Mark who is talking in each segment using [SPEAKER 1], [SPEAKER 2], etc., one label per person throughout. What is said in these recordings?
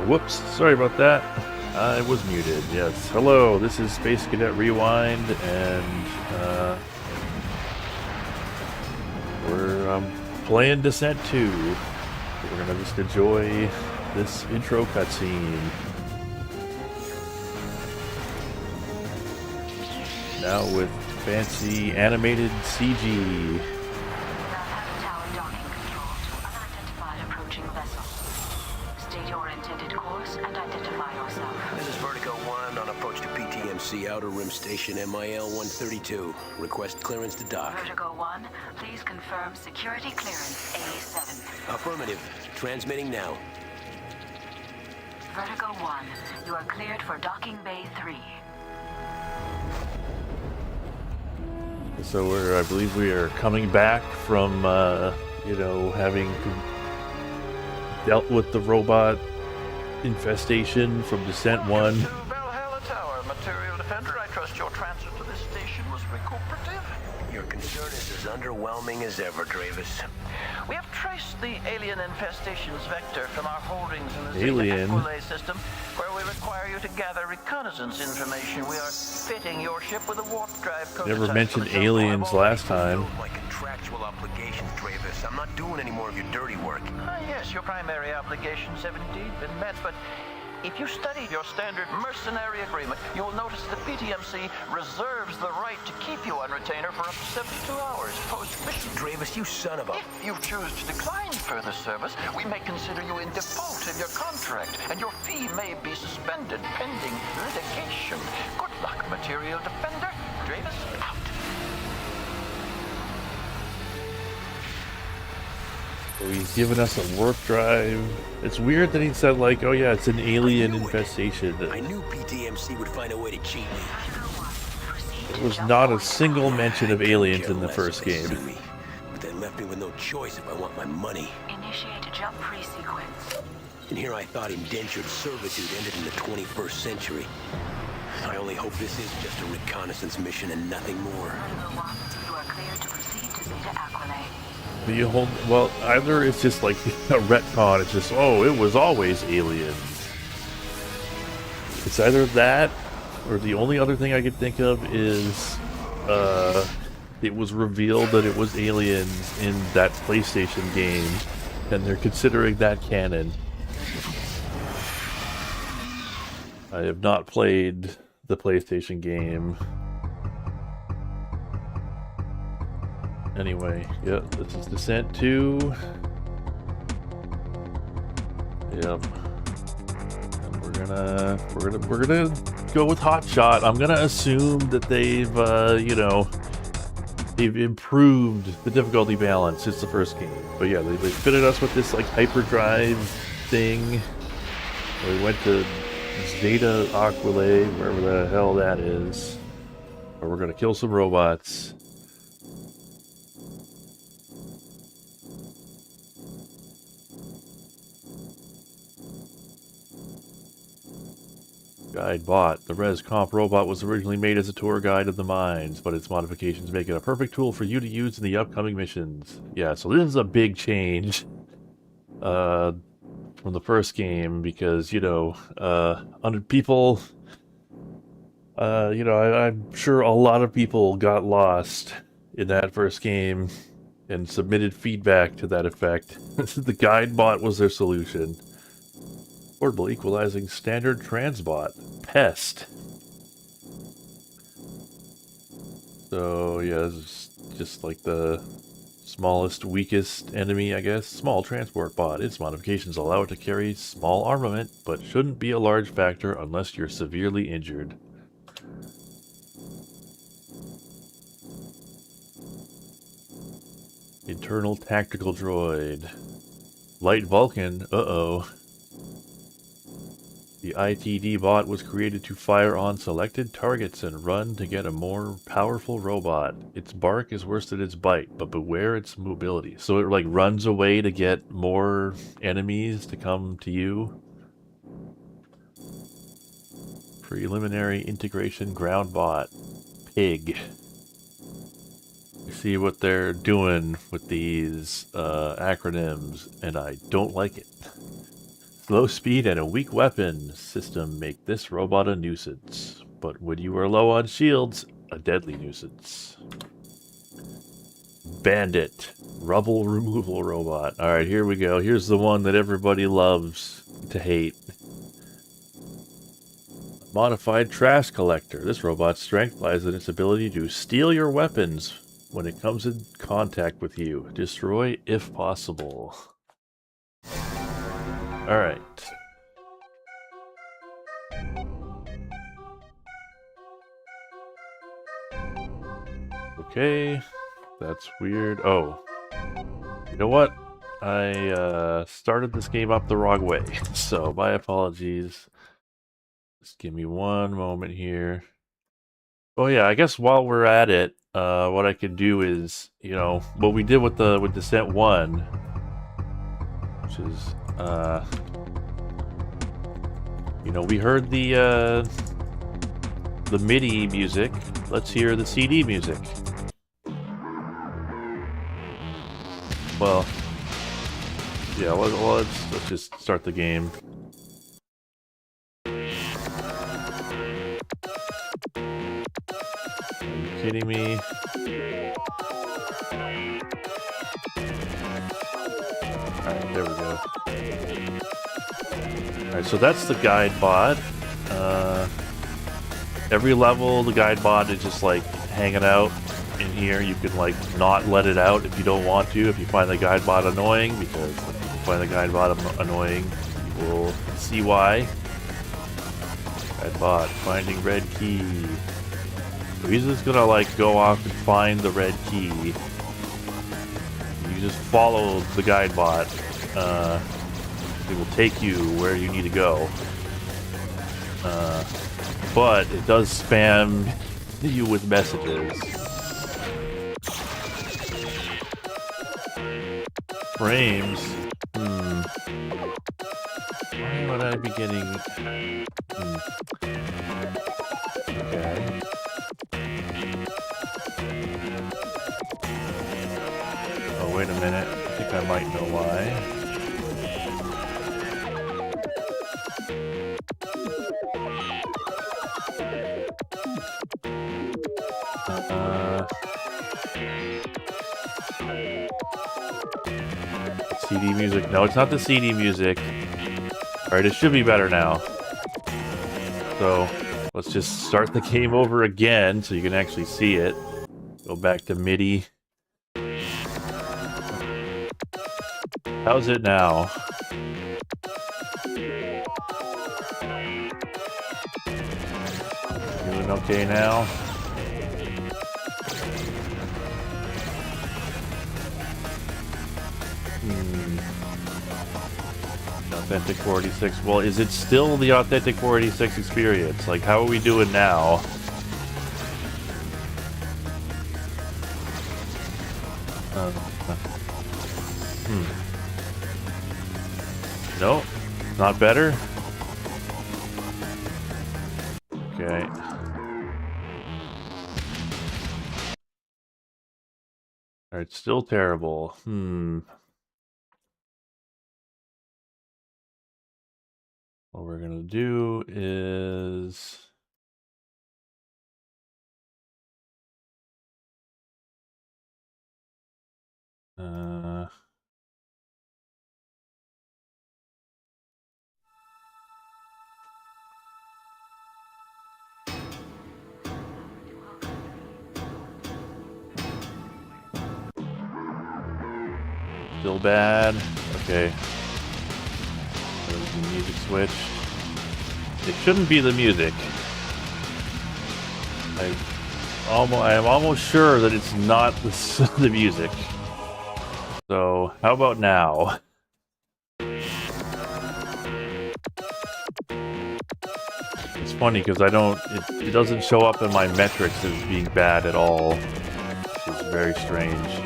[SPEAKER 1] Whoops, sorry about that. I was muted, yes. Hello, this is Space Cadet Rewind, and we're playing Descent 2. We're gonna just enjoy this intro cutscene. Now with fancy animated CG.
[SPEAKER 2] Outer Rim Station MIL 132. Request clearance to dock.
[SPEAKER 3] Vertigo 1, please confirm security clearance A7.
[SPEAKER 2] Affirmative. Transmitting now.
[SPEAKER 3] Vertigo 1, you are cleared for docking bay 3.
[SPEAKER 1] So I believe we are coming back from, having dealt with the robot infestation from Descent 1.
[SPEAKER 4] Your transfer to this station was recuperative.
[SPEAKER 2] Your concern is as underwhelming as ever, Dravis.
[SPEAKER 4] We have traced the alien infestation's vector from our holdings in the
[SPEAKER 1] Alien
[SPEAKER 4] Zeta system, where we require you to gather reconnaissance information. We are fitting your ship with a warp drive prototype.
[SPEAKER 1] Never mentioned aliens last time.
[SPEAKER 2] My contractual obligations, Dravis. I'm not doing any more of your dirty work.
[SPEAKER 4] Yes, your primary obligations have indeed been met, but if you study your standard mercenary agreement, you will notice that PTMC reserves the right to keep you on retainer for up to 72 hours post-mission.
[SPEAKER 2] Dravis, you son of a...
[SPEAKER 4] If you choose to decline further service, we may consider you in default in your contract, and your fee may be suspended pending litigation. Good luck, Material Defender. Dravis, out.
[SPEAKER 1] So he's given us a warp drive. It's weird that he said, like, oh yeah, it's an alien infestation.
[SPEAKER 2] I knew PTMC would find a way to cheat me.
[SPEAKER 1] There was not a single mention of aliens in the first game.
[SPEAKER 2] But they left me with no choice if I want my money.
[SPEAKER 3] Initiate a jump pre-sequence.
[SPEAKER 2] And here I thought indentured servitude ended in the 21st century. I only hope this is just a reconnaissance mission and nothing more.
[SPEAKER 3] Vertigo 1, you are cleared to proceed to Zeta Aquilate.
[SPEAKER 1] Well, either it's just like a retcon, it's just, oh, it was always aliens. It's either that, or the only other thing I could think of is, it was revealed that it was aliens in that PlayStation game, and they're considering that canon. I have not played the PlayStation game. Anyway, yeah, this is Descent 2. Yep. And we're gonna go with Hotshot. I'm gonna assume that they've they've improved the difficulty balance since the first game. But yeah, they fitted us with this like hyperdrive thing. We went to Zeta Aquilate, wherever the hell that is. Where we're gonna kill some robots. Guide bot. The Res Comp robot was originally made as a tour guide of the mines, but its modifications make it a perfect tool for you to use in the upcoming missions. Yeah, so this is a big change from the first game because, under people, I'm sure a lot of people got lost in that first game and submitted feedback to that effect. The guide bot was their solution. Portable equalizing standard transbot. Pest. So yeah, this is just like the smallest, weakest enemy, I guess. Small transport bot. Its modifications allow it to carry small armament, but shouldn't be a large factor unless you're severely injured. Internal tactical droid. Light Vulcan. Uh-oh. The ITD bot was created to fire on selected targets and run to get a more powerful robot. Its bark is worse than its bite, but beware its mobility. So it like runs away to get more enemies to come to you. Preliminary integration ground bot. Pig. You see what they're doing with these acronyms, and I don't like it. Slow speed and a weak weapon system make this robot a nuisance. But when you are low on shields, a deadly nuisance. Bandit. Rubble removal robot. Alright, here we go. Here's the one that everybody loves to hate. Modified trash collector. This robot's strength lies in its ability to steal your weapons when it comes in contact with you. Destroy if possible. Alright. Okay. That's weird. Oh. You know what? I started this game up the wrong way. So, my apologies. Just give me one moment here. Oh yeah, I guess while we're at it, what I could do is, you know, what we did with Descent 1, which is, you know, we heard the MIDI music. Let's hear the CD music. Well, yeah, let's just start the game. Are you kidding me? Alright, there we go. Alright, so that's the guide bot. Every level, the guide bot is just like hanging out in here. You can like not let it out if you don't want to, if you find the guide bot annoying, because if you find the guide bot annoying, you will see why. Guide bot, finding red key. So he's just gonna like go off and find the red key. You just follow the guide bot. It will take you where you need to go. But it does spam you with messages. Frames? Why would I be getting... Okay. Oh, wait a minute. I think I might know why. CD music. No, it's not the CD music. Alright, it should be better now. So, let's just start the game over again so you can actually see it. Go back to MIDI. How's it now? Doing okay now? Authentic 486. Well, is it still the Authentic 486 experience? Like, how are we doing now? No, not better. Okay. Alright, still terrible. What we're gonna do is... Still bad. Okay. There's the music switch. It shouldn't be the music. I am almost sure that it's not the music. So, how about now? It's funny because it doesn't show up in my metrics as being bad at all, which is very strange.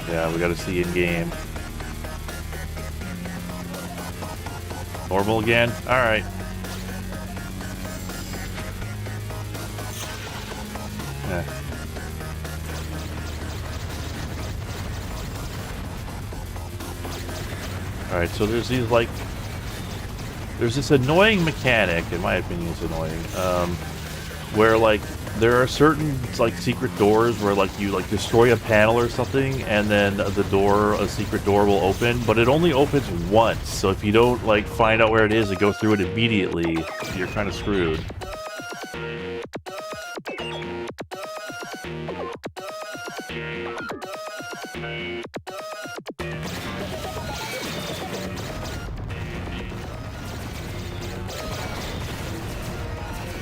[SPEAKER 1] Yeah, we gotta see in game. Normal again? Alright. Yeah. Alright, so there's these, like... There's this annoying mechanic, in my opinion it's annoying, where, like, there are certain, like, secret doors where, like, you, like, destroy a panel or something, and then the door, a secret door will open, but it only opens once, so if you don't, like, find out where it is and go through it immediately, you're kind of screwed.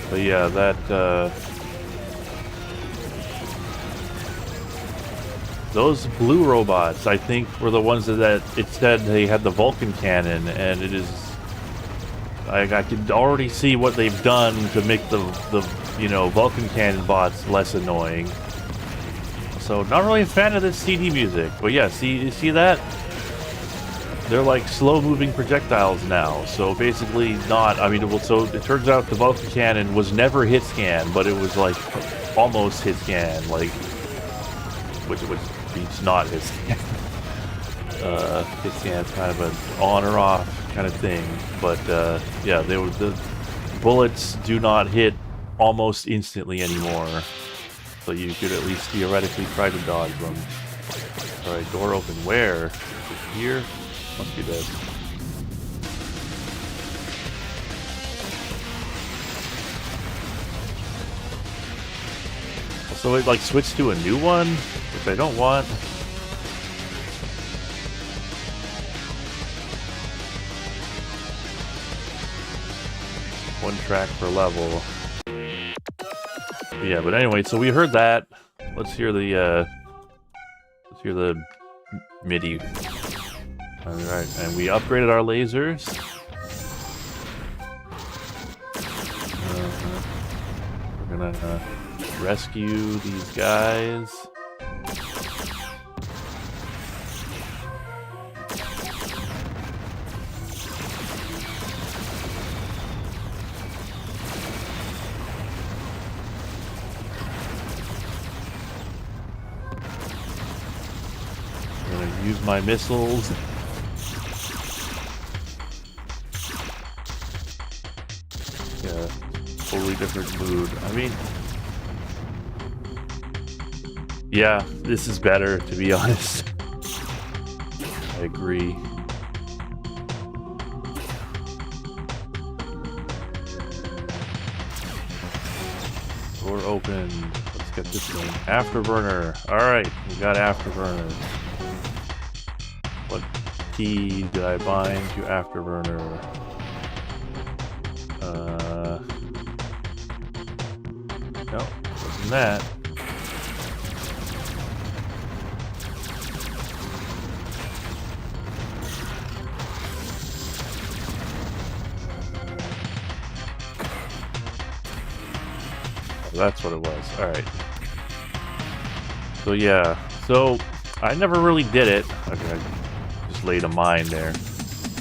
[SPEAKER 1] But yeah, that, those blue robots, I think, were the ones that it said they had the Vulcan cannon, and it is... I could already see what they've done to make the you know, Vulcan cannon bots less annoying. So, not really a fan of this CD music, but yeah, you see that? They're like slow-moving projectiles now, so basically not, I mean, so it turns out the Vulcan cannon was never hit scan, but it was like almost hit scan, like, which it's not hit scan. Hit scan's kind of an on or off kind of thing, but yeah, the bullets do not hit almost instantly anymore, so you could at least theoretically try to dodge them. Alright, door open where? Here? Must be dead. So it like switched to a new one, which I don't want. One track per level. Yeah, but anyway, so we heard that. Let's hear the MIDI. Alright, and we upgraded our lasers. We're gonna rescue these guys. I'm gonna use my missiles. Yeah, totally different mood. I mean, yeah, this is better, to be honest. I agree. Door open. Let's get this thing. Afterburner. Alright, we got afterburner. What key did I bind to afterburner? No, wasn't that. That's what it was. Alright. So yeah. So I never really did it. Okay, I just laid a mine there.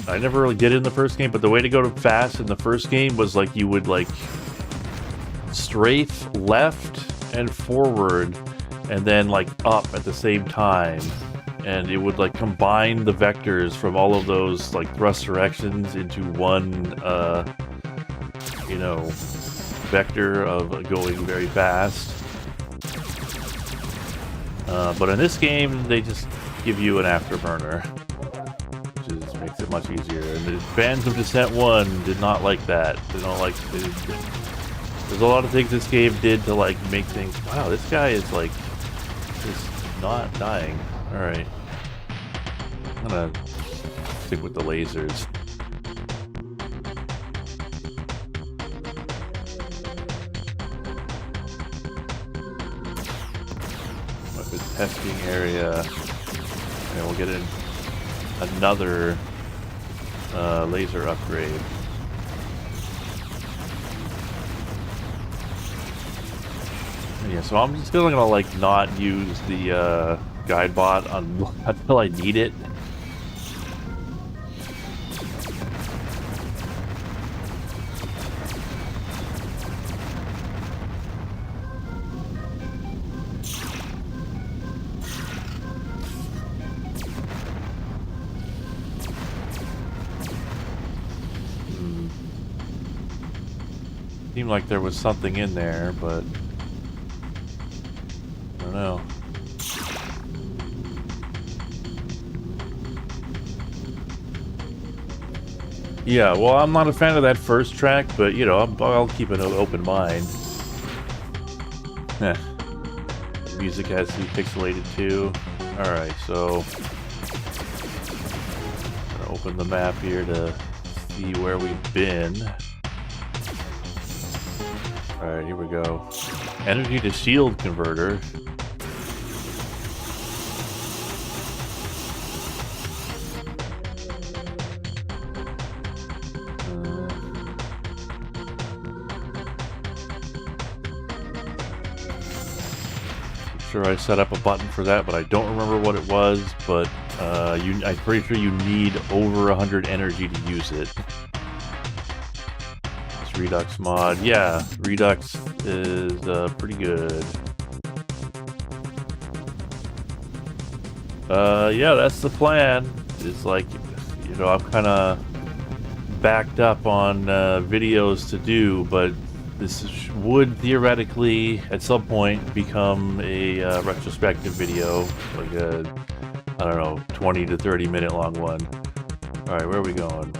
[SPEAKER 1] I never really did it in the first game, but the way to go to fast in the first game was like you would like strafe left and forward and then like up at the same time. And it would like combine the vectors from all of those like thrust directions into one you know, vector of going very fast. But in this game, they just give you an afterburner, which is, makes it much easier. And the fans of Descent 1 did not like that. They don't like. There's a lot of things this game did to like make things. Wow, this guy is like just not dying. All right, I'm gonna stick with the lasers. Testing area, and we'll get another laser upgrade. Yeah, so I'm still gonna like not use the guide bot until I need it. Seemed like there was something in there, but I don't know. Yeah, well, I'm not a fan of that first track, but you know, I'll keep an open mind. The music has to be pixelated too. Alright, so I'm gonna open the map here to see where we've been. Alright, here we go. Energy to shield converter. Sure, I set up a button for that, but I don't remember what it was. But I'm pretty sure you need over 100 energy to use it. This Redux mod, yeah, Redux is pretty good. Yeah, that's the plan. It's like, you know, I'm kind of backed up on videos to do, but this would theoretically, at some point, become a retrospective video, like a, I don't know, 20 to 30 minute long one. Alright, where are we going?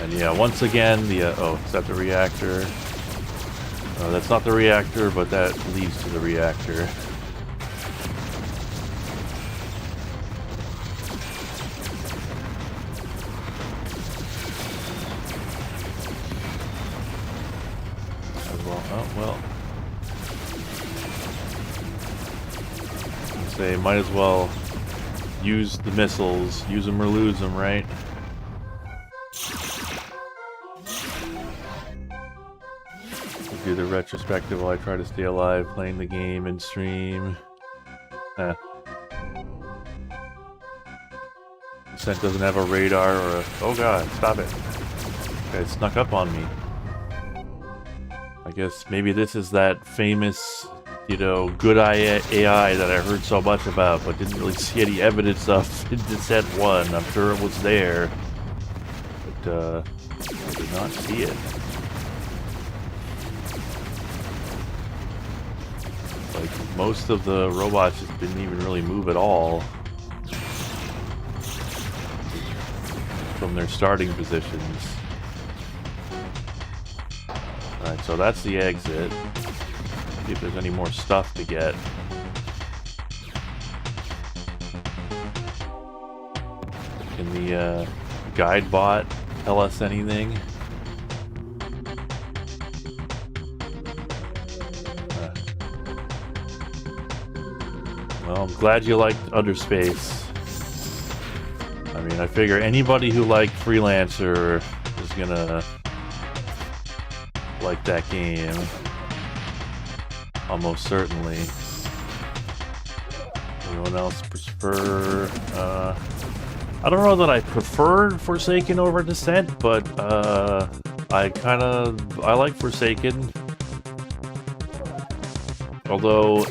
[SPEAKER 1] And yeah, once again, the, oh, is that the reactor? No, that's not the reactor, but that leads to the reactor. Oh, well. Say, might as well use the missiles. Use them or lose them, right? Do the retrospective while I try to stay alive, playing the game and stream. Descent doesn't have a radar or a... Oh god, stop it. Okay, it snuck up on me. I guess maybe this is that famous, you know, good AI that I heard so much about, but didn't really see any evidence of in Descent 1. I'm sure it was there, but I did not see it. Like, most of the robots just didn't even really move at all from their starting positions. Alright, so that's the exit. See if there's any more stuff to get. Can the guide bot tell us anything? Well, I'm glad you liked Underspace. I mean, I figure anybody who liked Freelancer is gonna like that game. Almost certainly. Anyone else prefer... I don't know that I preferred Forsaken over Descent, but I like Forsaken. Although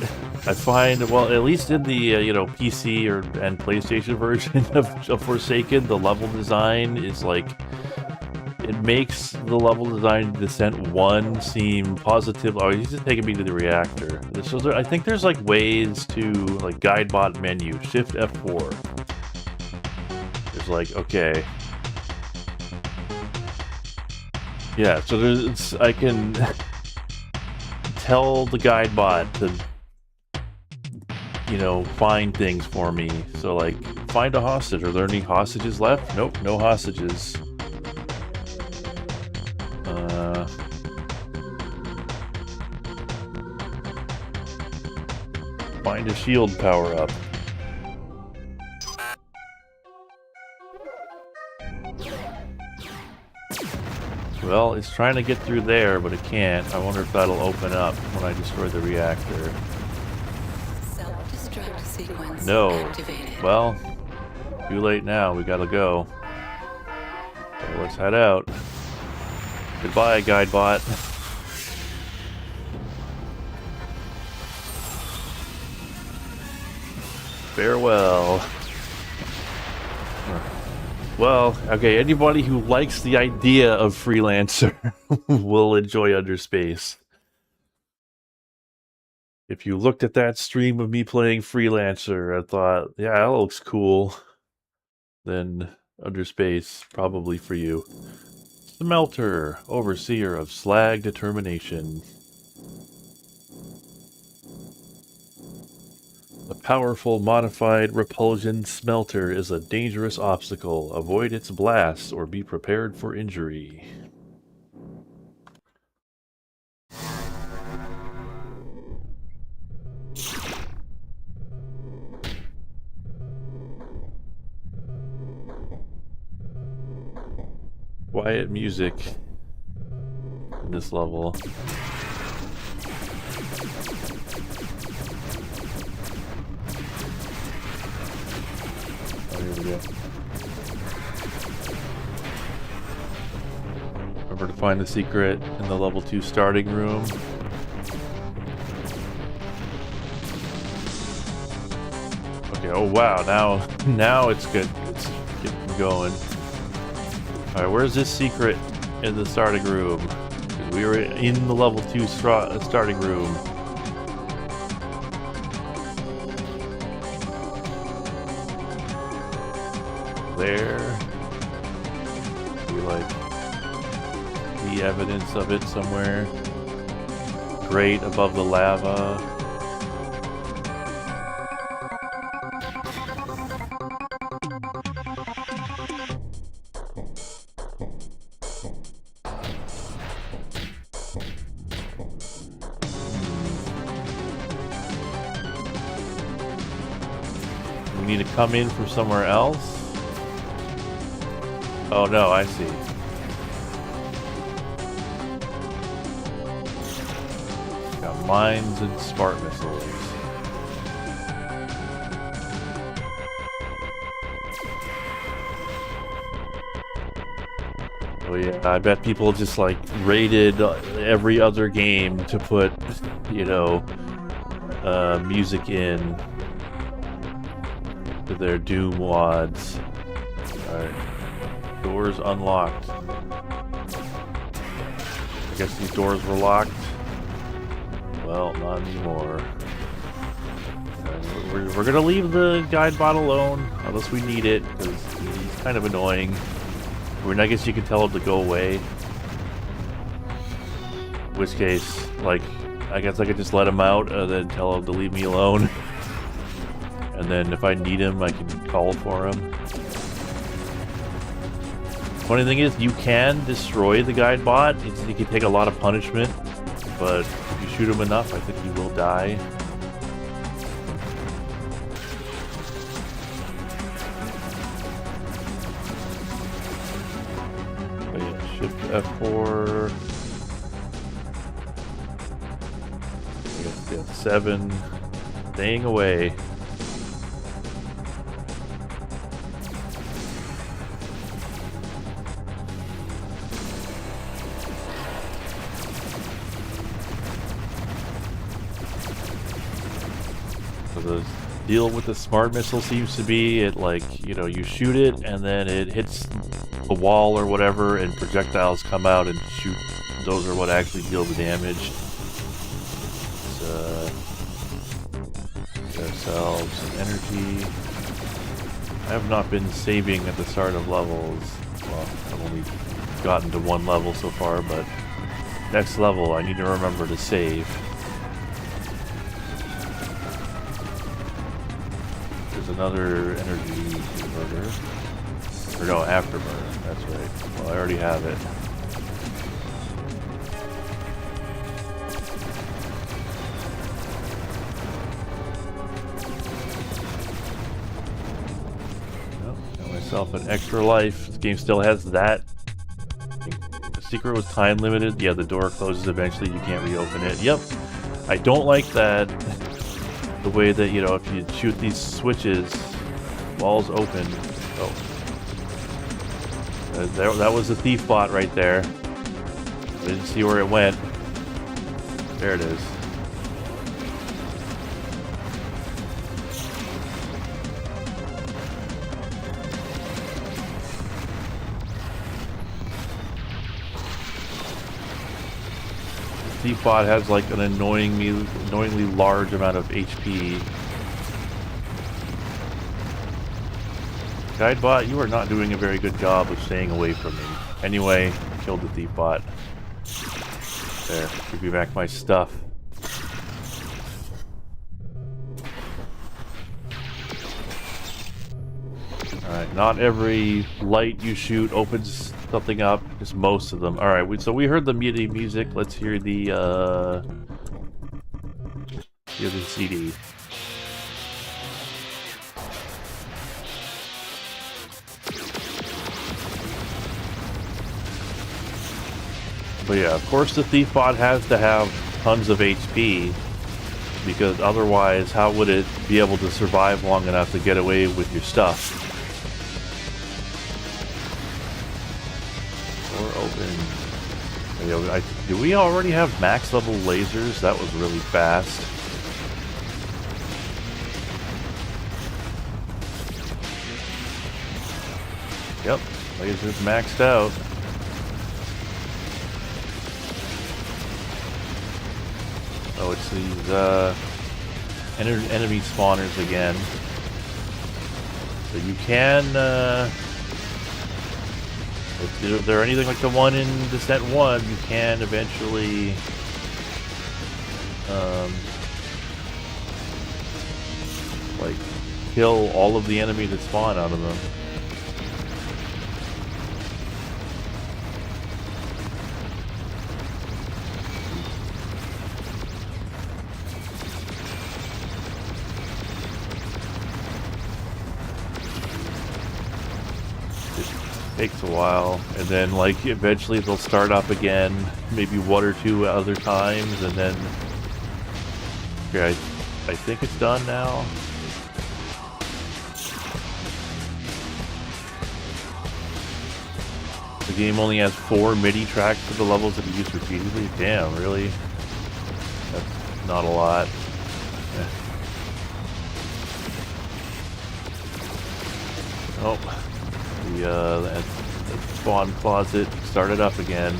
[SPEAKER 1] I find, well, at least in the you know, PC and PlayStation version of Forsaken, the level design is like, it makes the level design in Descent 1 seem positive. Oh, he's just taking me to the reactor. So I think there's like ways to, like, guide bot menu, Shift F4. It's like, okay. Yeah, so I can tell the guide bot to, you know, find things for me. So, like, find a hostage. Are there any hostages left? Nope, no hostages. Find a shield power-up. Well, it's trying to get through there, but it can't. I wonder if that'll open up when I destroy the reactor.
[SPEAKER 5] Self-destruct sequence
[SPEAKER 1] No.
[SPEAKER 5] activated.
[SPEAKER 1] Well, too late now. We gotta go. So let's head out. Goodbye, guide bot. Farewell. Well, okay, anybody who likes the idea of Freelancer will enjoy Underspace. If you looked at that stream of me playing Freelancer and thought, yeah, that looks cool, then Underspace, probably for you. Smelter, overseer of slag determination. The powerful modified repulsion smelter is a dangerous obstacle. Avoid its blasts or be prepared for injury. Quiet music in this level. Here we go. Remember to find the secret in the level 2 starting room. Okay, oh wow, now it's good. It's getting going. Alright, where's this secret in the starting room? We were in the level 2 starting room. There. We like the evidence of it somewhere. Great above the lava. We need to come in from somewhere else. Oh no, I see. Got mines and smart missiles. Oh yeah, I bet people just like raided every other game to put, you know, music in to their Doom wads. Alright. Doors unlocked. I guess these doors were locked. Well, not anymore. We're gonna leave the guide bot alone unless we need it, because he's kind of annoying. I mean, I guess you can tell him to go away. In which case, like, I guess I could just let him out and then tell him to leave me alone. And then if I need him, I can call for him. Funny thing is, you can destroy the guide bot. He can take a lot of punishment, but if you shoot him enough, I think he will die. Oh yeah, shift F4. I guess, yeah, 7. Staying away. The deal with the smart missile seems to be it, like, you know, you shoot it and then it hits the wall or whatever and projectiles come out and shoot. Those are what actually deal the damage. Get ourselves some energy. I have not been saving at the start of levels. Well, I've only gotten to one level so far, but next level I need to remember to save. Another energy converter. Or no, afterburner. That's right. Well, I already have it. Well, got myself an extra life. This game still has that. The secret was time limited. Yeah, the door closes eventually. You can't reopen it. Yep. I don't like that. The way that, you know, if you shoot these switches, walls open. Oh. That was the thief bot right there. I didn't see where it went. There it is. Thief bot has like an annoyingly large amount of HP. Guide bot, you are not doing a very good job of staying away from me. Anyway, killed the Thief bot. There, give me back my stuff. Alright, not every light you shoot opens something up, just most of them. Alright, so we heard the MIDI music. Let's hear the CD. But yeah, of course the Thief bot has to have tons of HP, because otherwise how would it be able to survive long enough to get away with your stuff? Door open. Do we already have max level lasers? That was really fast. Yep, lasers maxed out. Oh, it's these enemy spawners again. So you can, if they're anything like the one in Descent 1, you can eventually like kill all of the enemies that spawn out of them. Takes a while, and then like eventually they'll start up again, maybe one or two other times, and then okay, I think it's done now. The game only has 4 MIDI tracks for the levels that you use repeatedly. Damn, really? That's not a lot. Oh. The spawn closet started up again.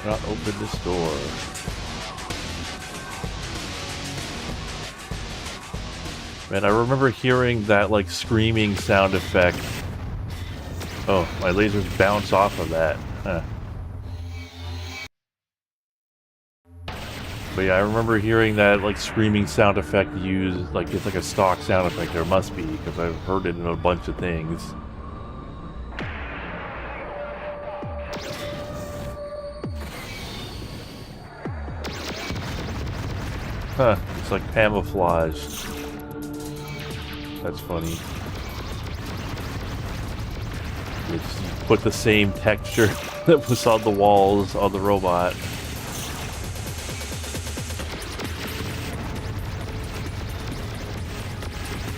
[SPEAKER 1] Not open this door. Man, I remember hearing that like screaming sound effect. Oh, my lasers bounce off of that. Huh. But yeah, I remember hearing that like screaming sound effect used, like it's like a stock sound effect. There must be, because I've heard it in a bunch of things. Huh, it's like camouflaged. That's funny. Just put the same texture that was on the walls on the robot.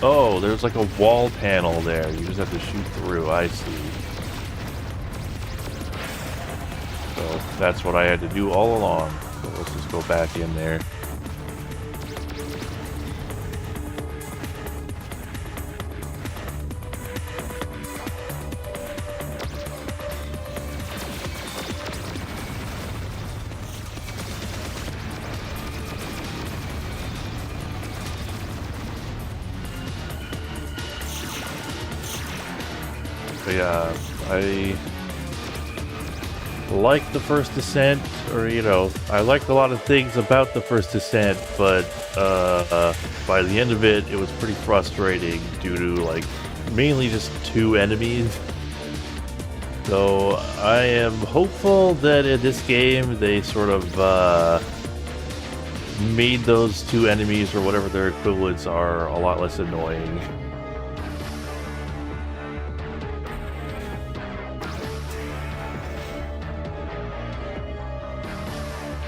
[SPEAKER 1] Oh, there's like a wall panel there. You just have to shoot through. I see. So that's what I had to do all along. So let's just go back in there. Yeah, I like the first Descent, or you know, I liked a lot of things about the first Descent, but by the end of it, it was pretty frustrating due to like mainly just 2 enemies. So I am hopeful that in this game they sort of made those 2 enemies or whatever their equivalents are a lot less annoying.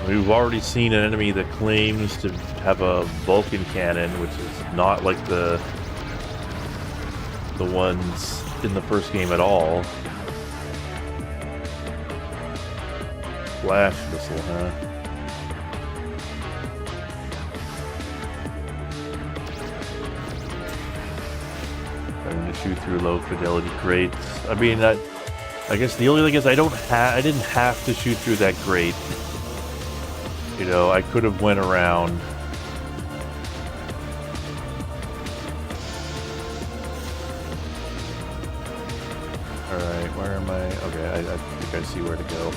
[SPEAKER 1] We've already seen an enemy that claims to have a Vulcan cannon, which is not like the ones in the first game at all. Flash missile, huh? to shoot through low fidelity grates. I mean, I guess the only thing is I didn't have to shoot through that grate. You know, I could have went around. Alright, where am I? Okay, I think I see where to go.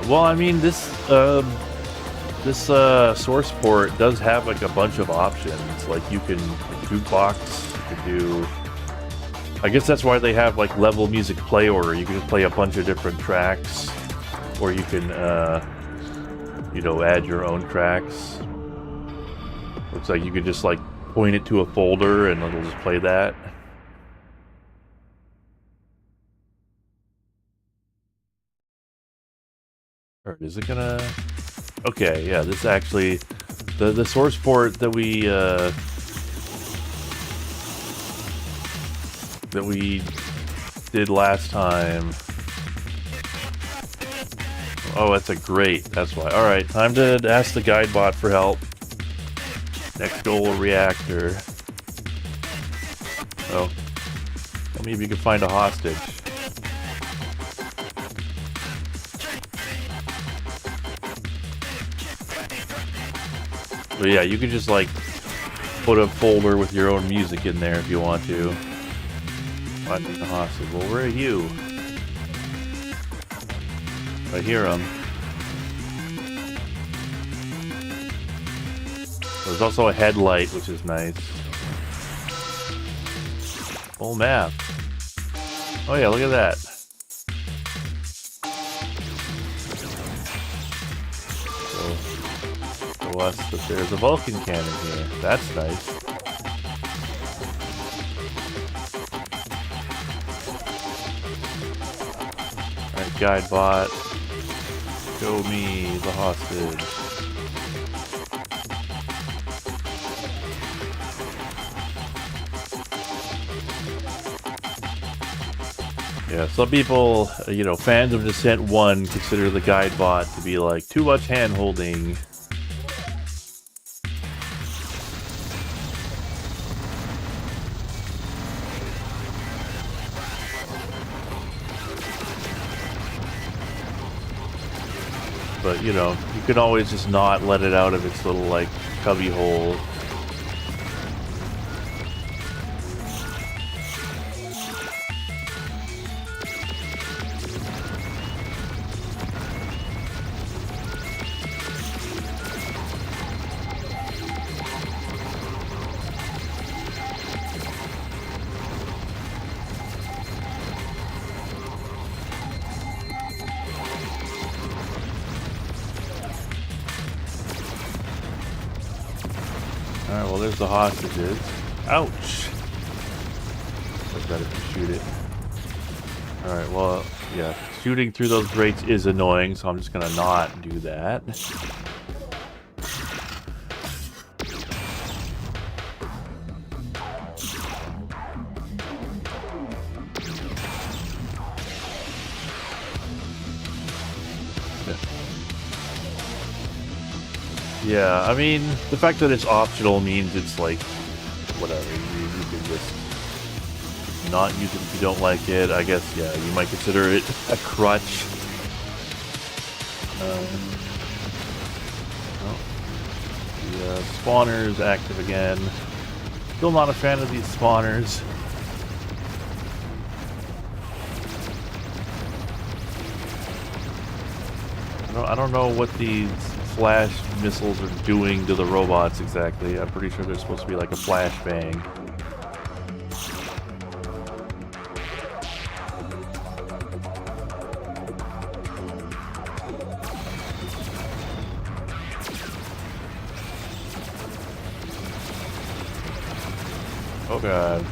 [SPEAKER 1] Well, I mean, this source port does have like a bunch of options. Like you can jukebox, you can do. I guess that's why they have like level music play order. You can just play a bunch of different tracks, or you can, you know, add your own tracks. Looks like you could just like point it to a folder and it'll just play that. Or is it gonna? Okay, yeah, this actually, the source port that we did last time. Oh, that's a great. That's why. All right, time to ask the guide bot for help. Next goal, reactor. Oh, tell me if you can find a hostage. But yeah, you can just like put a folder with your own music in there if you want to. Finding the hostage. Well, where are you? I hear him. There's also a headlight, which is nice. Full map. Oh yeah, look at that. So us that there's a Vulcan cannon here. That's nice. Alright, guide bot. Show me the hostage. Yeah, some people, you know, fans of Descent 1 consider the guide bot to be like too much hand-holding. But, you know, you can always just not let it out of its little, like, cubby hole. Alright, well there's the hostages. Ouch! That's better to shoot it. Alright, well, yeah, shooting through those grates is annoying, so I'm just gonna not do that. Yeah, I mean, the fact that it's optional means it's like, whatever, you can just not use it if you don't like it. I guess, yeah, you might consider it a crutch. Oh, the spawner's active again. Still not a fan of these spawners. I don't know what these flash missiles are doing to the robots exactly. I'm pretty sure they're supposed to be like a flashbang. Oh god.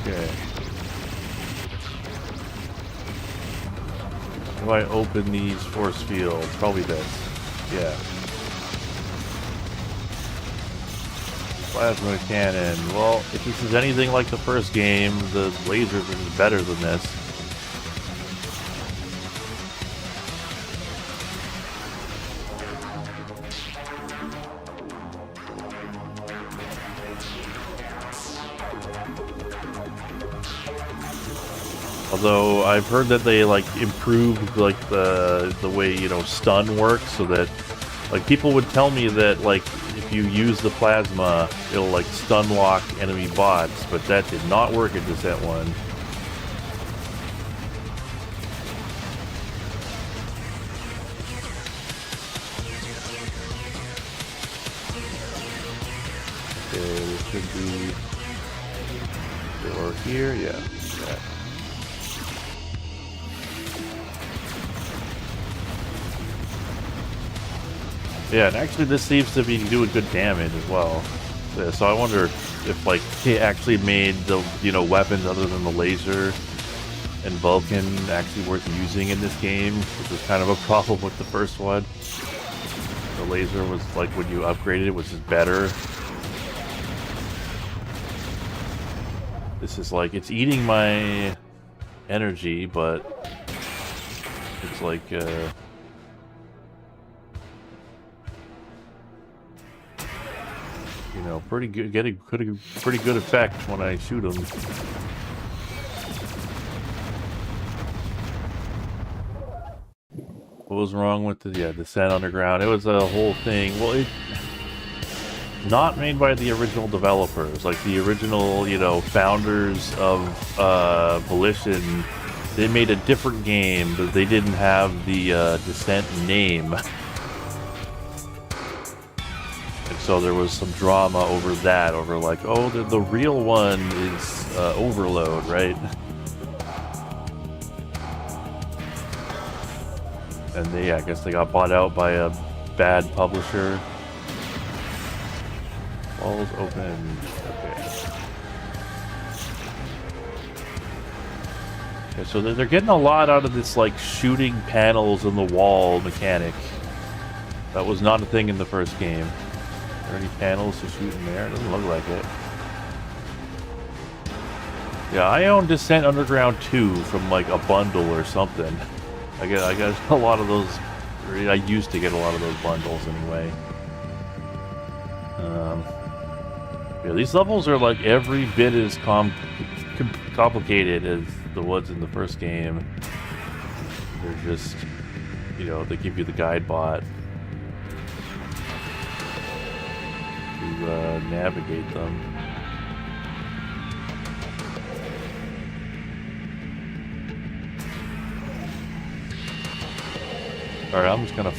[SPEAKER 1] Okay. do I open these force fields? Probably this. Yeah. Plasma cannon. Well, if this is anything like the first game, the lasers are better than this. Although I've heard that they like improved like the way, you know, stun works, so that like people would tell me that like if you use the plasma it'll like stun lock enemy bots, but that did not work at Descent 1. Okay, there should be a door here, yeah. Yeah, and actually this seems to be doing good damage as well. Yeah, so I wonder if like they actually made the, you know, weapons other than the laser and Vulcan actually worth using in this game, which was kind of a problem with the first one. The laser was like when you upgraded it was just better. This is like, it's eating my energy, but it's like you know, pretty good, getting pretty good effect when I shoot them. What was wrong with the Descent Underground? It was a whole thing. Well, it not made by the original developers, like the original, you know, founders of Volition. They made a different game, but they didn't have the Descent name. So there was some drama over that, over like, oh, the real one is Overload, right? And they, I guess they got bought out by a bad publisher. Walls open. Okay. Okay, so they're getting a lot out of this like shooting panels in the wall mechanic. That was not a thing in the first game. Are there any panels to shoot in there? It doesn't look like it. Yeah, I own Descent Underground 2 from like a bundle or something. I got a lot of those. I used to get a lot of those bundles anyway. Yeah, these levels are like every bit as complicated as the ones in the first game. They're just, you know, they give you the guide bot to navigate them. Alright, I'm just gonna...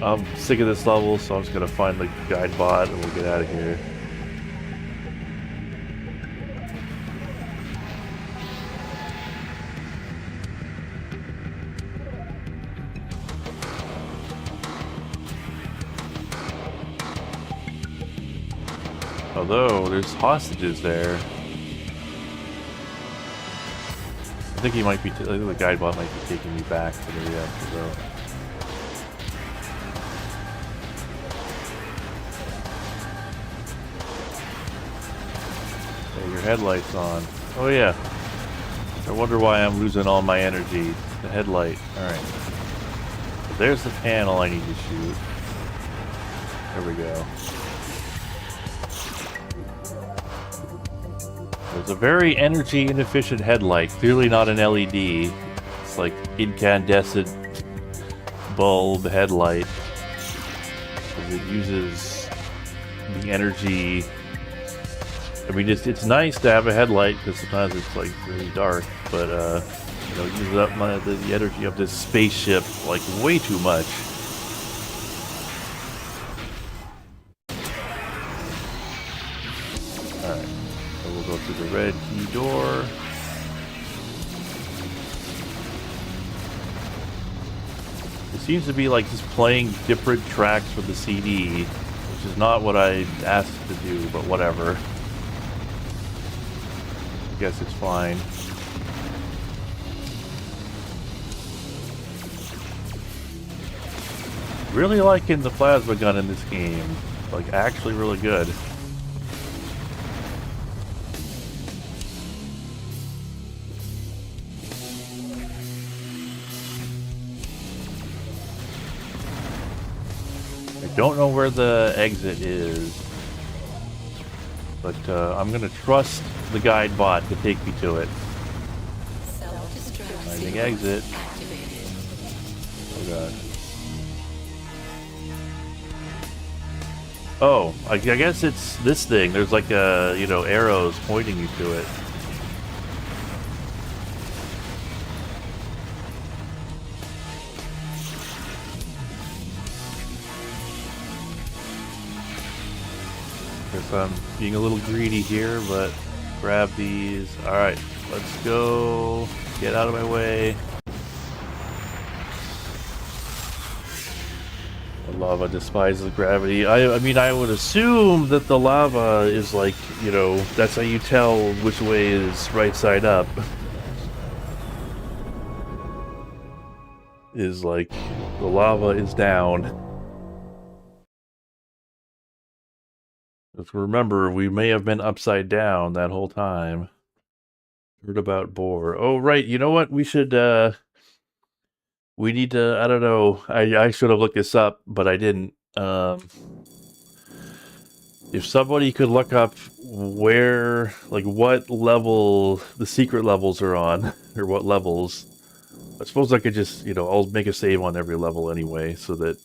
[SPEAKER 1] I'm sick of this level, so I'm just gonna find the guide bot and we'll get out of here. Although, there's hostages there. I think he might be... I think the guide bot might be taking me back to the reactor, though. Hey, your headlight's on. Oh yeah. I wonder why I'm losing all my energy. The headlight. Alright. So there's the panel I need to shoot. There we go. It's a very energy inefficient headlight, clearly not an LED. It's like incandescent bulb headlight. Because it uses the energy. I mean, it's nice to have a headlight because sometimes it's like really dark, but you know, it uses up the energy of this spaceship like way too much. Alright. Go through the red key door. It seems to be like just playing different tracks for the CD, which is not what I asked to do, but whatever. I guess it's fine. Really liking the plasma gun in this game. Like, actually really good. I don't know where the exit is, but I'm gonna trust the guide bot to take me to it. Finding exit. Oh god. Oh, I guess it's this thing. There's like you know, arrows pointing you to it. Guess I'm being a little greedy here, but grab these. Alright, let's go. Get out of my way. The lava despises gravity. I mean, I would assume that the lava is like, you know, that's how you tell which way is right side up. Is like, the lava is down. Let's remember, we may have been upside down that whole time. Heard about boar. Oh, right, you know what? We should, we need to, I don't know, I should have looked this up, but I didn't. If somebody could look up where, like, what level the secret levels are on, or what levels, I suppose I could just, you know, I'll make a save on every level anyway, so that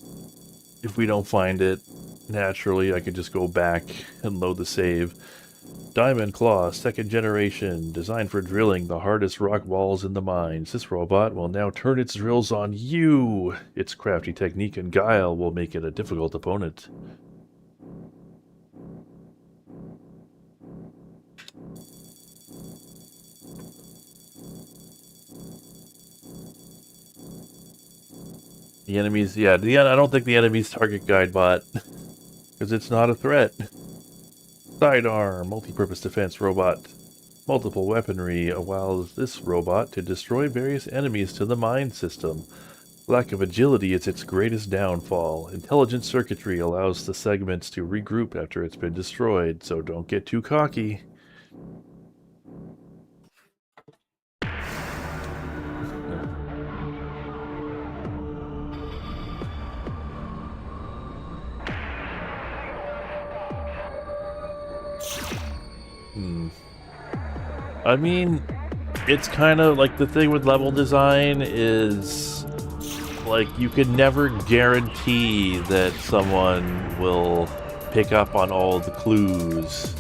[SPEAKER 1] if we don't find it naturally, I could just go back and load the save. Diamond Claw, 2nd generation, designed for drilling the hardest rock walls in the mines. This robot will now turn its drills on you. Its crafty technique and guile will make it a difficult opponent. The enemies, yeah, I don't think the enemy's target guide bot, because it's not a threat. Sidearm, multi-purpose defense robot. Multiple weaponry allows this robot to destroy various enemies to the mine system. Lack of agility is its greatest downfall. Intelligent circuitry allows the segments to regroup after it's been destroyed, so don't get too cocky. I mean, it's kind of like the thing with level design is, like, you can never guarantee that someone will pick up on all the clues.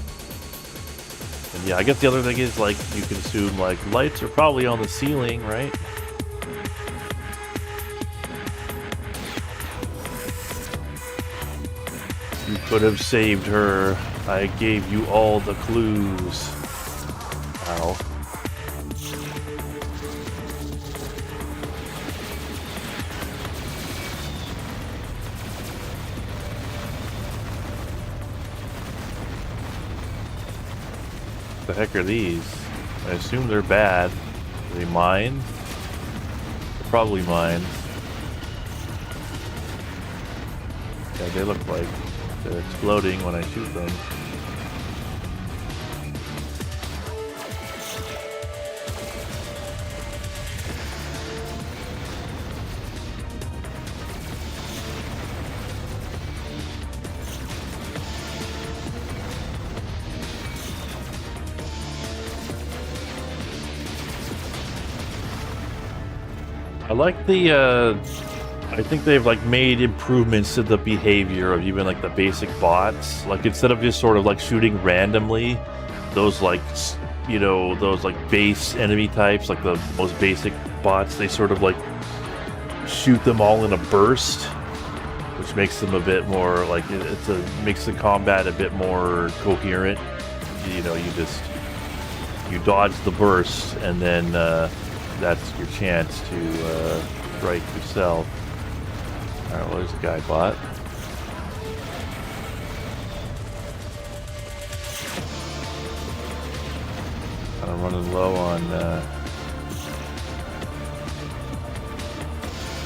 [SPEAKER 1] And yeah, I guess the other thing is, like, you can assume, like, lights are probably on the ceiling, right? You could have saved her. I gave you all the clues. Ow. The heck are these? I assume they're bad. Are they mines? They're probably mines. Yeah, they look like they're exploding when I shoot them. I like the, I think they've, like, made improvements to the behavior of even, like, the basic bots. Like, instead of just sort of, like, shooting randomly, those, like, you know, those, like, base enemy types, like the most basic bots, they sort of, like, shoot them all in a burst, which makes them a bit more, like, makes the combat a bit more coherent. You know, you dodge the burst, and then, that's your chance to strike yourself. Alright, well, there's a guy bot. Kind of running low on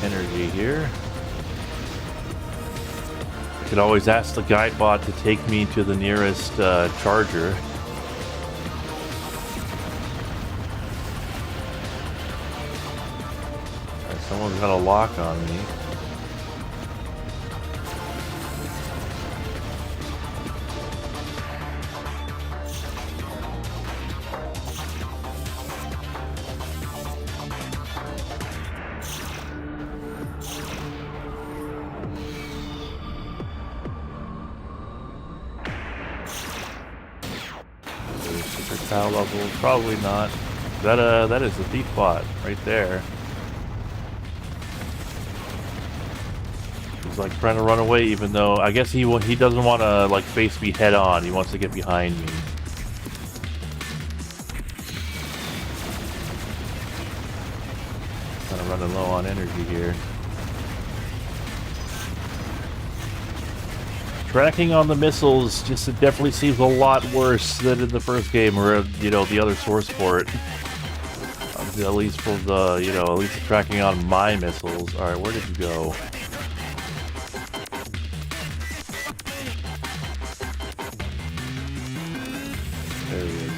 [SPEAKER 1] energy here. I could always ask the guide bot to take me to the nearest charger. Alright, someone's got a lock on me. Power level, probably not. That is the thief bot right there. He's like trying to run away, even though I guess he doesn't want to like face me head on. He wants to get behind me. Kind of running low on energy here. Tracking on the missiles just it definitely seems a lot worse than in the first game, or you know, the other source port. At least for the at least the tracking on my missiles. All right, where did you go? There he is.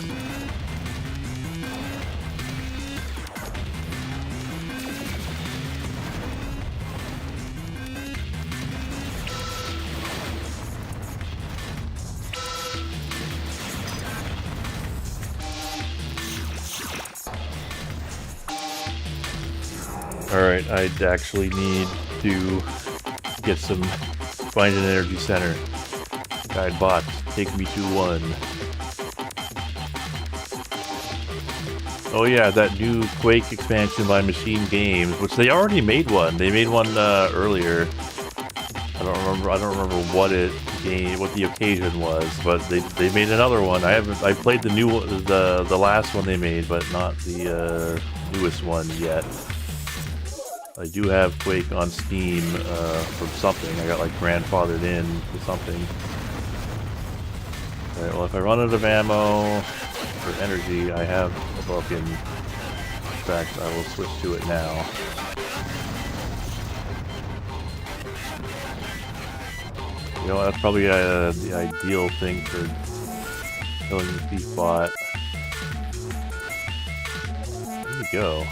[SPEAKER 1] Alright, I'd actually need to get find an energy center. Guide bot, take me to one. Oh yeah, that new Quake expansion by Machine Games, which they already made one. They made one earlier. I don't remember what the occasion was, but they made another one. I played the last one they made, but not the newest one yet. I do have Quake on Steam from something. I got like grandfathered in to something. Alright, well if I run out of ammo or energy, I have a Vulcan. In fact, I will switch to it now. You know, that's probably the ideal thing for killing the thief bot. There you go.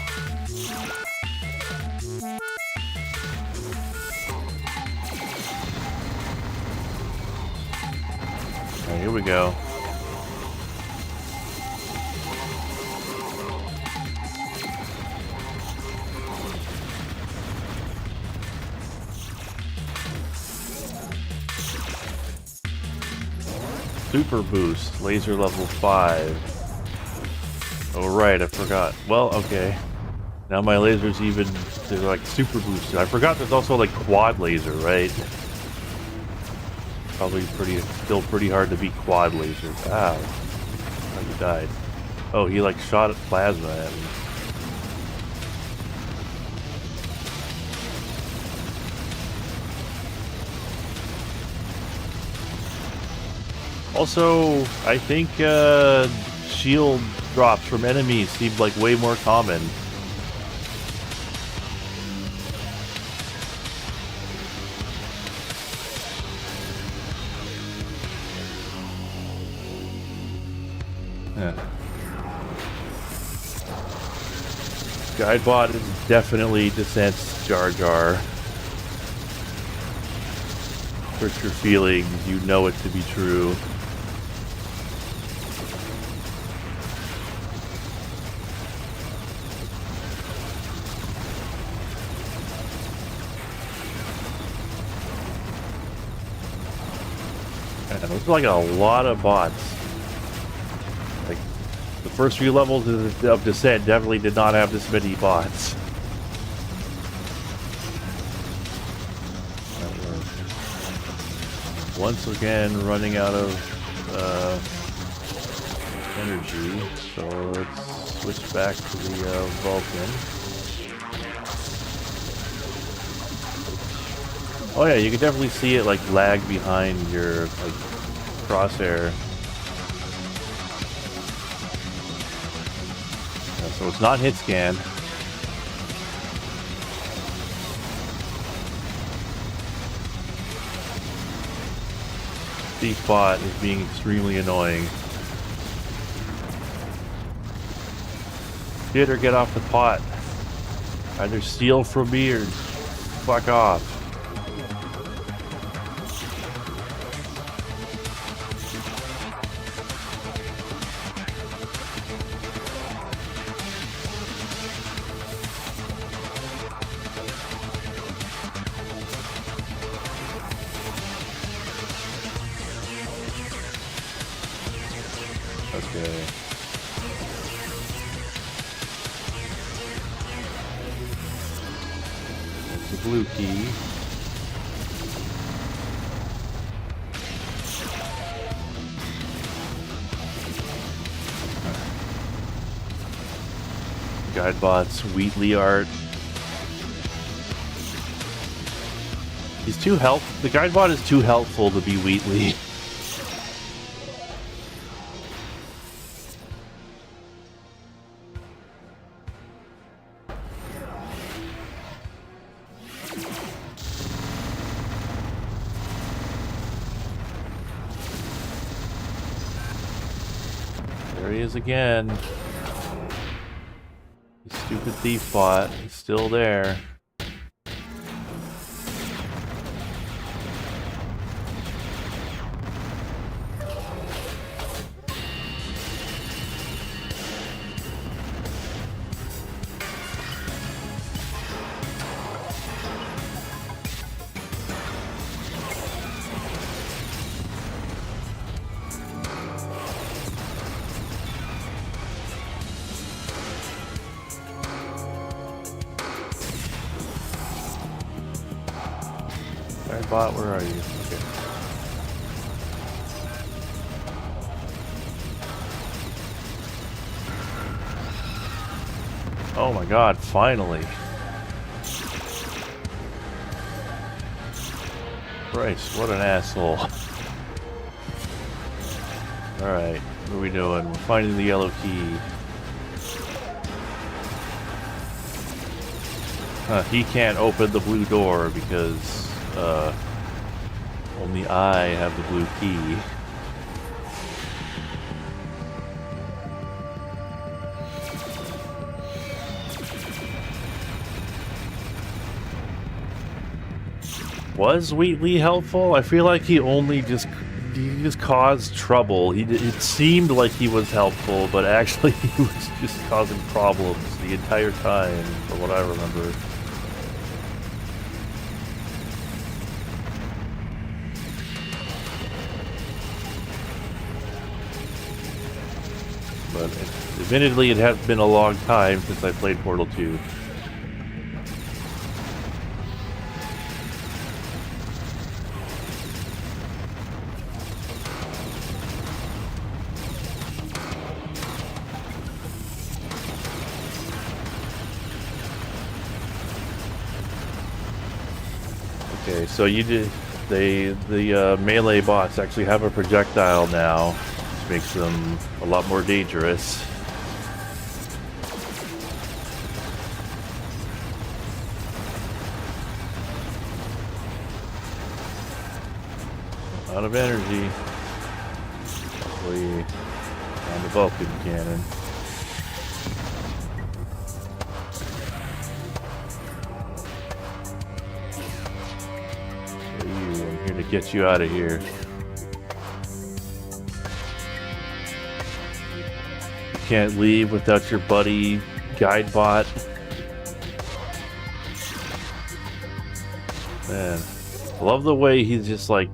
[SPEAKER 1] Alright, here we go. Super boost, laser level 5. Oh right, I forgot. Well, okay. Now my lasers they're like super boosted. I forgot there's also like quad laser, right? Probably still pretty hard to beat quad lasers. Ow. Oh, you died. Oh, he like shot at plasma at me. Also, I think shield drops from enemies seem like way more common. Guidebot is definitely Descent's Jar Jar. Hurt your feelings, you know it to be true. Man, there's like a lot of bots. Like, the first few levels of Descent definitely did not have this many bots. Once again, running out of energy, so let's switch back to the Vulcan. Oh yeah, you can definitely see it like lag behind your like crosshair. Yeah, so it's not hit scan. thief bot is being extremely annoying. Get or get off the pot. Either steal from me or fuck off. Okay. That's the blue key. Guidebot's Wheatley art. He's too the Guidebot is too helpful to be Wheatley. There he is again. The stupid thief bot is still there. Bot, where are you? Okay. Oh my god, finally. Christ, what an asshole. Alright, what are we doing? We're finding the yellow key. He can't open the blue door because only I have the blue key. Was Wheatley helpful? I feel like he just caused trouble. It seemed like he was helpful, but actually he was just causing problems the entire time, from what I remember. But admittedly, it has been a long time since I played Portal 2. Okay, so the melee bots actually have a projectile now, which makes them a lot more dangerous. Out of energy. Hopefully on the Vulcan cannon. I'm here to get you out of here. You can't leave without your buddy Guidebot. Man, I love the way he's just like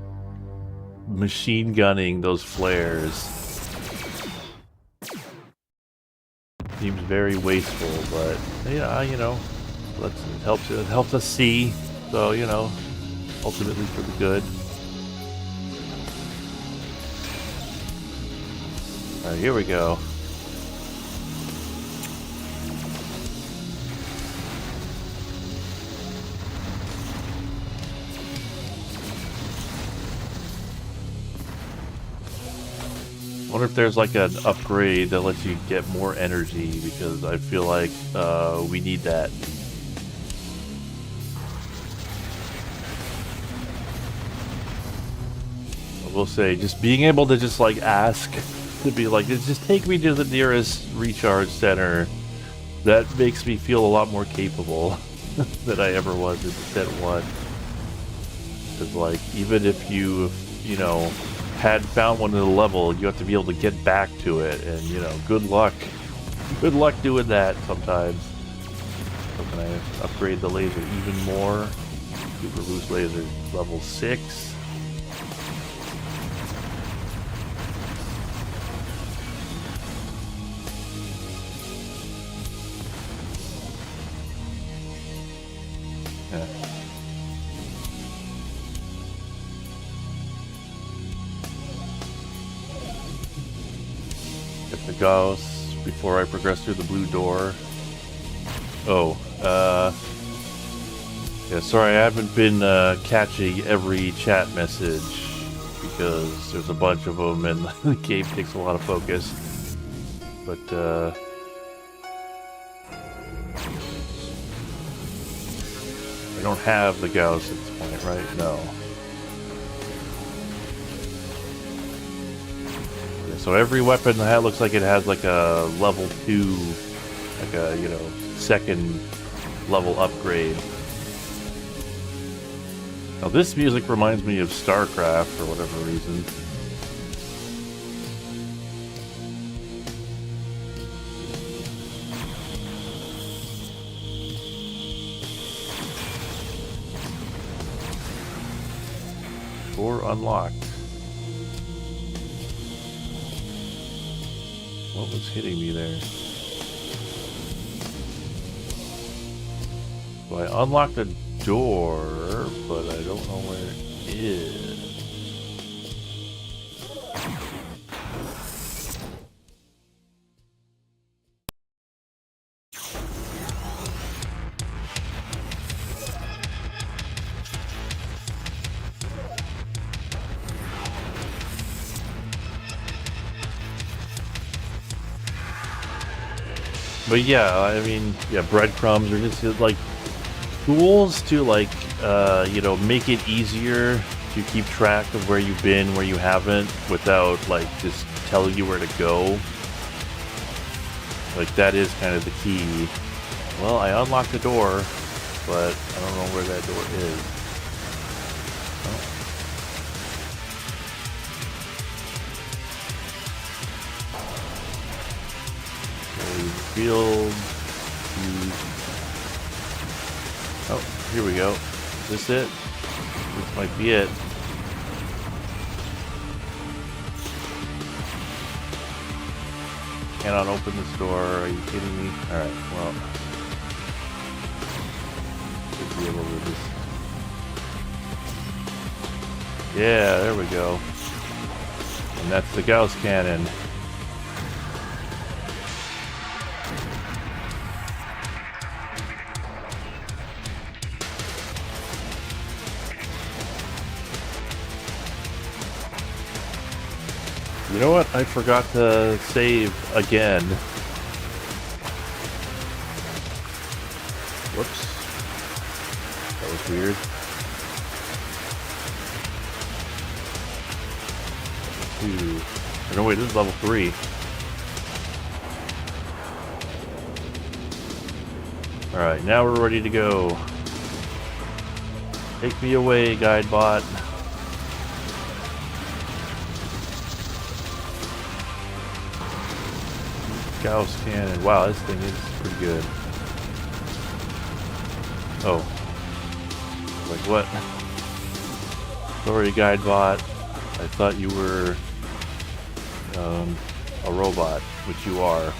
[SPEAKER 1] machine gunning those flares. Seems very wasteful, but yeah, you know, it helps us see. So, you know, ultimately for the good. Alright, here we go. I wonder if there's like an upgrade that lets you get more energy, because I feel like we need that. will say, just being able to just like ask to be like, just take me to the nearest recharge center, that makes me feel a lot more capable than I ever was in Set 1. Because like, even if you know, had found one in the level, you have to be able to get back to it, and you know, good luck doing that sometimes. So can I upgrade the laser even more? Super boost laser level 6. Yeah. Get the gauss before I progress through the blue door. Oh, yeah, sorry, I haven't been catching every chat message because there's a bunch of them and the game takes a lot of focus. But, I don't have the gauss at this point, right? No. Yeah, so every weapon that looks like it has like a level 2, like a, you know, second level upgrade. Now this music reminds me of StarCraft for whatever reason. Door unlocked. What was hitting me there? So I unlocked a door, but I don't know where it is. But yeah, I mean, yeah, breadcrumbs are just like tools to like, you know, make it easier to keep track of where you've been, where you haven't, without like just telling you where to go. Like that is kind of the key. Well, I unlocked the door, but I don't know where that door is. Oh. Field. Oh, here we go. Is this it? This might be it. Cannot open this door. Are you kidding me? Alright, well. Should be able to just... Yeah, there we go. And that's the Gauss cannon. You know what? I forgot to save again. Whoops. That was weird. Oh, no, wait, this is level 3. Alright, now we're ready to go. Take me away, guide bot. Gauss cannon. Wow, this thing is pretty good. Oh. Like what? Sorry, guide bot. I thought you were a robot, which you are.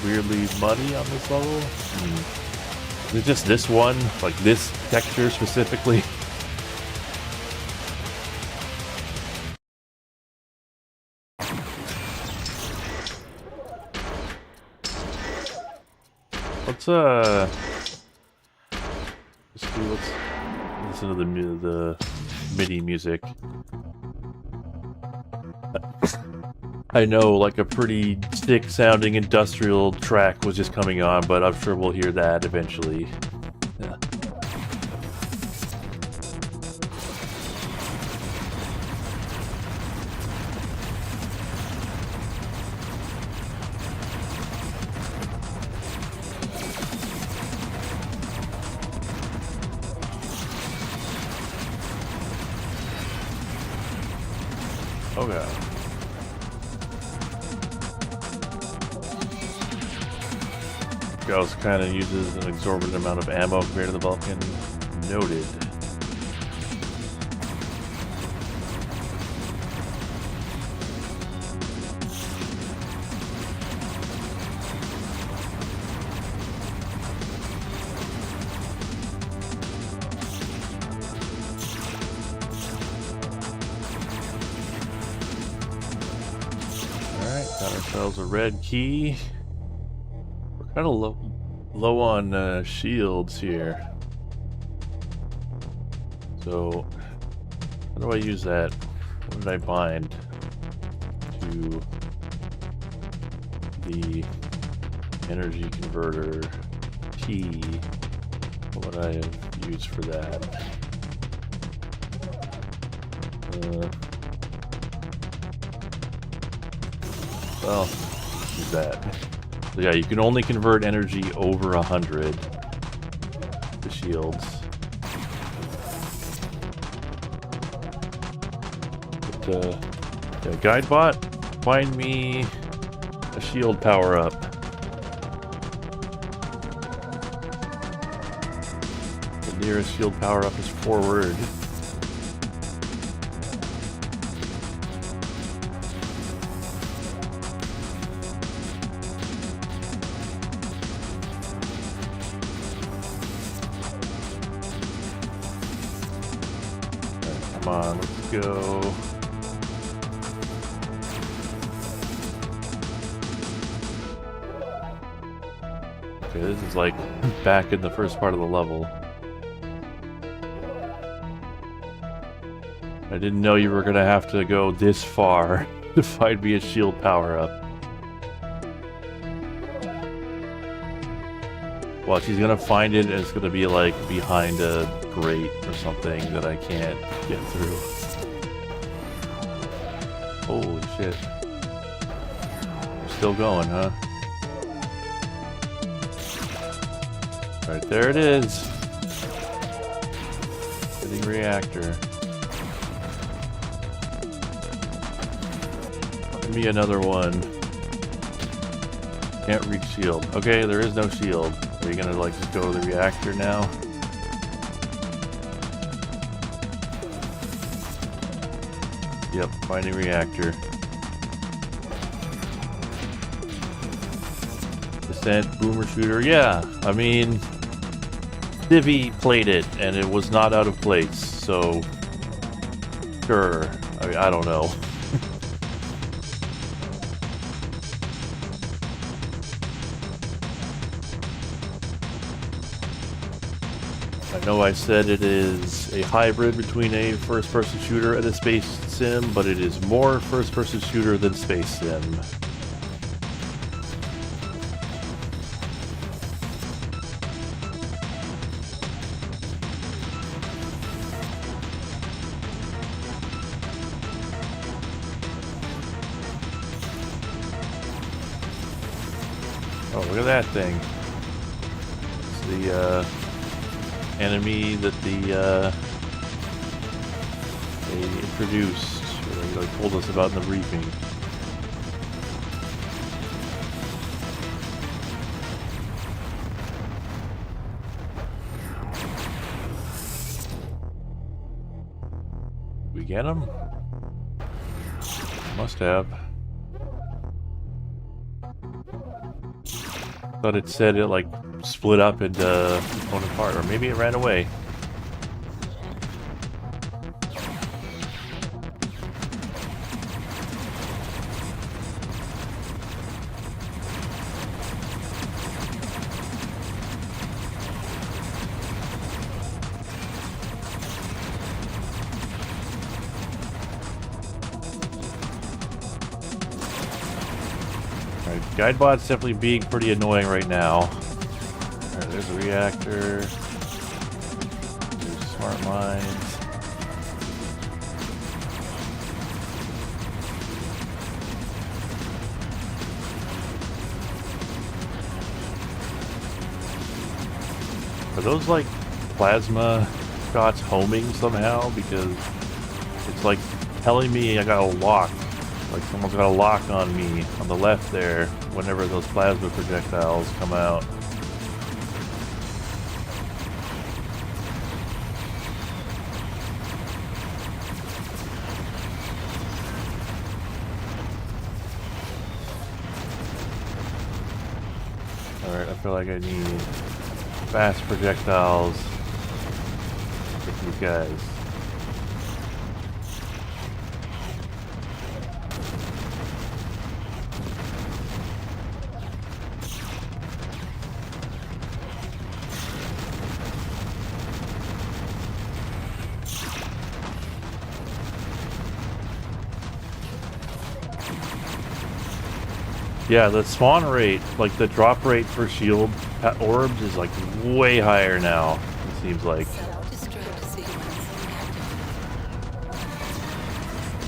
[SPEAKER 1] Weirdly muddy on this level. Is it just this one? Like this texture specifically? Let's just do Listen to the MIDI music. I know, like a pretty sick-sounding industrial track was just coming on, but I'm sure we'll hear that eventually. Yeah. Okay. Gauss kind of uses an exorbitant amount of ammo compared to the Vulcan. Noted. Got ourselves a red key. We're kind of low on shields here. So, how do I use that? What did I bind to the energy converter key? What would I have used for that? Well, use that. So yeah, you can only convert energy over 100 to shields. But, yeah, Guidebot, find me a shield power-up. The nearest shield power-up is forward. Come on, let's go. Okay, this is like back in the first part of the level. I didn't know you were gonna have to go this far to find me a shield power-up. Well, she's gonna find it and it's gonna be like behind a grate or something that I can't get through. Holy shit. We're still going, huh? Right there it is. Hitting reactor. Give me another one. Can't reach shield. Okay, there is no shield. Are you gonna like just go to the reactor now? Yep, finding reactor. Descent, boomer shooter. Yeah, I mean, Civvy played it and it was not out of place, so sure. I mean, I don't know. I know I said it is a hybrid between a first-person shooter and a space sim, but it is more first-person shooter than space sim. Oh, look at that thing. It's the, enemy that they introduced, or they told us about in the briefing. We get him? Must have. Thought it said it like split up into component part, or maybe it ran away. Alright, Guidebot's definitely being pretty annoying right now. Alright, there's a reactor. There's smart mines. Are those like plasma shots homing somehow? Because it's like telling me I got a lock. Like someone's got a lock on me on the left there whenever those plasma projectiles come out. Alright, I feel like I need fast projectiles with these guys. Yeah, the spawn rate, like the drop rate for shield orbs is like way higher now, it seems like.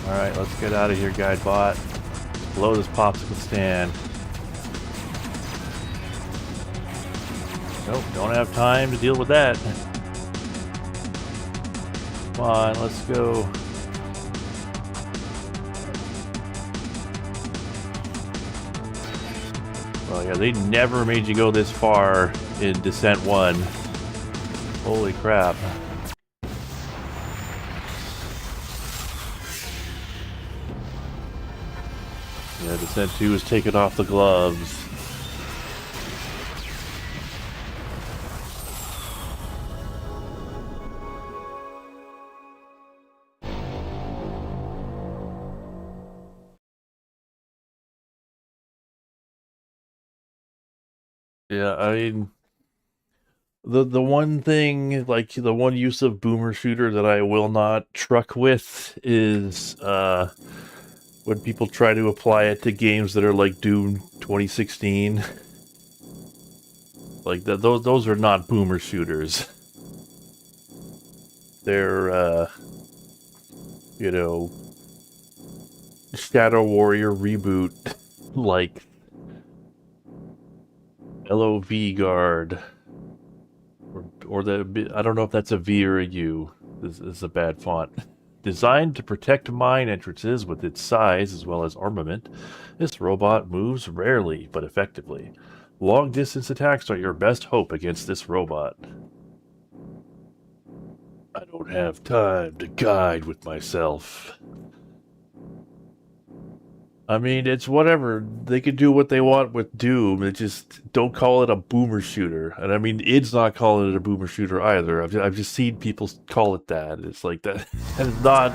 [SPEAKER 1] Alright, let's get out of here, Guidebot. Blow this popsicle stand. Nope, don't have time to deal with that. Come on, let's go. Well, yeah, they never made you go this far in Descent 1. Holy crap. Yeah, Descent 2 is taking off the gloves. Yeah, I mean, the one thing, like the one use of boomer shooter that I will not truck with is when people try to apply it to games that are like Doom 2016. Like those are not boomer shooters. They're you know, Shadow Warrior reboot like LOV guard, or the, I don't know if that's a V or a U. This is a bad font. Designed to protect mine entrances with its size as well as armament, this robot moves rarely but effectively. Long distance attacks are your best hope against this robot. I don't have time to guide with myself. I mean, it's whatever. They can do what they want with Doom. It just don't call it a boomer shooter. And I mean, id's not calling it a boomer shooter either. I've just seen people call it that. It's like that. And it's not.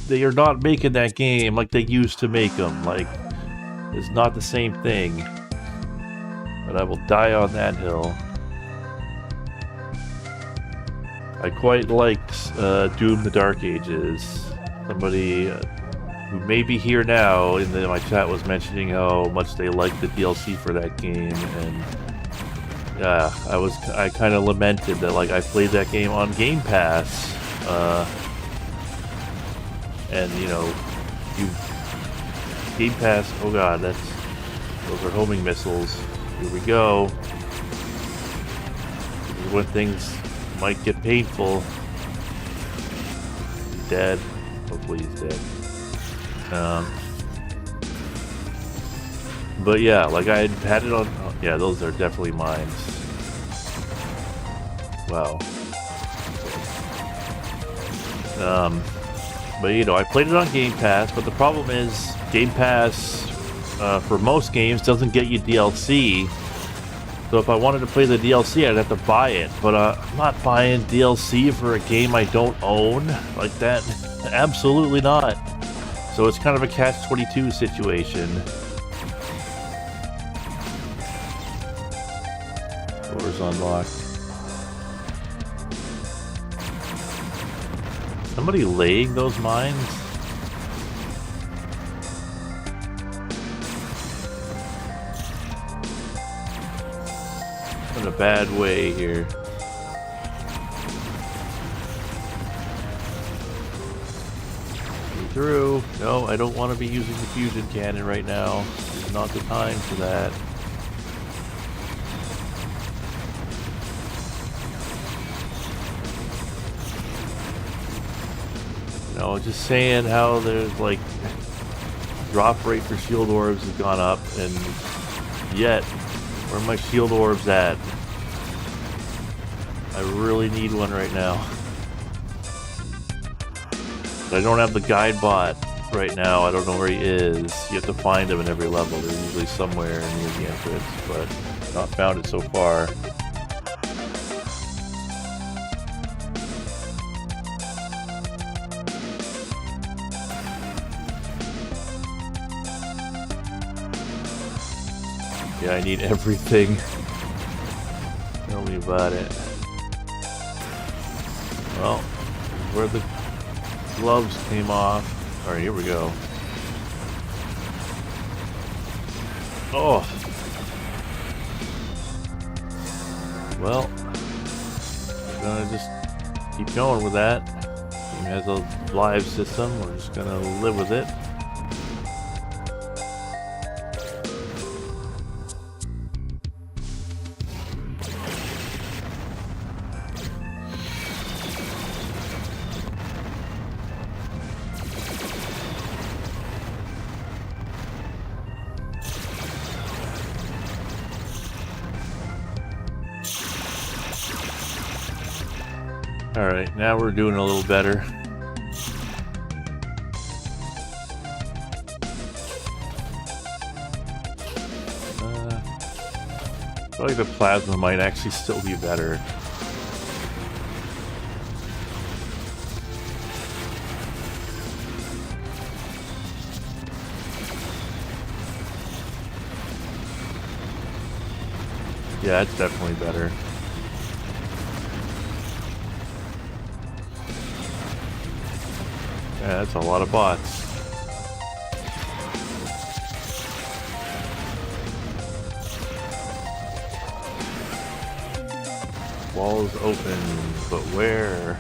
[SPEAKER 1] They are not making that game like they used to make them. Like, it's not the same thing. But I will die on that hill. I quite liked Doom: The Dark Ages. Somebody who may be here now in my chat was mentioning how much they liked the DLC for that game, and yeah, I kind of lamented that, like, I played that game on Game Pass, and you know, Game Pass. Oh god, those are homing missiles. Here we go. This is when things might get painful. He's dead. Hopefully he's dead. But yeah, like I had it on. Oh, yeah, those are definitely mines. Wow. But you know, I played it on Game Pass. But the problem is, Game Pass for most games doesn't get you DLC. So if I wanted to play the DLC, I'd have to buy it. But I'm not buying DLC for a game I don't own like that. Absolutely not. So it's kind of a catch-22 situation. Doors unlocked. Somebody laying those mines? in a bad way here. Through. No, I don't want to be using the fusion cannon right now. It's not the time for that. No, just saying how there's like drop rate for shield orbs has gone up, and yet where are my shield orbs at? I really need one right now. But I don't have the guide bot right now. I don't know where he is. You have to find him in every level. They're usually somewhere near the entrance, but not found it so far. Yeah, I need everything. Tell me about it. Well, where the gloves came off. Alright, here we go. Oh! Well, we're gonna just keep going with that. It has a live system, we're just gonna live with it. Alright, now we're doing a little better. I feel like the plasma might actually still be better. Yeah, it's definitely better. Yeah, that's a lot of bots. Walls open, but where?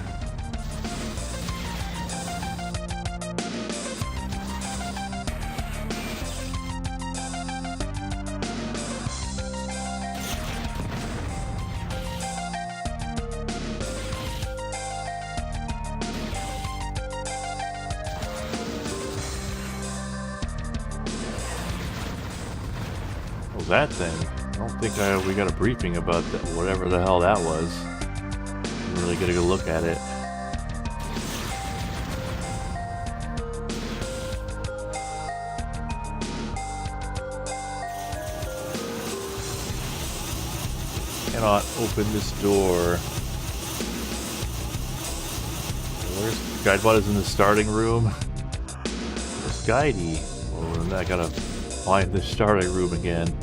[SPEAKER 1] That thing. I don't think we got a briefing about that, whatever the hell that was. I'm really gonna go look at it. Cannot open this door. Where's Guidebot is in the starting room? Where's Guidey? Well, then I gotta find the starting room again.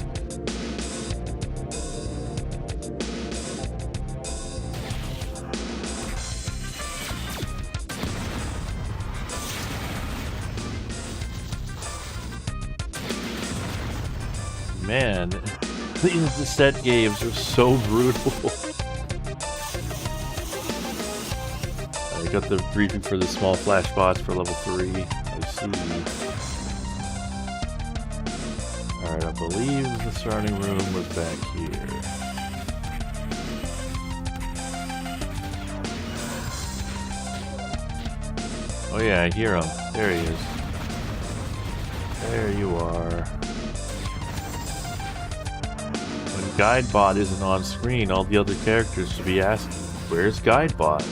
[SPEAKER 1] Man, these set games are so brutal. I got the briefing for the small flash bots for level 3. I see. Alright, I believe the starting room was back here. Oh yeah, I hear him. There he is. There you are. Guidebot isn't on screen, all the other characters should be asking, where's Guidebot?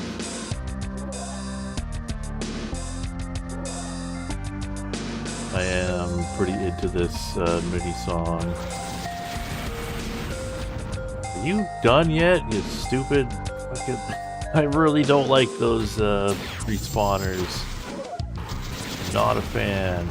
[SPEAKER 1] I am pretty into this mini song. Are you done yet, you stupid fucking... I really don't like those respawners. Not a fan.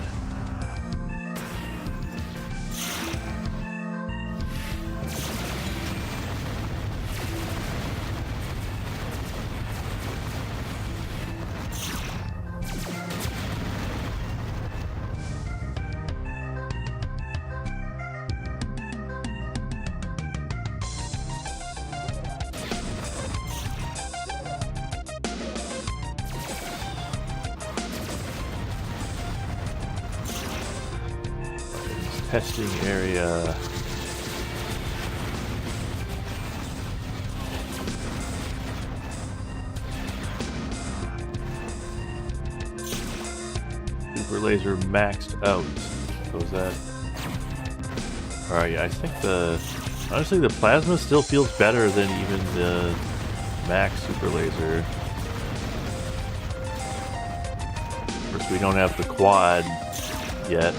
[SPEAKER 1] testing area. Super laser maxed out. So is that? Alright, yeah, I think honestly the plasma still feels better than even the max super laser. Of course, we don't have the quad yet.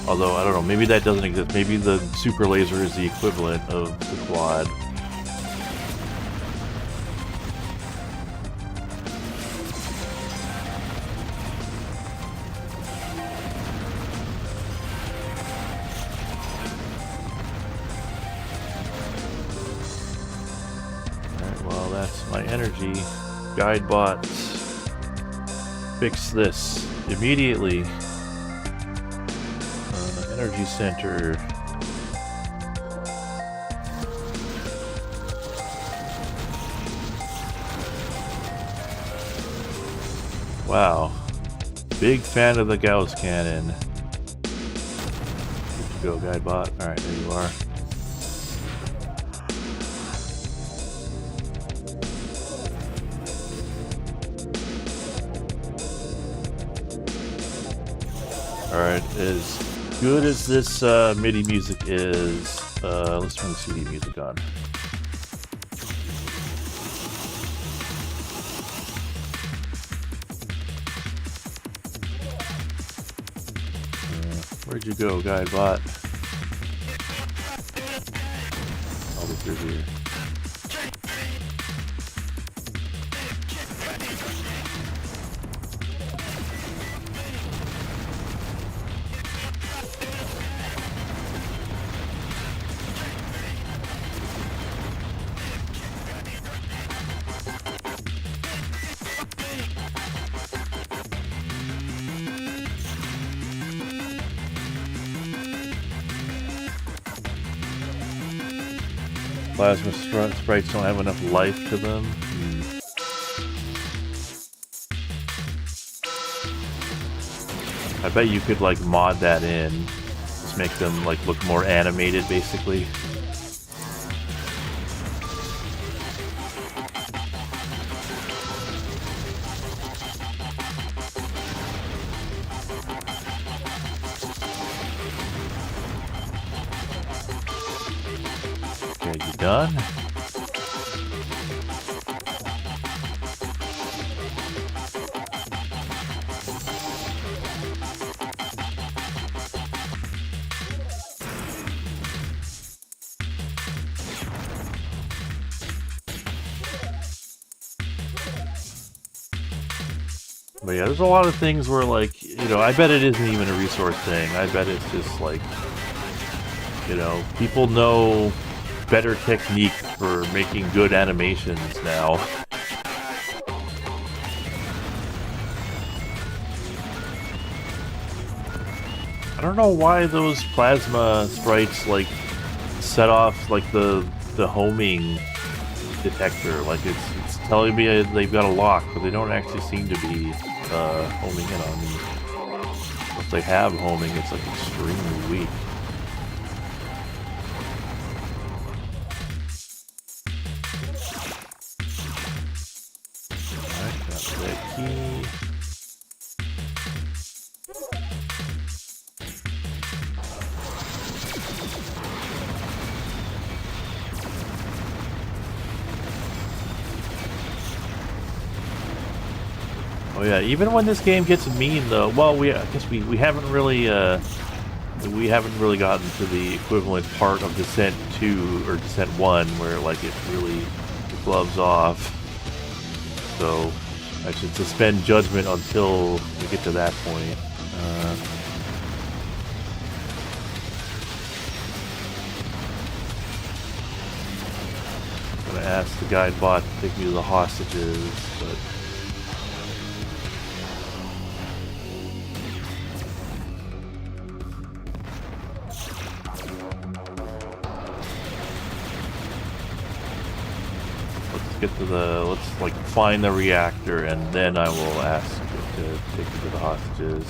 [SPEAKER 1] Although I don't know, maybe that doesn't exist. Maybe the super laser is the equivalent of the quad. Alright, well that's my energy. Guide bots. Fix this immediately. Energy center. Wow. Big fan of the Gauss cannon. Good to go, guide bot. Alright, there you are. Alright, as good as this MIDI music is, let's turn the CD music on. Where'd you go, guide bot? I'll be through here. Plasma sprites don't have enough life to them. I bet you could like mod that in. Just make them like look more animated basically. Okay, you done? But yeah, there's a lot of things where, like, you know, I bet it isn't even a resource thing. I bet it's just like, you know, people know better technique for making good animations now. I don't know why those plasma sprites, like, set off, like, the homing detector. Like, it's telling me they've got a lock, but they don't actually seem to be homing in on me. If they have homing, it's like extremely weak. Alright, got that key. Oh yeah, even when this game gets mean though, well, I guess we haven't really gotten to the equivalent part of Descent 2 or Descent 1 where like it really gloves off. So I should suspend judgment until we get to that point. I'm gonna ask the guide bot to take me to the hostages, but let's like find the reactor and then I will ask it to take me to the hostages.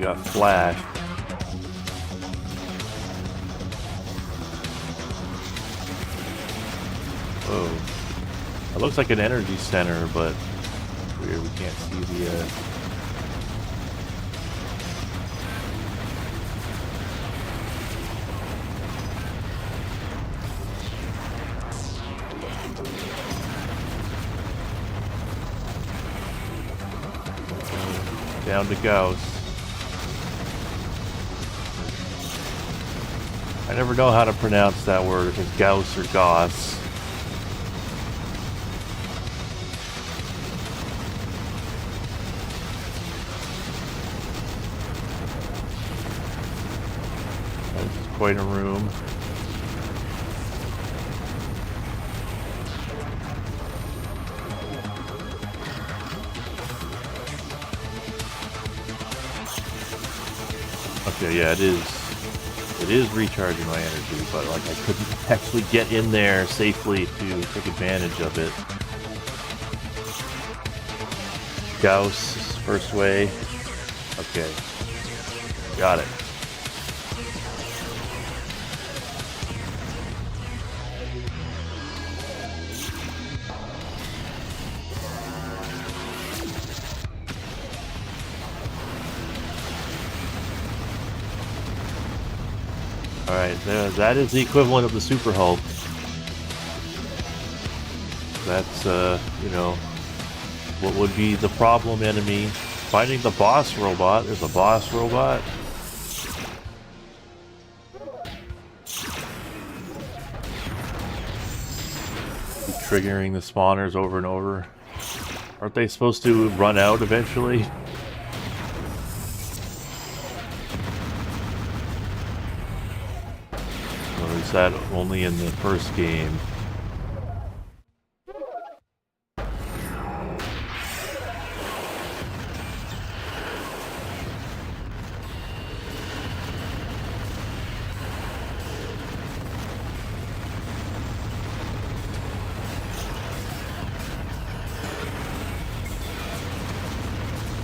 [SPEAKER 1] got flash. Whoa. That looks like an energy center, but weird, we can't see the down to Gauss. I never know how to pronounce that word, if it's Gauss or Gauss. That's quite a room. Okay, yeah, it is recharging my energy, but like I couldn't actually get in there safely to take advantage of it. Gauss, first way. Okay, got it. Alright, that is the equivalent of the Super Hulk. That's, you know, what would be the problem enemy. Finding the boss robot. There's a boss robot. Keep triggering the spawners over and over. Aren't they supposed to run out eventually? Or is that only in the first game?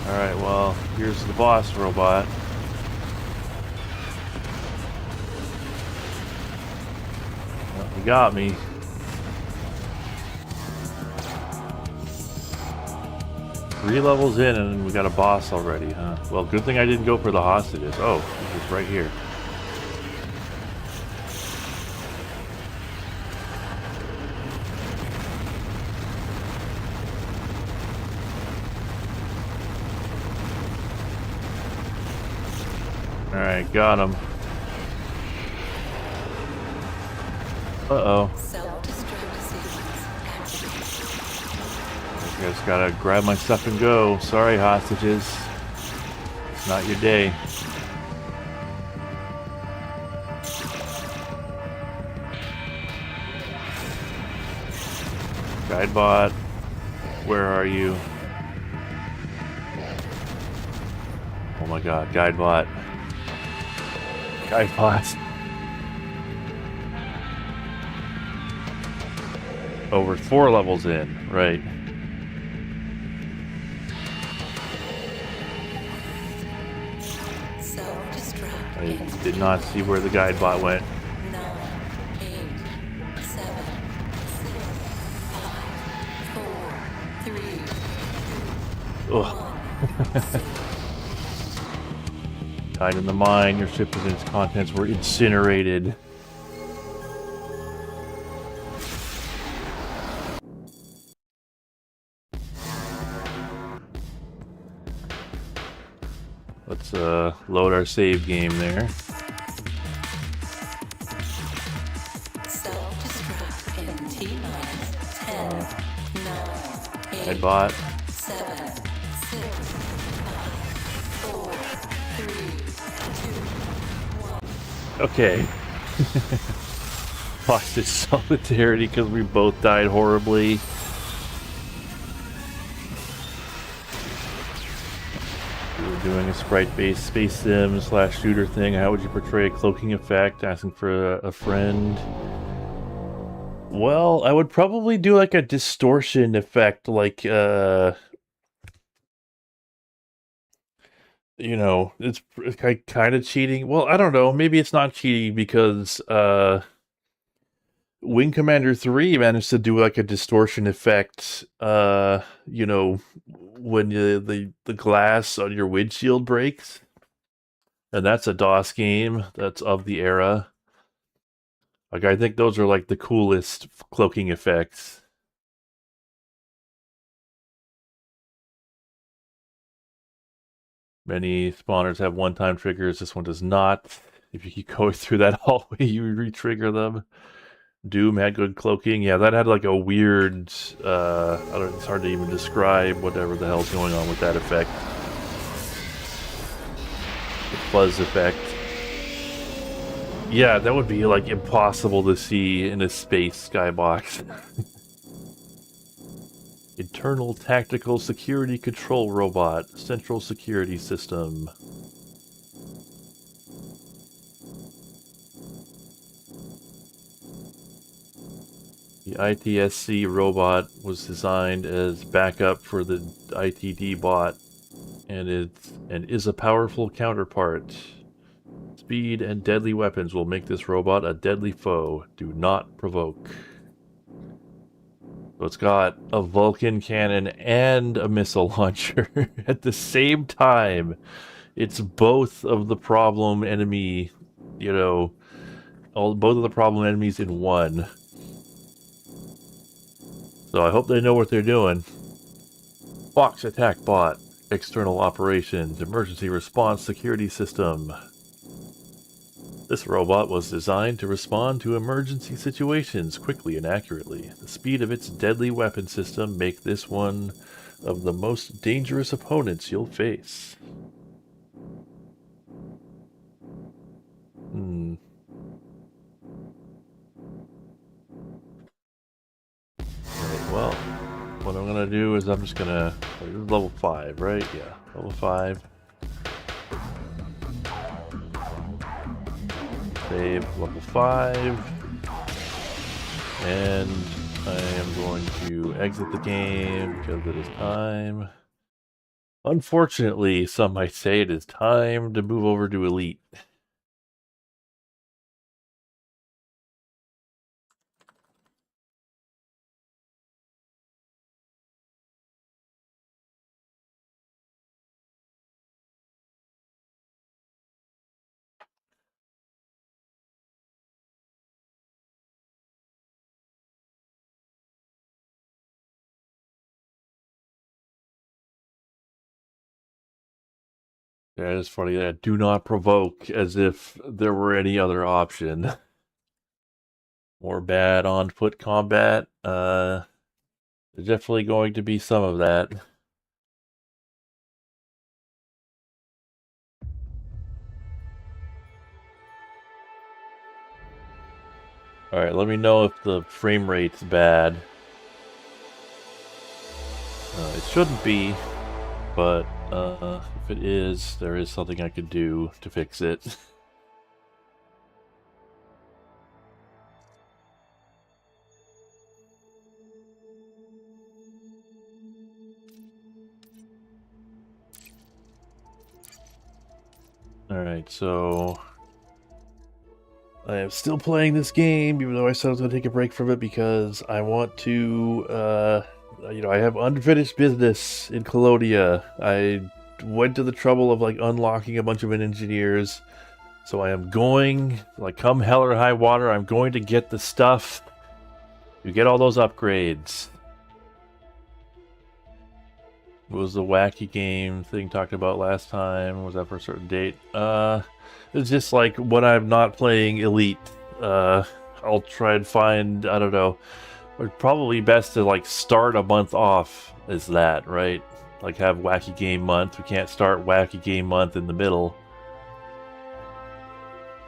[SPEAKER 1] Alright, well, here's the boss robot. Well, he got me. Three levels in and we got a boss already, huh? Well, good thing I didn't go for the hostages. Oh, he's right here. Alright, got him. Uh-oh. I just gotta grab my stuff and go. Sorry, hostages. It's not your day. Guidebot, where are you? Oh my god, Guidebot. Guidebot. Oh, we're 4 levels in, right. I did not see where the Guidebot went.
[SPEAKER 5] 9, 8, 7, 6, 5, 4, 3,
[SPEAKER 1] Ugh. Tied in the mine, your ship and its contents were incinerated. Let's load our save game there.
[SPEAKER 5] self-destruct in T-minus 10, 9, 8,
[SPEAKER 1] Guidebot.
[SPEAKER 5] 7, 6, 5, 4, 3, 2, 1.
[SPEAKER 1] Okay. Hostage solidarity because we both died horribly. Doing a sprite-based space sim / shooter thing. How would you portray a cloaking effect? Asking for a friend. Well, I would probably do like a distortion effect, like you know, it's kind of cheating. Well, I don't know. Maybe it's not cheating because Wing Commander 3 managed to do like a distortion effect, you know, when the glass on your windshield breaks. And that's a DOS game that's of the era. Like, I think those are like the coolest cloaking effects. Many spawners have one-time triggers. This one does not. If you keep going through that hallway, you re-trigger them. Doom had good cloaking. Yeah, that had like a weird, I don't, it's hard to even describe whatever the hell's going on with that effect. The fuzz effect. Yeah, that would be like impossible to see in a space skybox. Internal Tactical Security Control Robot, Central Security System. The ITSC robot was designed as backup for the ITD bot and is a powerful counterpart. Speed and deadly weapons will make this robot a deadly foe. Do not provoke. So it's got a Vulcan cannon and a missile launcher at the same time. It's both of the problem enemy, you know, both of the problem enemies in one. So I hope they know what they're doing. Fox attack bot, external operations, emergency response security system. This robot was designed to respond to emergency situations quickly and accurately. The speed of its deadly weapon system make this one of the most dangerous opponents you'll face. Well, what I'm gonna do is I'm just gonna... This is level 5, right? Yeah, level 5. Save level 5. And I am going to exit the game because it is time. Unfortunately, some might say it is time to move over to Elite. Yeah, it's funny that do not provoke as if there were any other option. More bad on foot combat. There's definitely going to be some of that. Alright, let me know if the frame rate's bad. It shouldn't be, but if it is, there is something I could do to fix it. Alright, so I am still playing this game, even though I said I was going to take a break from it because I want to, you know, I have unfinished business in Colonia. I went to the trouble of, like, unlocking a bunch of engineers. So I am going, like, come hell or high water, I'm going to get the stuff to get all those upgrades. What was the wacky game thing talked about last time? Was that for a certain date? It's just like when I'm not playing Elite, I'll try and find, I don't know, it's probably best to like start a month off as that, right? Like have wacky game month. We can't start wacky game month in the middle.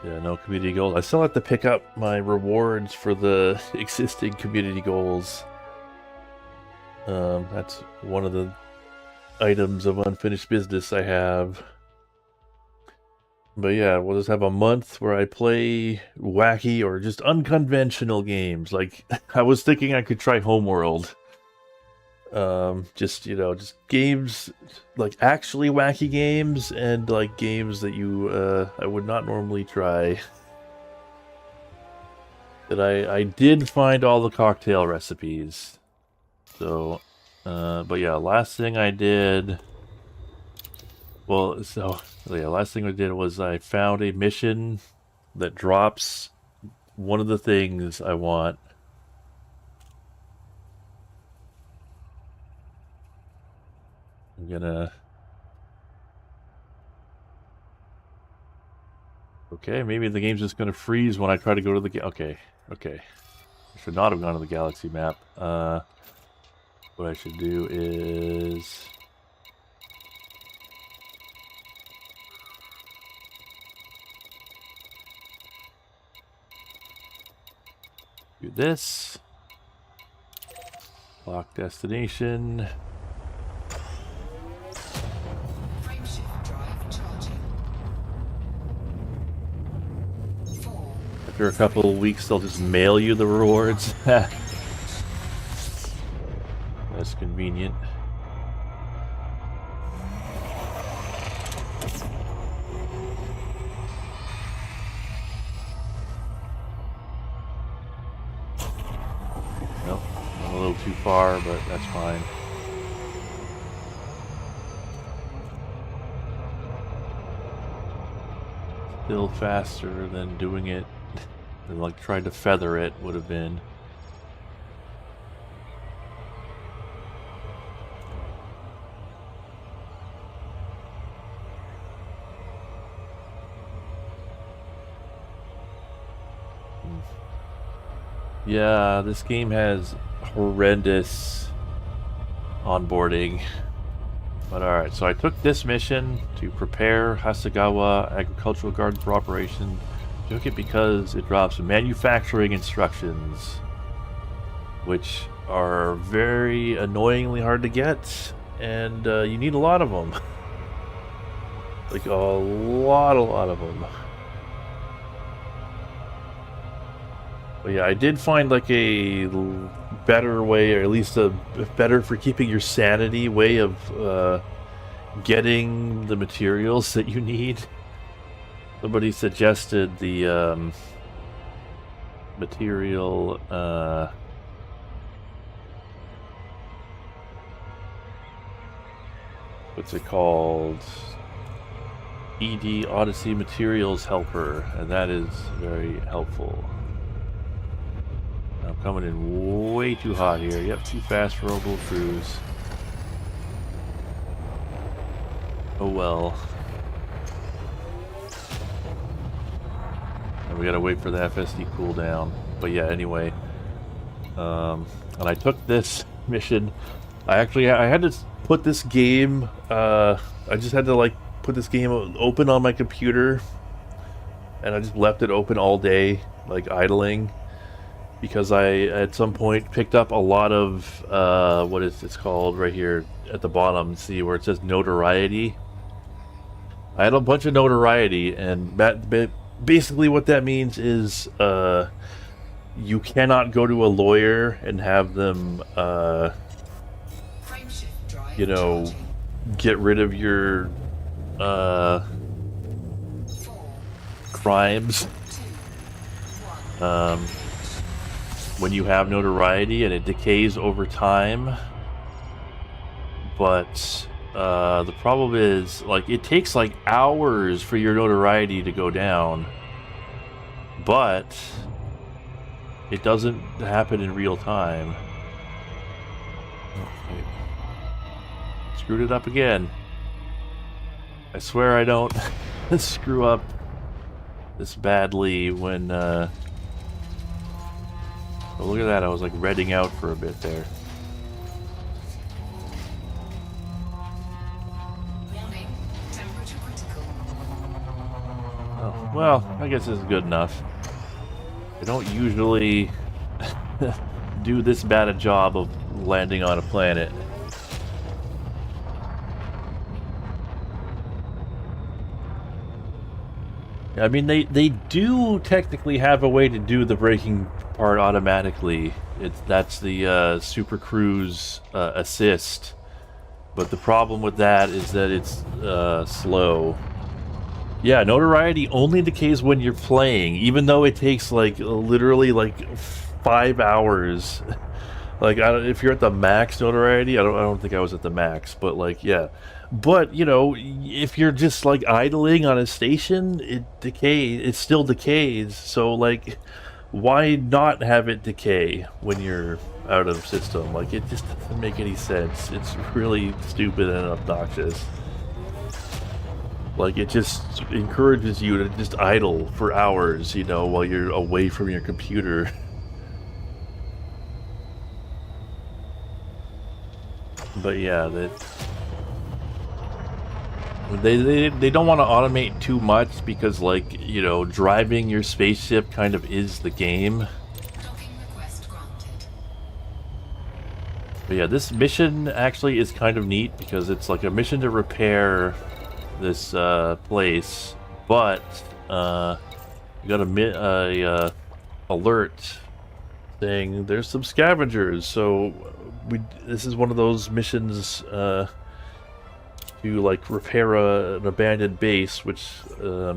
[SPEAKER 1] Yeah, no community goals. I still have to pick up my rewards for the existing community goals. That's one of the items of unfinished business I have. But yeah, we'll just have a month where I play wacky or just unconventional games. Like, I was thinking I could try Homeworld. Just, you know, just games, like actually wacky games, and like games that I would not normally try. That I did find all the cocktail recipes. So, but yeah, last thing I did, last thing I did was I found a mission that drops one of the things I want. I'm gonna... Okay, maybe the game's just gonna freeze when I try to go to the... Okay. I should not have gone to the galaxy map. What I should do is... do this. Lock destination.
[SPEAKER 5] Frameshift drive charging. 4.
[SPEAKER 1] After a couple of weeks, they'll just mail you the rewards. That's convenient. Nope, I'm a little too far, but that's fine. Still faster than doing it, than like trying to feather it would have been. Yeah, this game has horrendous onboarding. But alright, so I took this mission to prepare Hasegawa Agricultural Garden for operation. Took it because it drops manufacturing instructions, which are very annoyingly hard to get, and you need a lot of them. Like a lot of them. But yeah, I did find like a better way, or at least a better for keeping your sanity way of getting the materials that you need. Somebody suggested the material what's it called? ED Odyssey Materials Helper, and that is very helpful. I'm coming in way too hot here. Yep, too fast for Robo Cruise. Oh well. And we gotta wait for the FSD cooldown. But yeah, anyway. And I took this mission. I had to put this game, I just had to like put this game open on my computer. And I just left it open all day, like idling. Because I, at some point, picked up a lot of, what is this called right here at the bottom, see where it says notoriety? I had a bunch of notoriety, and basically what that means is, you cannot go to a lawyer and have them, you know, get rid of your, crimes. When you have notoriety, and it decays over time. But the problem is, like, it takes like hours for your notoriety to go down, but it doesn't happen in real time. Okay. Screwed it up again. I swear I don't screw up this badly when oh, look at that, I was like redding out for a bit there.
[SPEAKER 5] Warning, temperature critical.
[SPEAKER 1] Oh, well, I guess this is good enough. I don't usually do this bad a job of landing on a planet. I mean, they do technically have a way to do the braking part automatically. That's the Super Cruise assist. But the problem with that is that it's slow. Yeah, notoriety only decays when you're playing, even though it takes like literally like 5 hours. Like, if you're at the max notoriety, I don't think I was at the max, but like, yeah. But, you know, if you're just like idling on a station, it still decays. So like, why not have it decay when you're out of system? Like, it just doesn't make any sense. It's really stupid and obnoxious. Like, it just encourages you to just idle for hours, you know, while you're away from your computer. But yeah, they don't want to automate too much because, like, you know, driving your spaceship kind of is the game.
[SPEAKER 5] Docking request granted.
[SPEAKER 1] But yeah, this mission actually is kind of neat because it's like a mission to repair this place, but you got a alert saying there's some scavengers. So this is one of those missions to like repair an abandoned base, which if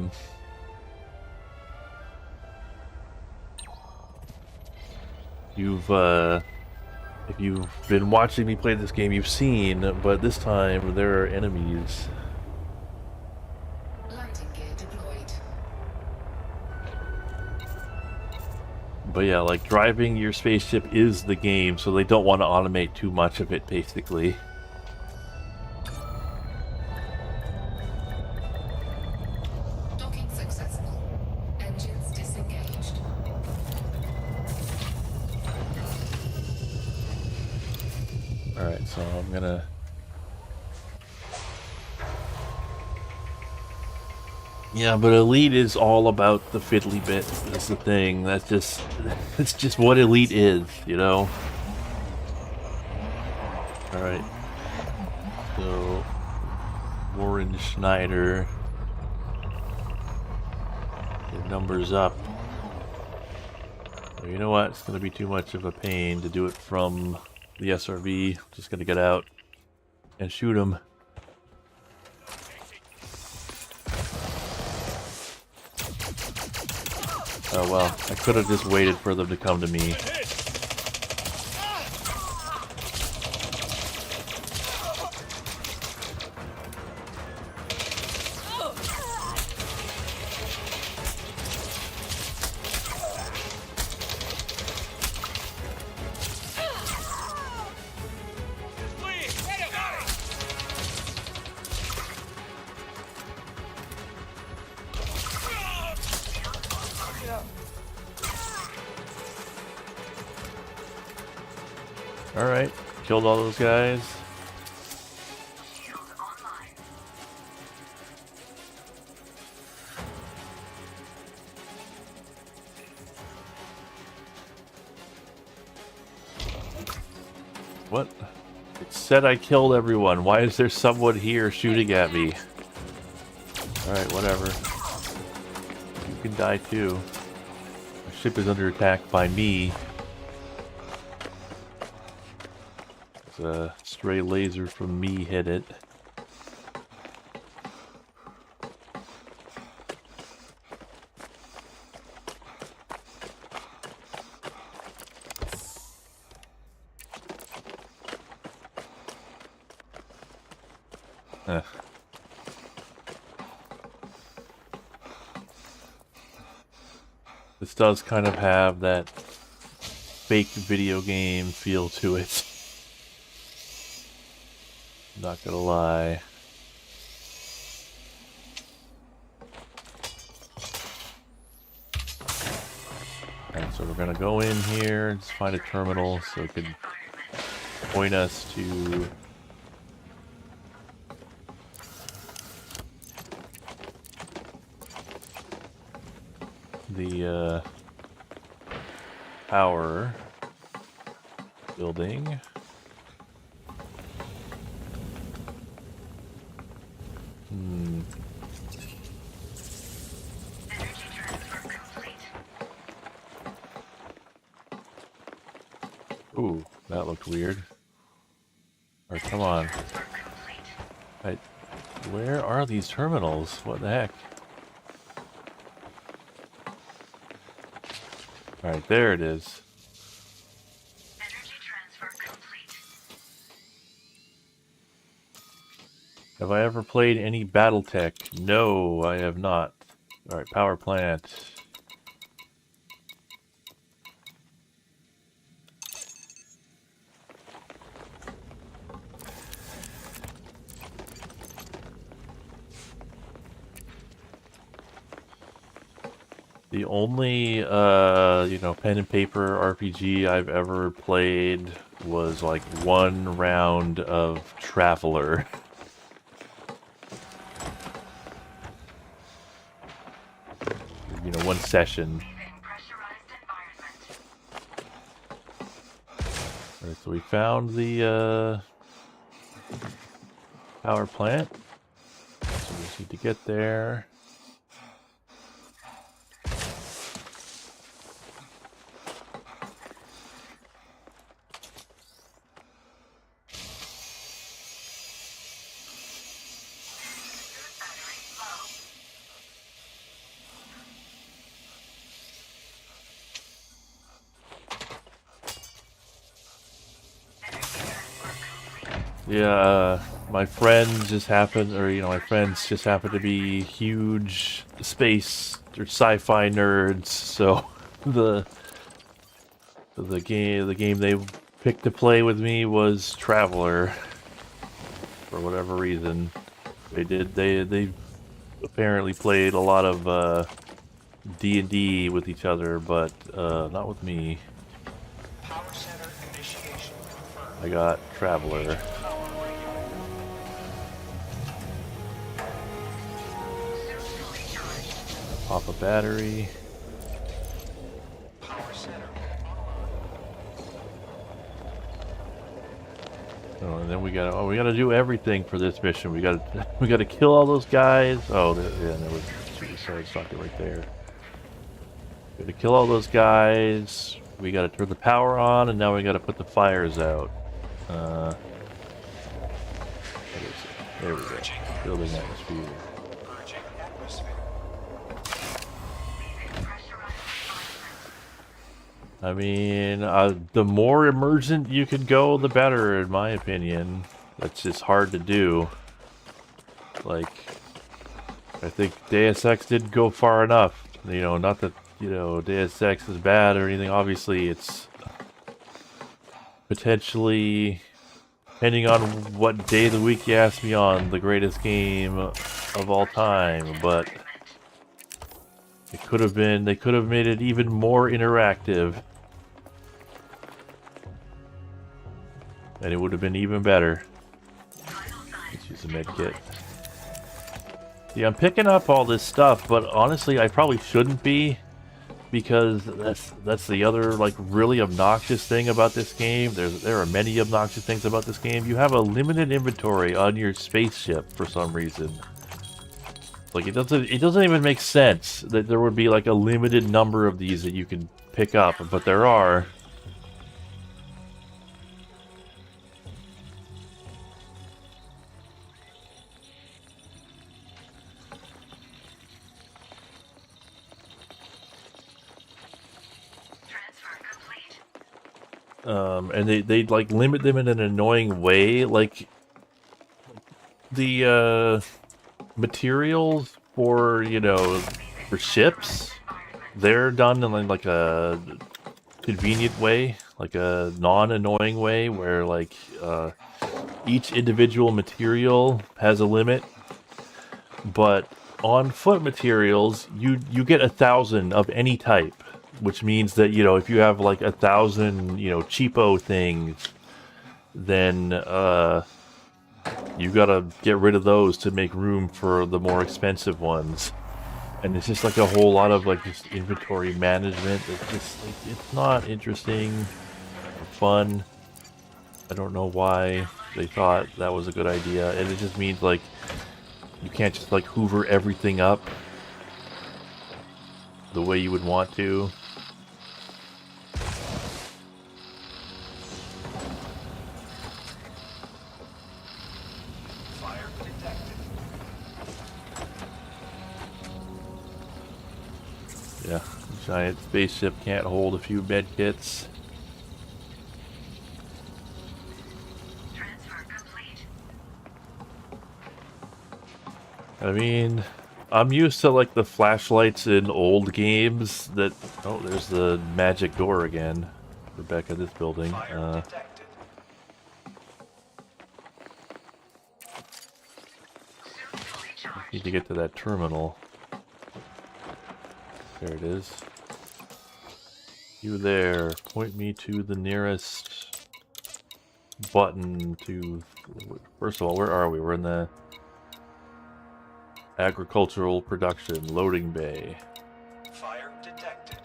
[SPEAKER 1] you've been watching me play this game, you've seen, but this time there are enemies.
[SPEAKER 5] Landing gear deployed.
[SPEAKER 1] But yeah, like, driving your spaceship is the game, so they don't want to automate too much of it, basically.
[SPEAKER 5] Docking successful. Engines disengaged.
[SPEAKER 1] Alright, so I'm gonna... Yeah, but Elite is all about the fiddly bit. That's the thing. That's just what Elite is, you know? Alright. So, Warren Schneider. Your number's up. So you know what? It's gonna be too much of a pain to do it from the SRV. Just gonna get out and shoot him. Oh well, I could have just waited for them to come to me. Alright, killed all those guys. What? It said I killed everyone. Why is there someone here shooting at me? Alright, whatever. You can die too. My ship is under attack by me. A stray laser from me hit it. This does kind of have that fake video game feel to it. Not gonna lie. Alright, so we're gonna go in here and just find a terminal so it can point us to the power building. Ooh, that looked weird. Alright, come on. Where are these terminals? What the heck? Alright, there it is.
[SPEAKER 3] Energy transfer complete.
[SPEAKER 1] Have I ever played any Battletech? No, I have not. Alright, power plant. The only, pen and paper RPG I've ever played was like one round of Traveler. One session.
[SPEAKER 3] Pressurized environment.
[SPEAKER 1] Alright, so we found the, power plant. So we just need to get there. Yeah, my friends just happen to be huge space or sci-fi nerds, so the game they picked to play with me was Traveler. For whatever reason, they apparently played a lot of D&D with each other, but not with me.
[SPEAKER 6] Power center initiation confirmed.
[SPEAKER 1] I got Traveler. Pop a battery.
[SPEAKER 6] Power center
[SPEAKER 1] Oh, and then we gotta do everything for this mission. We gotta kill all those guys. Oh, yeah, there was suicide socket right there. We gotta kill all those guys. We gotta turn the power on, and now we gotta put the fires out. What is it? There we go. Building atmosphere.
[SPEAKER 6] purging atmosphere.
[SPEAKER 1] I mean, the more emergent you could go, the better, in my opinion. That's just hard to do. Like, I think Deus Ex didn't go far enough. Not that, Deus Ex is bad or anything. Obviously, it's potentially, depending on what day of the week you ask me on, the greatest game of all time. But they could have made it even more interactive. And it would have been even better. Let's use a med kit. Yeah, I'm picking up all this stuff, but honestly, I probably shouldn't be, because that's the other really obnoxious thing about this game. There are many obnoxious things about this game. You have a limited inventory on your spaceship for some reason. Like, it doesn't even make sense that there would be a limited number of these that you can pick up, but there are. And they limit them in an annoying way. Like, the materials for for ships, they're done in a convenient way, like a non-annoying way, where each individual material has a limit. But on foot materials, you get 1,000 of any type. Which means that, if you have 1,000, cheapo things, then, you gotta get rid of those to make room for the more expensive ones. And it's just a whole lot of just inventory management. It's just, it's not interesting or fun. I don't know why they thought that was a good idea. And it just means, you can't just, hoover everything up the way you would want to. Yeah, giant spaceship can't hold a few med kits.
[SPEAKER 3] Transfer complete.
[SPEAKER 1] I mean, I'm used to like the flashlights in old games that... Oh, there's the magic door again. We're back at this building.
[SPEAKER 6] Fire detected.
[SPEAKER 1] Need to get to that terminal. There it is. You there. Point me to the nearest button to... First of all, where are we? We're in the agricultural production loading bay.
[SPEAKER 6] Fire detected.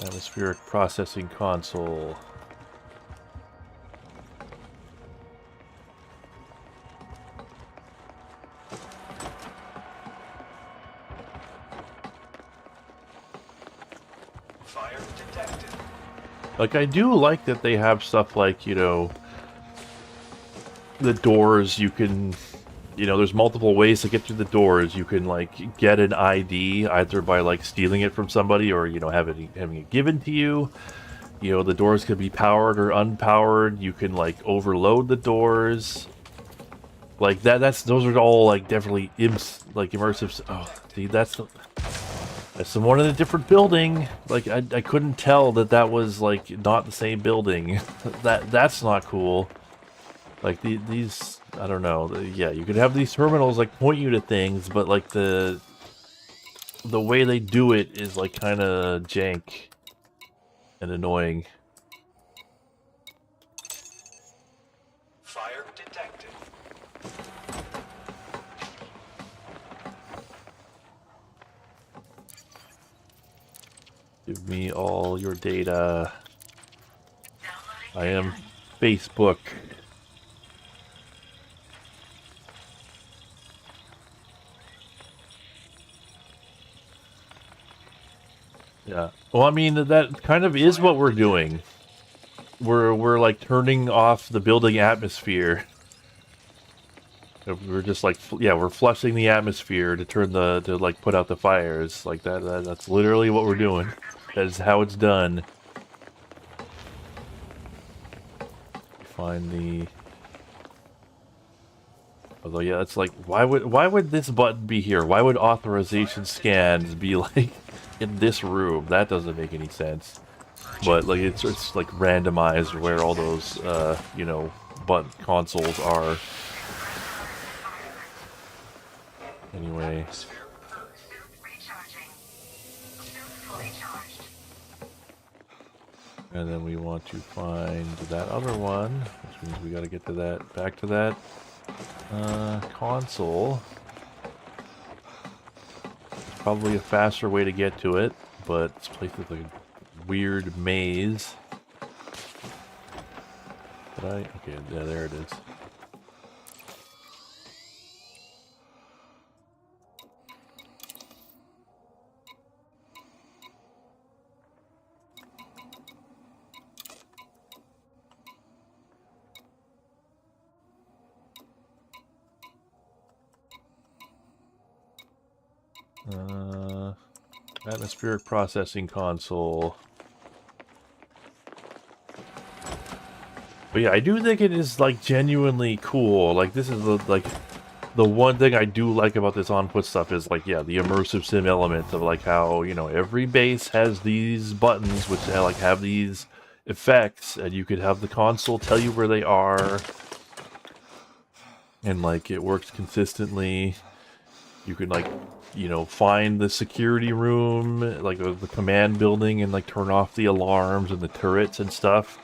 [SPEAKER 1] Atmospheric processing console.
[SPEAKER 6] Fire detected.
[SPEAKER 1] Like, I do like that they have stuff like, you know, the doors you can, you know, there's multiple ways to get through the doors. You can, like, get an ID either by, like, stealing it from somebody or, you know, having it given to you. You know, the doors can be powered or unpowered. You can, like, overload the doors. Like, those are all, like, definitely immersive. Oh, see, that's the one in a different building. Like, I couldn't tell that was, like, not the same building. That's not cool. Like, these, I don't know. Yeah, you could have these terminals, like, point you to things, but, like, the way they do it is, like, kind of jank and annoying.
[SPEAKER 6] Fire detected.
[SPEAKER 1] Give me all your data. I am Facebook. Yeah. Well, I mean, that kind of is what we're doing. We're like turning off the building atmosphere. We're just like, yeah, we're flushing the atmosphere to like put out the fires. Like that's literally what we're doing. That is how it's done. Find the... Although, yeah, it's like, why would this button be here? Why would authorization scans be like in this room? That doesn't make any sense. But like it's like randomized where all those you know, button consoles are. Anyway.
[SPEAKER 3] Recharging. Suit fully charged.
[SPEAKER 1] And then we want to find that other one, which means we gotta get to that, back to that console. There's probably a faster way to get to it, but this place is like a weird maze. Okay, yeah, there it is. Atmospheric processing console. But yeah, I do think it is like genuinely cool. Like this is the one thing I do like about this on-foot stuff is like, yeah, the immersive sim element of like how, you know, every base has these buttons which like have these effects, and you could have the console tell you where they are, and like it works consistently. You can like, you know, find the security room, like the command building, and like turn off the alarms and the turrets and stuff.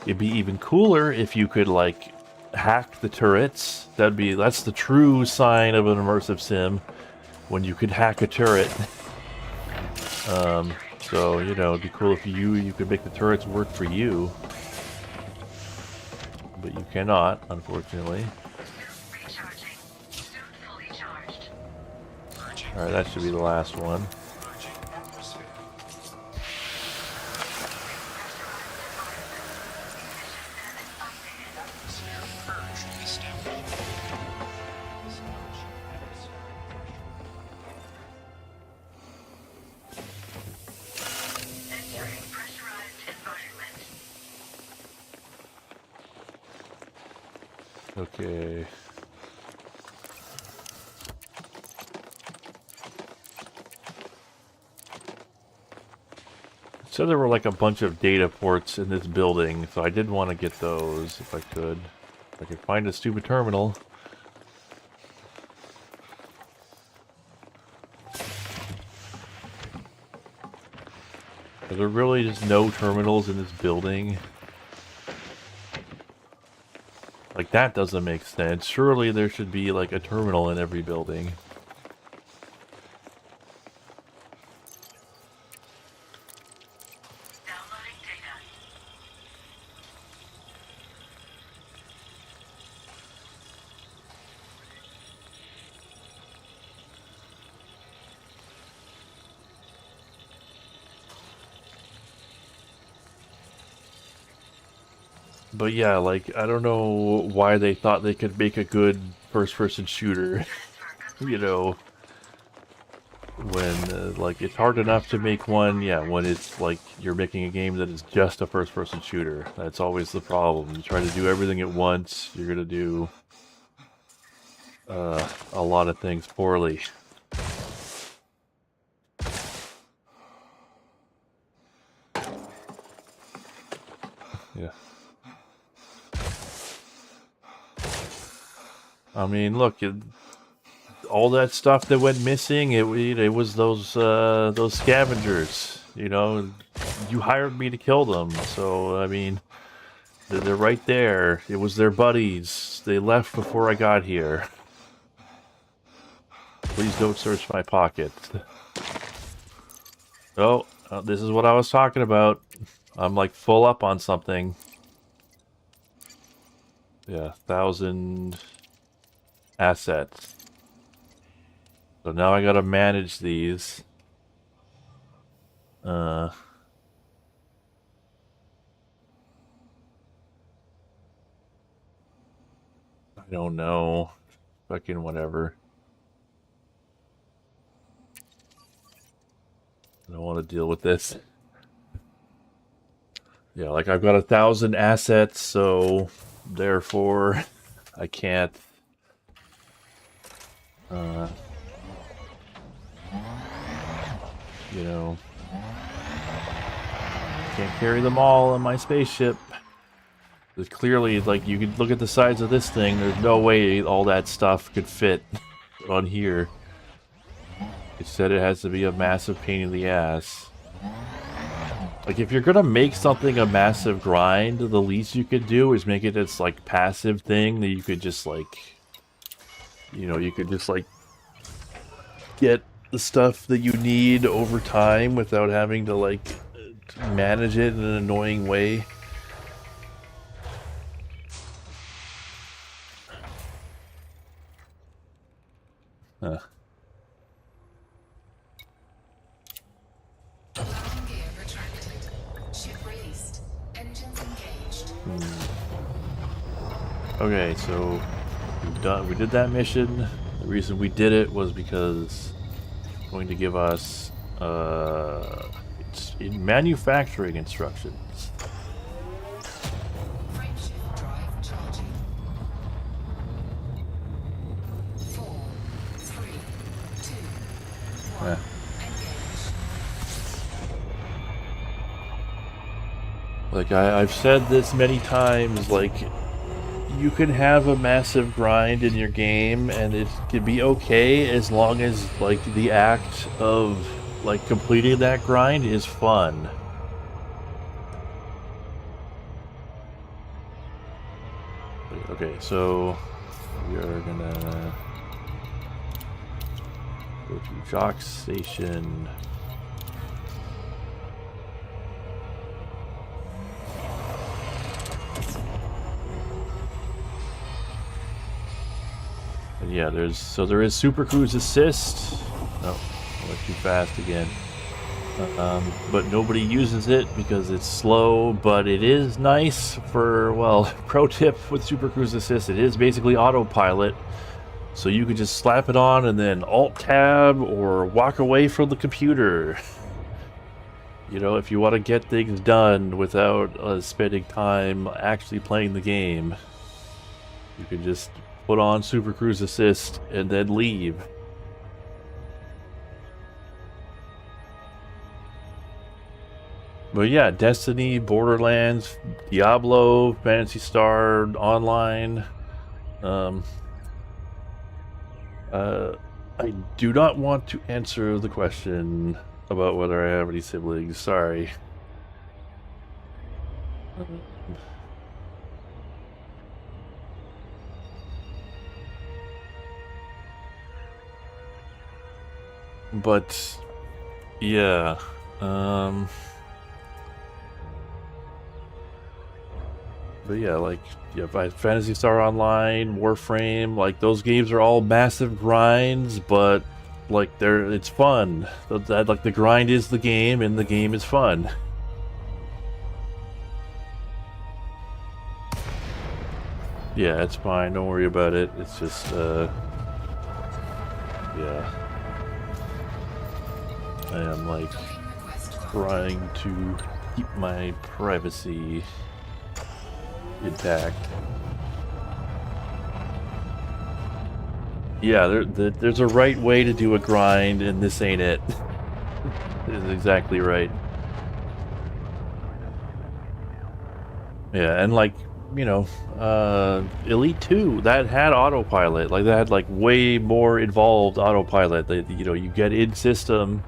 [SPEAKER 1] It'd be even cooler if you could like hack the turrets. That's the true sign of an immersive sim, when you could hack a turret. So, you know, it'd be cool if you could make the turrets work for you. But you cannot, unfortunately.
[SPEAKER 3] Recharging. Suit fully charged.
[SPEAKER 1] Alright, that should be the last one.
[SPEAKER 6] Merging atmosphere.
[SPEAKER 1] Okay. So there were like a bunch of data ports in this building, so I did want to get those if I could. If I could find a stupid terminal. Are there really just no terminals in this building? Like, that doesn't make sense. Surely there should be like a terminal in every building.
[SPEAKER 3] Downloading data.
[SPEAKER 1] But yeah, like, I don't know why they thought they could make a good first-person shooter, you know, when, like, it's hard enough to make one, yeah, when it's, like, you're making a game that is just a first-person shooter. That's always the problem. You try to do everything at once, you're gonna do, a lot of things poorly. Yeah. I mean, look, all that stuff that went missing, it was those scavengers, you know. You hired me to kill them, so, I mean, they're right there. It was their buddies. They left before I got here. Please don't search my pocket. Oh, this is what I was talking about. I'm, like, full up on something. Yeah, 1,000... assets. So now I gotta manage these. I don't know. Fucking whatever. I don't want to deal with this. Yeah, like I've got 1,000 assets, so therefore I can't you know, can't carry them all on my spaceship. There's clearly, like, you could look at the size of this thing, there's no way all that stuff could fit on here. It said it has to be a massive pain in the ass. Like, if you're gonna make something a massive grind, the least you could do is make it this, like, passive thing that you could just, like, you know, you could just, like, get the stuff that you need over time without having to, like, manage it in an annoying way. Huh.
[SPEAKER 5] Landing gear retracted. Ship released. Engines engaged.
[SPEAKER 1] Okay, so we did that mission. The reason we did it was because it's going to give us it's in manufacturing instructions.
[SPEAKER 5] Frameshift drive charging. 4, 3, 2, 1.
[SPEAKER 1] Eh.
[SPEAKER 5] Engage.
[SPEAKER 1] Like I've said this many times, like, you can have a massive grind in your game and it can be okay as long as, like, the act of, like, completing that grind is fun. Okay, so we are gonna go to Jock Station. And yeah, there is Super Cruise Assist. No, I went too fast again. But nobody uses it because it's slow, but it is nice for, well, pro tip with Super Cruise Assist, it is basically autopilot. So you could just slap it on and then Alt-Tab or walk away from the computer. You know, if you want to get things done without spending time actually playing the game. You could just put on Super Cruise Assist and then leave. But yeah, Destiny, Borderlands, Diablo, Phantasy Star Online. I do not want to answer the question about whether I have any siblings. Sorry. But yeah, but yeah, like, yeah, Phantasy Star Online, Warframe, like, those games are all massive grinds, but like, it's fun. Like, the grind is the game, and the game is fun. Yeah, it's fine. Don't worry about it. It's just, yeah. I am, like, trying to keep my privacy intact. Yeah, there's a right way to do a grind, and this ain't it. It is exactly right. Yeah, and like, you know, Elite 2, that had autopilot. Like, that had like way more involved autopilot. You know, you get in system,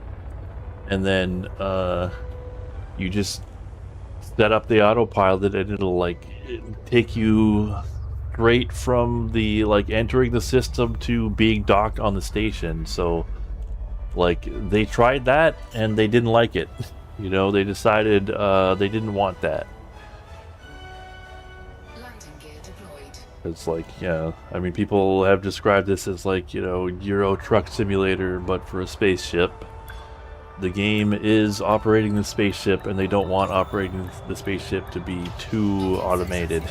[SPEAKER 1] and then you just set up the autopilot, and it'll like take you straight from the like entering the system to being docked on the station. So like, they tried that and they didn't like it. You know, they decided they didn't want that. It's like, yeah, I mean, people have described this as like, you know, Euro Truck Simulator, but for a spaceship. The game is operating the spaceship, and they don't want operating the spaceship to be too automated.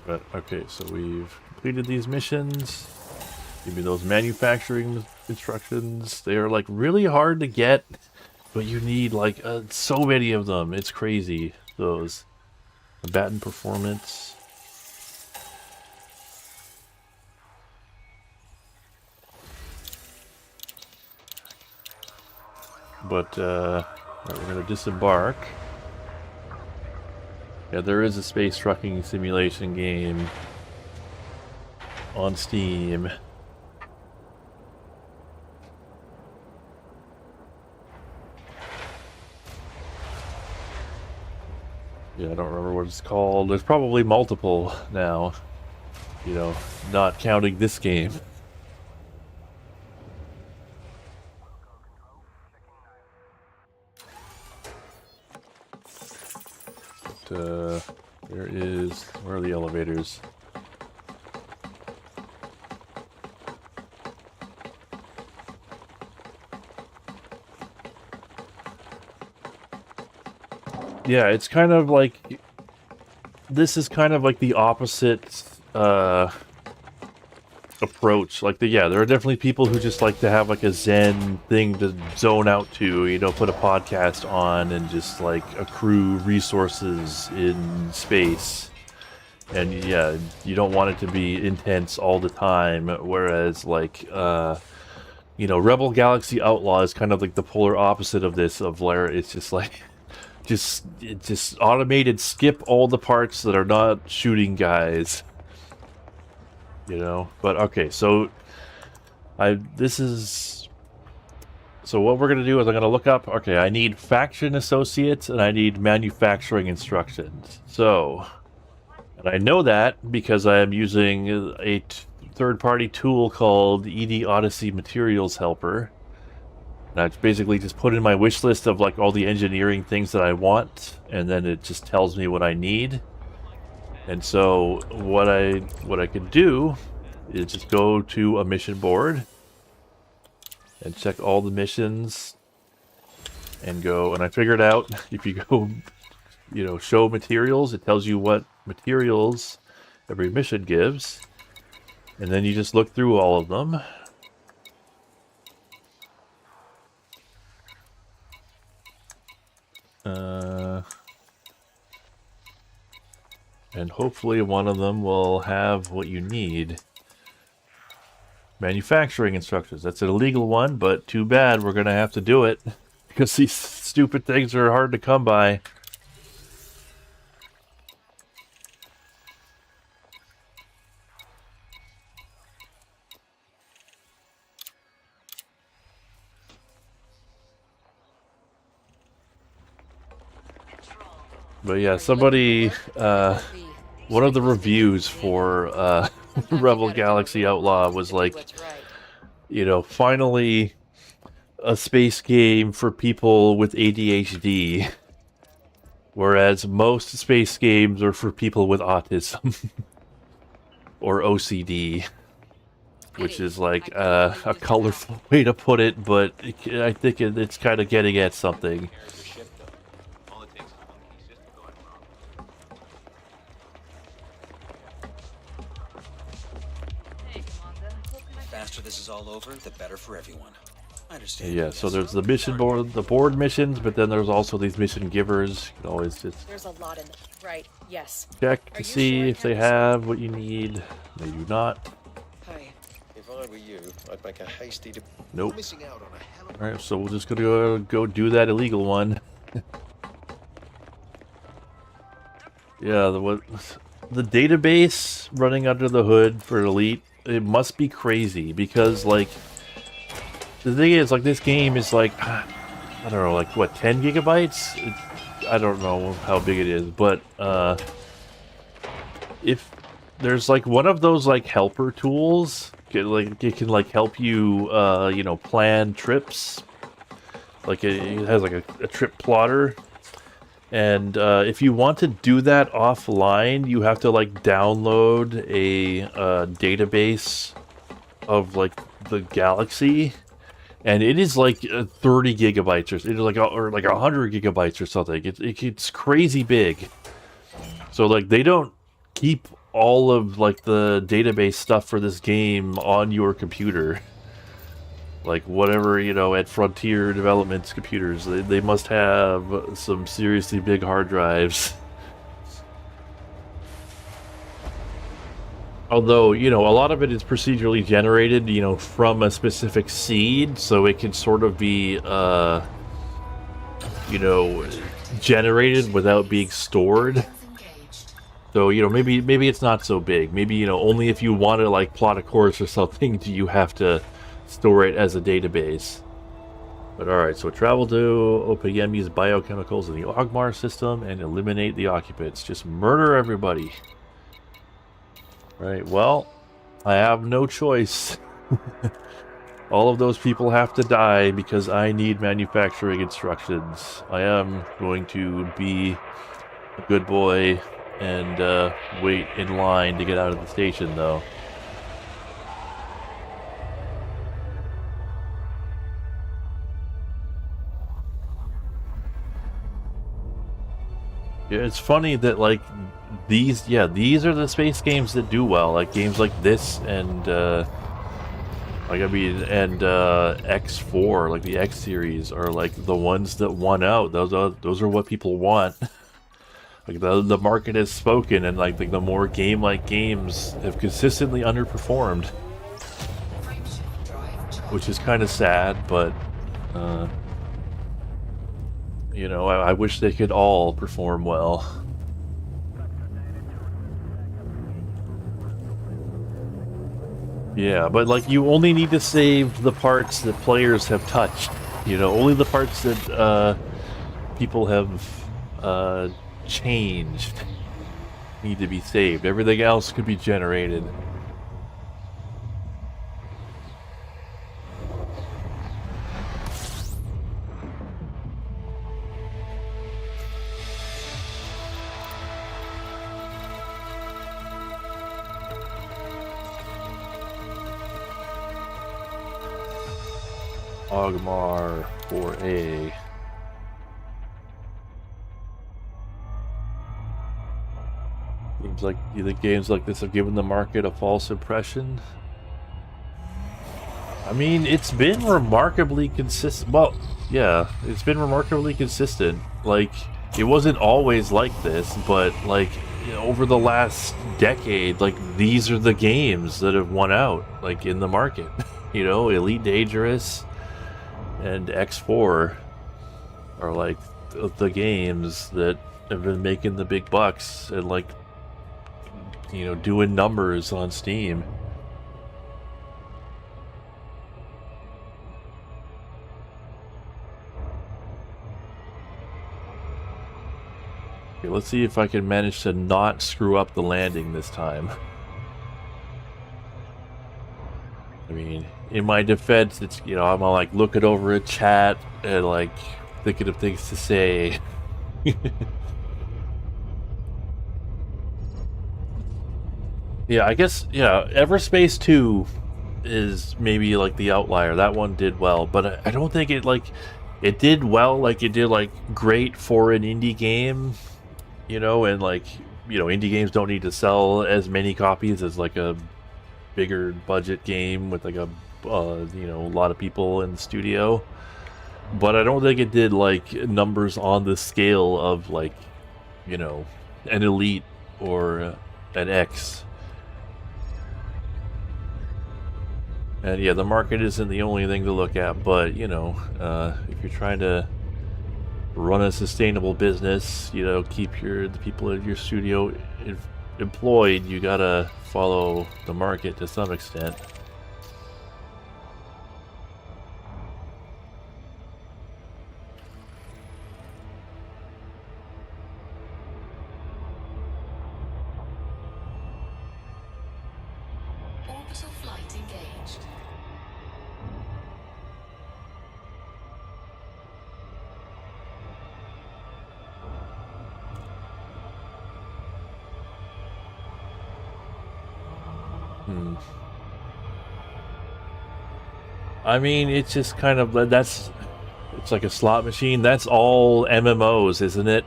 [SPEAKER 1] But, okay, so we've completed these missions. Give me those manufacturing instructions. They are, like, really hard to get, but you need, like, so many of them. It's crazy, those. Combatant performance. But, alright, we're gonna disembark. Yeah, there is a space trucking simulation game on Steam. Yeah, I don't remember what it's called. There's probably multiple now, you know, not counting this game. But, where are the elevators? Yeah, it's kind of like, this is kind of like the opposite approach. Like, there are definitely people who just like to have like a zen thing to zone out to, you know, put a podcast on and just like accrue resources in space. And yeah, you don't want it to be intense all the time, whereas like, you know, Rebel Galaxy Outlaw is kind of like the polar opposite of this, of where it's just like, just automated, skip all the parts that are not shooting guys. You know, but okay, so so what we're gonna do is I'm gonna look up, okay, I need faction associates and I need manufacturing instructions. So, and I know that because I am using a third-party tool called ED Odyssey Materials Helper. And I basically just put in my wish list of like all the engineering things that I want, and then it just tells me what I need. And so what I could do is just go to a mission board and check all the missions and go, and I figured out if you go, you know, show materials, it tells you what materials every mission gives. And then you just look through all of them. And hopefully one of them will have what you need. Manufacturing instructions. That's an illegal one, but too bad we're going to have to do it. Because these stupid things are hard to come by. But yeah, somebody, one of the reviews for Rebel Galaxy Outlaw was like, you know, finally a space game for people with ADHD, whereas most space games are for people with autism or OCD, which is like a colorful way to put it, but I think it's kind of getting at something.
[SPEAKER 7] After this is all over, the better for everyone. I understand.
[SPEAKER 1] Yeah, so there's the mission board, the board missions, but then there's also these mission givers. You can always just
[SPEAKER 8] There's a lot in right. Yes.
[SPEAKER 1] check
[SPEAKER 8] Are
[SPEAKER 1] to
[SPEAKER 8] you
[SPEAKER 1] see
[SPEAKER 8] sure
[SPEAKER 1] if they have what you need. They do not.
[SPEAKER 8] Hi.
[SPEAKER 9] If I were you, I'd make a hasty.
[SPEAKER 1] Nope.
[SPEAKER 9] Missing out on a hell of
[SPEAKER 1] All right, so we're just gonna go do that illegal one. Yeah, the database running under the hood for Elite, it must be crazy because like the thing is like this game is like I don't know, like what, 10 gigabytes? I don't know how big it is, but if there's like one of those like helper tools, it can like help you you know, plan trips. Like it has like a trip plotter. And if you want to do that offline, you have to like download a database of like the galaxy, and it is like 30 gigabytes or like 100 gigabytes or something. It's crazy big. So like they don't keep all of like the database stuff for this game on your computer. Like whatever, you know, at Frontier Development's computers, they must have some seriously big hard drives. Although, you know, a lot of it is procedurally generated, you know, from a specific seed, so it can sort of be, you know, generated without being stored. So, you know, maybe it's not so big. Maybe, you know, only if you want to, like, plot a course or something do you have to store it as a database. But alright, so travel to Opeyemi's biochemicals in the Ogmar system and eliminate the occupants. Just murder everybody. Right, well, I have no choice. All of those people have to die because I need manufacturing instructions. I am going to be a good boy and wait in line to get out of the station, though. Yeah, it's funny that like these are the space games that do well, like games like this and X4, like the X series are like the ones that won out. Those are what people want. Like the market has spoken, and like the more game-like games have consistently underperformed, which is kind of sad, but you know, I wish they could all perform well. Yeah, but like you only need to save the parts that players have touched. You know, only the parts that people have changed need to be saved. Everything else could be generated. Ogmar 4A. Seems like you think games like this have given the market a false impression? I mean, it's been remarkably consistent. Well, yeah, it's been remarkably consistent. Like, it wasn't always like this, but like over the last decade, like these are the games that have won out, like in the market. You know, Elite Dangerous and X4 are like the games that have been making the big bucks and like, you know, doing numbers on Steam. Okay, let's see if I can manage to not screw up the landing this time. I mean, in my defense, it's, you know, I'm like looking over at chat and like thinking of things to say. Yeah, I guess, yeah, Everspace 2 is maybe like the outlier. That one did well, but I don't think it like, it did well, like it did like great for an indie game, you know, and like, you know, indie games don't need to sell as many copies as like a bigger budget game with like a, you know, a lot of people in the studio. But I don't think it did like numbers on the scale of like, you know, an Elite or an X. And yeah, the market isn't the only thing to look at, but you know, if you're trying to run a sustainable business, you know, keep the people at your studio employed, you gotta follow the market to some extent.
[SPEAKER 5] Orbital flight engaged.
[SPEAKER 1] I mean, it's just kind of, it's like a slot machine. That's all MMOs, isn't it?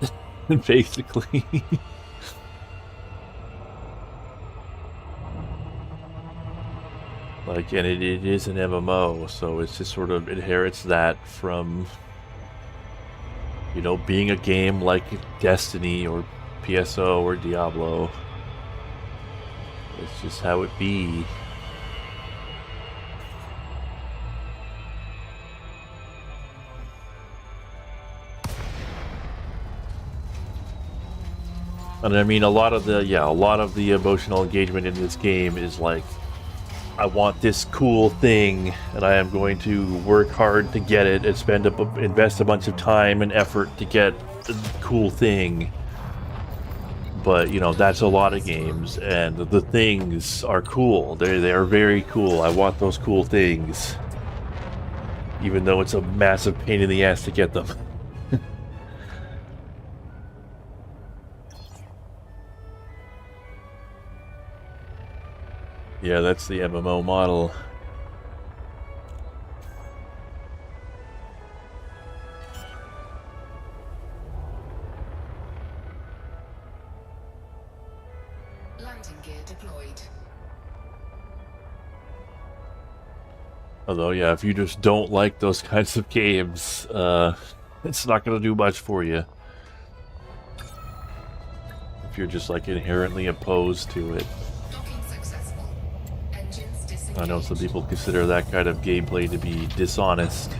[SPEAKER 1] Basically. Like, and it is an MMO, so it's just sort of inherits that from, you know, being a game like Destiny or PSO or Diablo. It's just how it be. And I mean, a lot of the emotional engagement in this game is like, I want this cool thing, and I am going to work hard to get it and invest a bunch of time and effort to get the cool thing. But you know, that's a lot of games, and the things are cool. They are very cool. I want those cool things, even though it's a massive pain in the ass to get them. Yeah, that's the MMO model.
[SPEAKER 5] Landing gear deployed.
[SPEAKER 1] Although, yeah, if you just don't like those kinds of games, it's not going to do much for you. If you're just, like, inherently opposed to it.
[SPEAKER 5] Docking successful. Engines disengaged.
[SPEAKER 1] I know some people consider that kind of gameplay to be dishonest.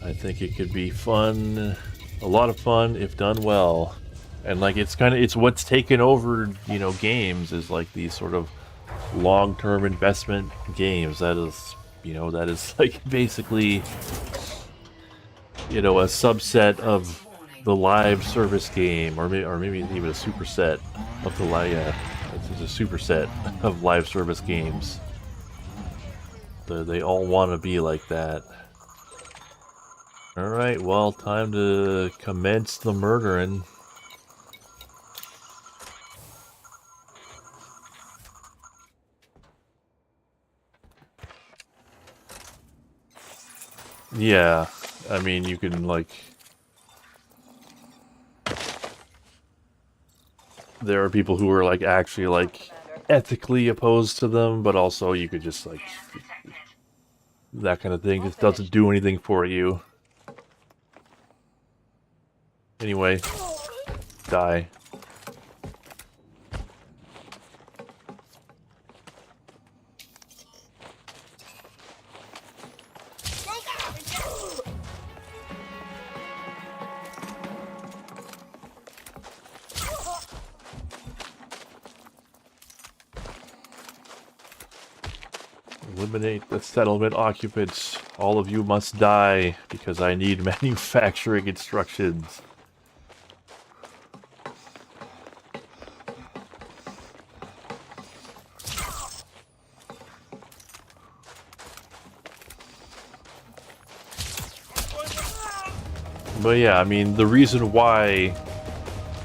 [SPEAKER 1] I think it could be fun, a lot of fun if done well. And like it's what's taken over, you know, games is like these sort of long-term investment games. That is, you know, that is like basically, you know, a subset of the live service game, or maybe even a superset of the it's a superset of live service games. They all want to be like that. Alright, well, time to commence the murdering. Yeah, I mean, you can, like... there are people who are like actually like ethically opposed to them, but also you could just like that kind of thing just doesn't do anything for you. Anyway, die. Eliminate the settlement occupants. All of you must die because I need manufacturing instructions. But yeah, I mean, the reason why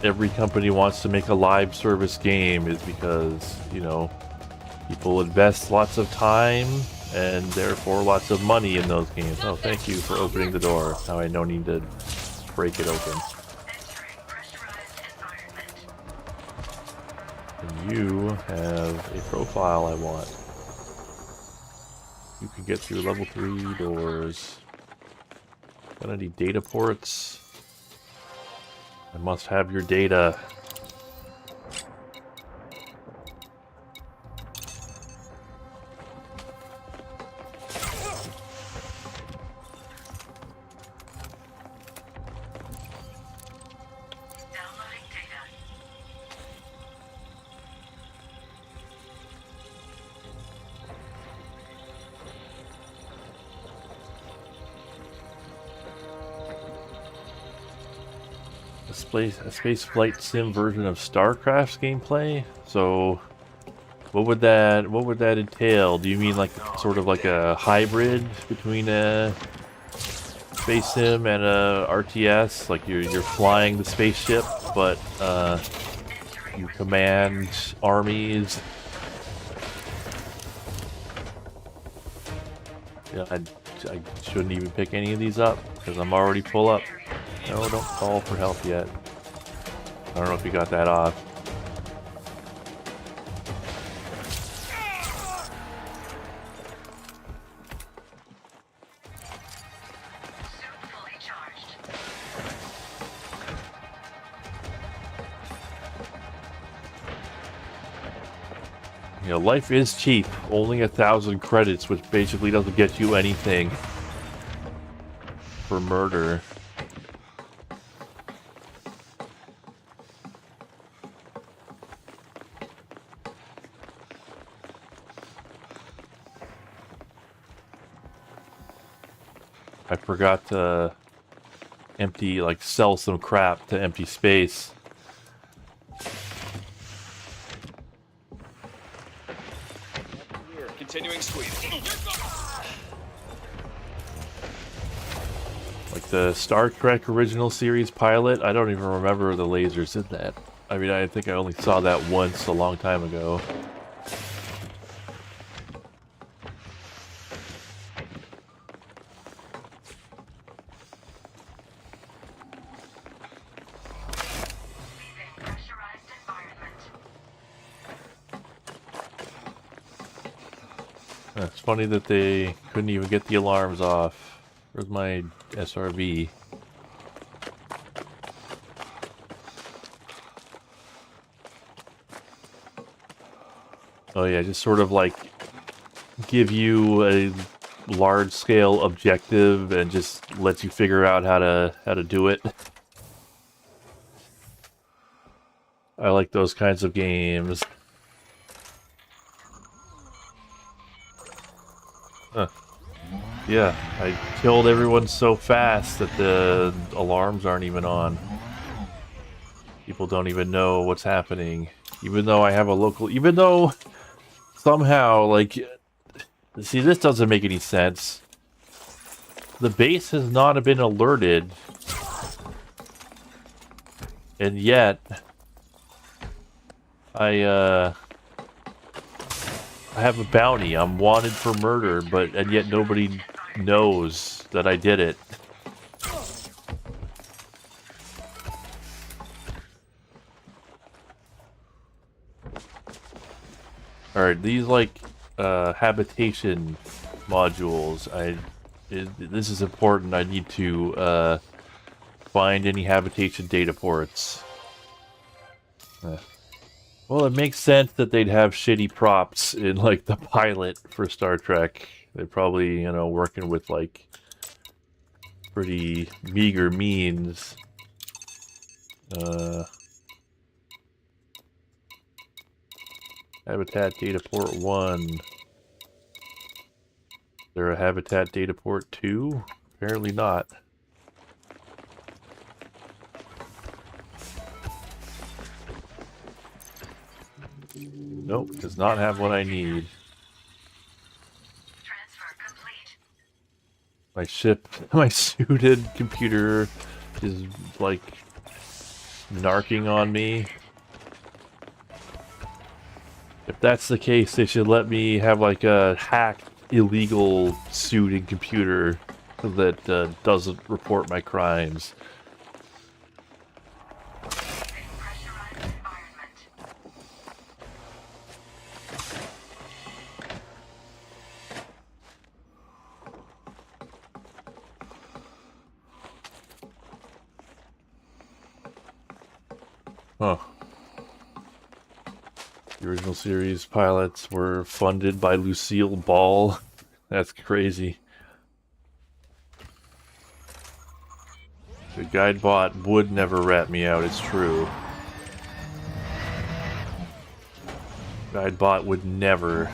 [SPEAKER 1] every company wants to make a live service game is because, you know, people invest lots of time and therefore lots of money in those games. Oh, thank you for opening the door. Now I don't need to break it open. And you have a profile I want. You can get through level 3 doors. Got any data ports? I must have your data. A space flight sim version of StarCraft's gameplay. So, what would that entail? Do you mean like sort of like a hybrid between a space sim and a RTS? Like you're flying the spaceship, but you command armies. Yeah, I shouldn't even pick any of these up because I'm already full up. No, don't call for help yet. I don't know if you got that off. You know, life is cheap. Only 1,000 credits, which basically doesn't get you anything for murder. I forgot to empty, like, sell some crap to empty space.
[SPEAKER 9] Continuing sweep.
[SPEAKER 1] Like the Star Trek original series pilot, I don't even remember the lasers in that. I mean, I think I only saw that once a long time ago. It's funny that they couldn't even get the alarms off. Where's my SRV? Oh yeah, just sort of like give you a large-scale objective and just lets you figure out how to do it. I like those kinds of games. Huh. Yeah, I killed everyone so fast that the alarms aren't even on. People don't even know what's happening. Even though I have a local... Even though somehow, like... See, this doesn't make any sense. The base has not been alerted. And yet... I have a bounty. I'm wanted for murder, and yet nobody knows that I did it. Alright, these like habitation modules, this is important. I need to find any habitation data ports. Well, it makes sense that they'd have shitty props in like the pilot for Star Trek. They're probably, you know, working with like pretty meager means. Habitat data port 1. Is there a habitat data port 2? Apparently not. Nope, does not have what I need.
[SPEAKER 3] Transfer complete.
[SPEAKER 1] My ship, my suited computer is like narking on me. If that's the case, they should let me have like a hacked illegal suit and computer that doesn't report my crimes.
[SPEAKER 3] Pressurized environment.
[SPEAKER 1] Huh. The original series pilots were funded by Lucille Ball. That's crazy. The guide bot would never rat me out, it's true. Guide bot would never.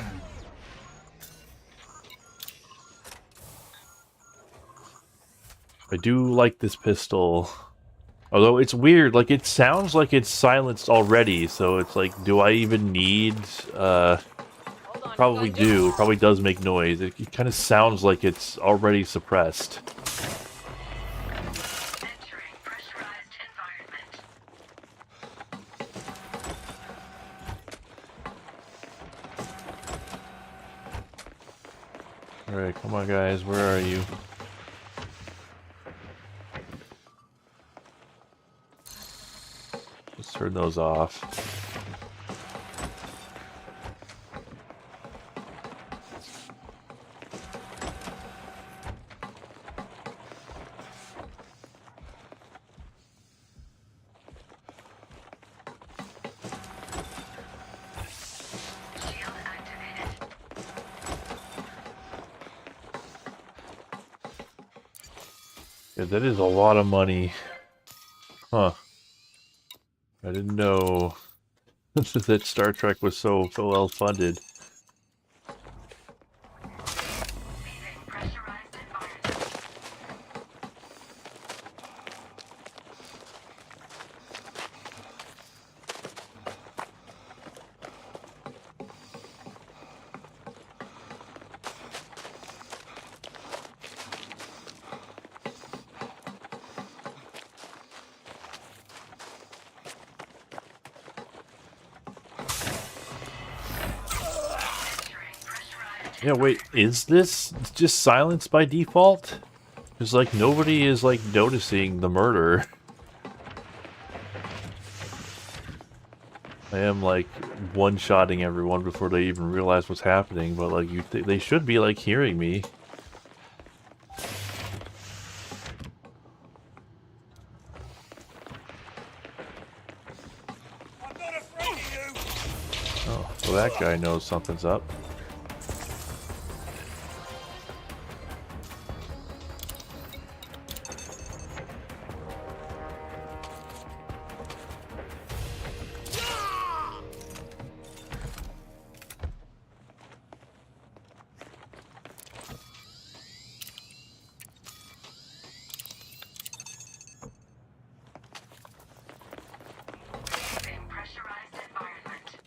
[SPEAKER 1] I do like this pistol. Although it's weird, like it sounds like it's silenced already, so it's like, do I even need, probably do, probably does make noise. It kind of sounds like it's already suppressed.
[SPEAKER 3] Entering pressurized environment.
[SPEAKER 1] Alright, come on guys, where are you? Let's turn those off.
[SPEAKER 3] Shield activated.
[SPEAKER 1] Yeah, that is a lot of money. Huh. I didn't know that Star Trek was so well funded.
[SPEAKER 3] Leaving pressurized environment. Entering pressurized.
[SPEAKER 1] Yeah, wait, is this just silenced by default? Because, like, nobody is, like, noticing the murder. I am, like, one-shotting everyone before they even realize what's happening, but, like, they should be, like, hearing me. Oh, so that guy knows something's up.
[SPEAKER 3] Leaving pressurized environment.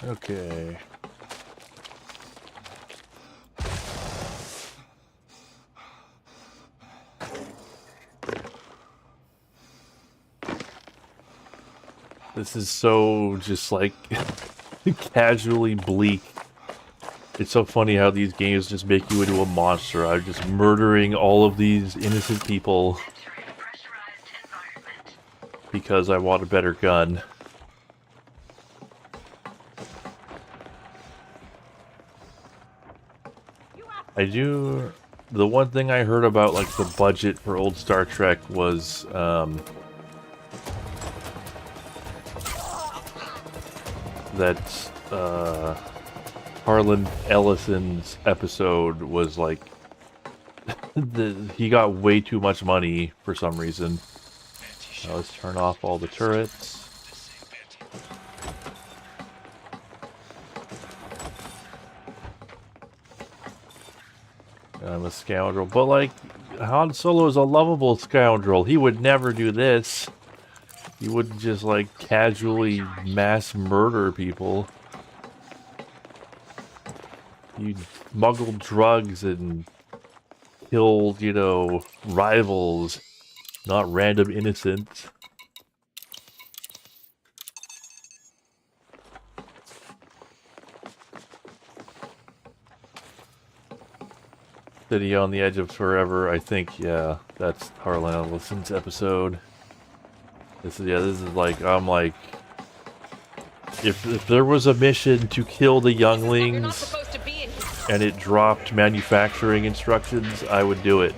[SPEAKER 1] Okay. This is so just like casually bleak It's so funny how these games just make you into a monster. I'm just murdering all of these innocent people because I want a better gun. The one thing I heard about, like, the budget for old Star Trek was, that, Harlan Ellison's episode was, like, he got way too much money for some reason. Now let's turn off all the turrets. I'm a scoundrel, but like, Han Solo is a lovable scoundrel. He would never do this. He wouldn't just like casually mass murder people. He'd smuggle drugs and kill, you know, rivals, not random innocents. City on the Edge of Forever, I think, yeah, that's Harlan Ellison's episode. This is like, I'm like, if there was a mission to kill the younglings and it dropped manufacturing instructions, I would do it.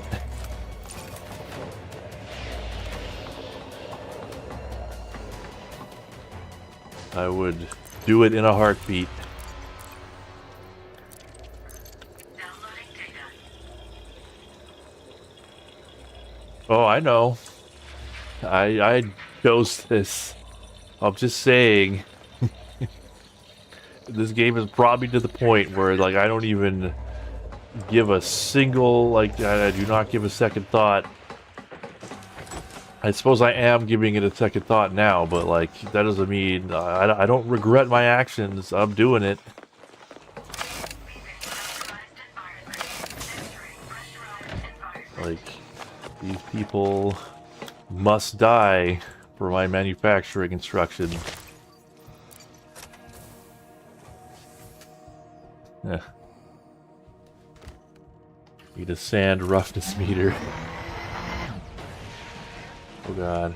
[SPEAKER 1] I would do it in a heartbeat. Oh, I know. I chose this. I'm just saying. This game is probably to the point where, like, I don't even give a single, like, I do not give a second thought. I suppose I am giving it a second thought now, but, like, that doesn't mean I don't regret my actions. I'm doing it. Like, these people must die for my manufacturing instructions. Yeah. Need a sand roughness meter. Oh god.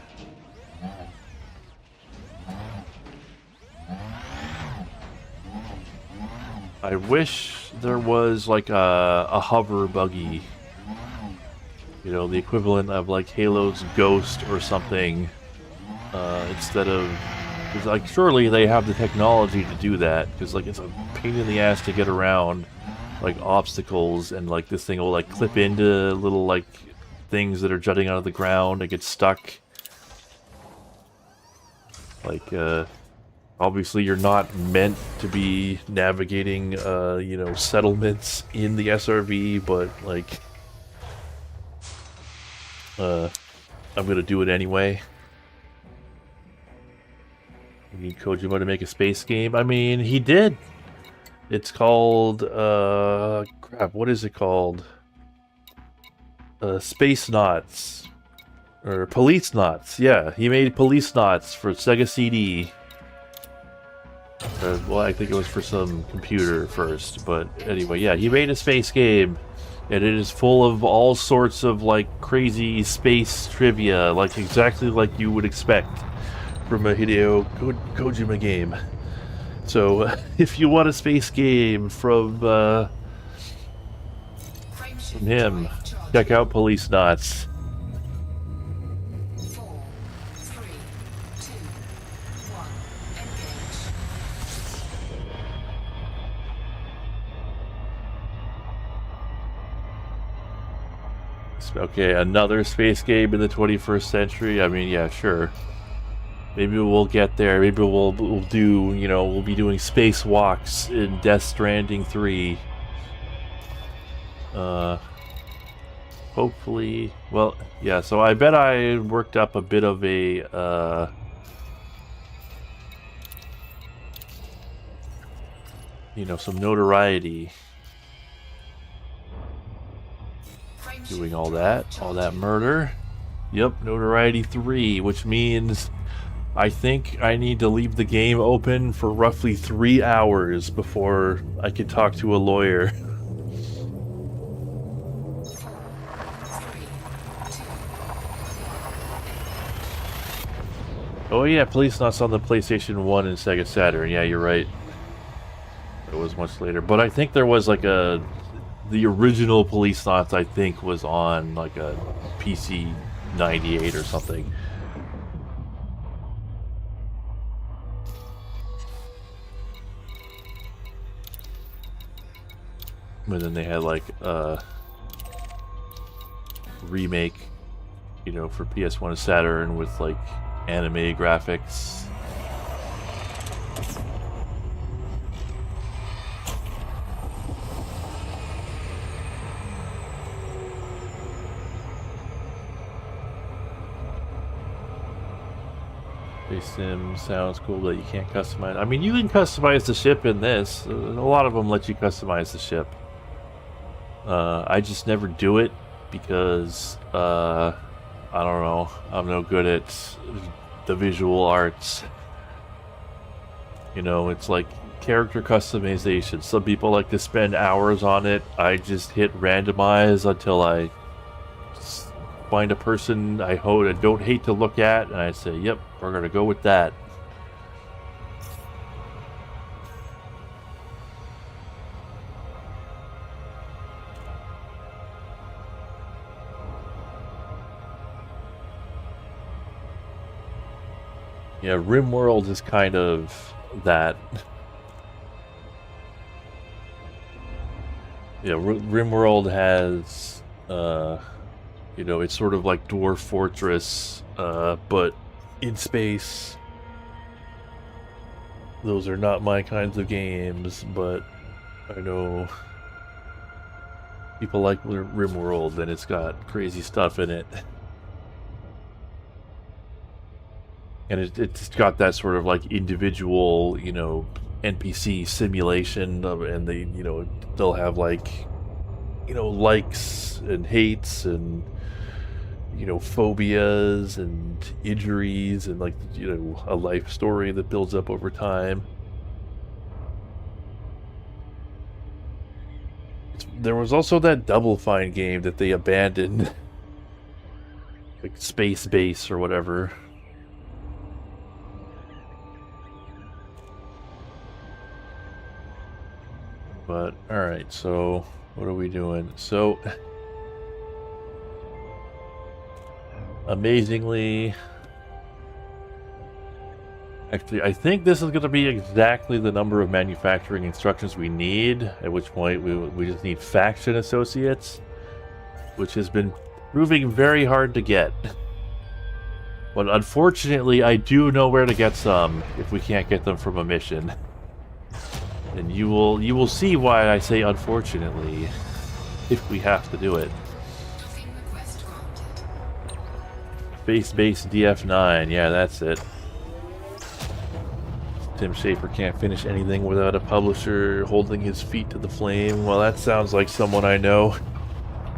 [SPEAKER 1] I wish there was like a hover buggy. You know, the equivalent of like Halo's Ghost or something. Instead of... Because, like, surely they have the technology to do that. Because, like, it's a pain in the ass to get around, like, obstacles. And, like, this thing will, like, clip into little, like, things that are jutting out of the ground and get stuck. Like, obviously you're not meant to be navigating, you know, settlements in the SRV, but, like, I'm gonna do it anyway. We need Kojima to make a space game. I mean, he did. It's called, crap, what is it called? Space Knots. Or Police Knots, yeah. He made Police Knots for Sega CD. Well, I think it was for some computer first, but anyway, yeah, he made a space game. And it is full of all sorts of, like, crazy space trivia, like, exactly like you would expect from a Hideo Kojima game. So, if you want a space game from him, check out Police Knots.
[SPEAKER 5] 4, 3, 2, 1, engage.
[SPEAKER 1] Okay, another space game in the 21st century? I mean, yeah, sure. Maybe we'll get there. Maybe we'll do, you know, we'll be doing spacewalks in Death Stranding 3. Hopefully, well, yeah, so I bet I worked up a bit of a, you know, some notoriety doing all that murder. Yep, notoriety 3, which means I think I need to leave the game open for roughly 3 hours before I can talk to a lawyer.
[SPEAKER 5] 3, 2,
[SPEAKER 1] Oh yeah, Police Knots on the PlayStation 1 and Sega Saturn. Yeah, you're right. It was much later. But I think there was like the original Police Knots, I think, was on like a PC 98 or something. And then they had like a remake, you know, for PS1 and Saturn with like anime graphics. Space Sim sounds cool, but you can't customize. I mean, you can customize the ship in this. A lot of them let you customize the ship. I just never do it because I don't know. I'm no good at the visual arts. You know, it's like character customization. Some people like to spend hours on it. I just hit randomize until I find a person I don't hate to look at, and I say, yep, we're gonna go with that. Yeah, RimWorld is kind of that. Yeah, RimWorld has, you know, it's sort of like Dwarf Fortress, but in space. Those are not my kinds of games, but I know people like RimWorld, and it's got crazy stuff in it. And it's got that sort of like individual, you know, NPC simulation of, and they, you know, they'll have like, you know, likes and hates and, you know, phobias and injuries and like, you know, a life story that builds up over time. There was also that Double Fine game that they abandoned, like Space Base or whatever. But, alright, so what are we doing? So, amazingly, actually, I think this is going to be exactly the number of manufacturing instructions we need, at which point we just need faction associates, which has been proving very hard to get. But unfortunately, I do know where to get some if we can't get them from a mission. And you will see why I say unfortunately, if we have to do it.
[SPEAKER 5] docking request granted.
[SPEAKER 1] Space Base DF9, yeah, that's it. Tim Schafer can't finish anything without a publisher holding his feet to the flame. Well, that sounds like someone I know.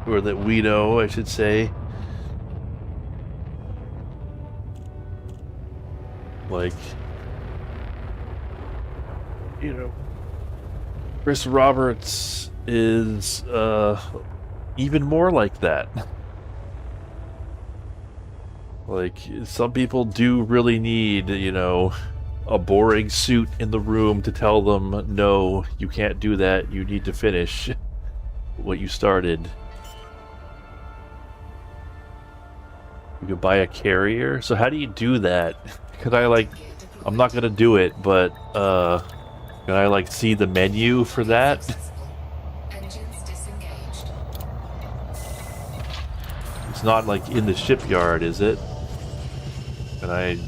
[SPEAKER 1] Or that we know, I should say. Like, you know, Chris Roberts is even more like that. Like, some people do really need, you know, a boring suit in the room to tell them, no, you can't do that, you need to finish what you started. You could buy a carrier? So how do you do that? Could I, like, I'm not gonna do it, but, can I, like, see the menu for that?
[SPEAKER 5] Engines disengaged.
[SPEAKER 1] It's not, like, in the shipyard, is it? Can I...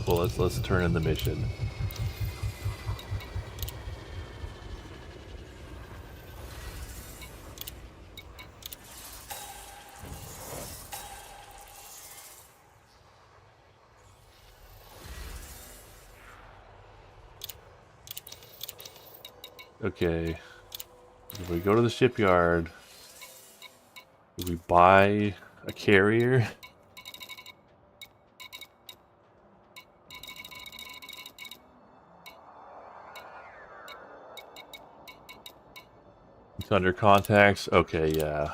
[SPEAKER 1] Well, let's turn in the mission. Okay. If we go to the shipyard, do we buy a carrier? It's under contacts. Okay, yeah.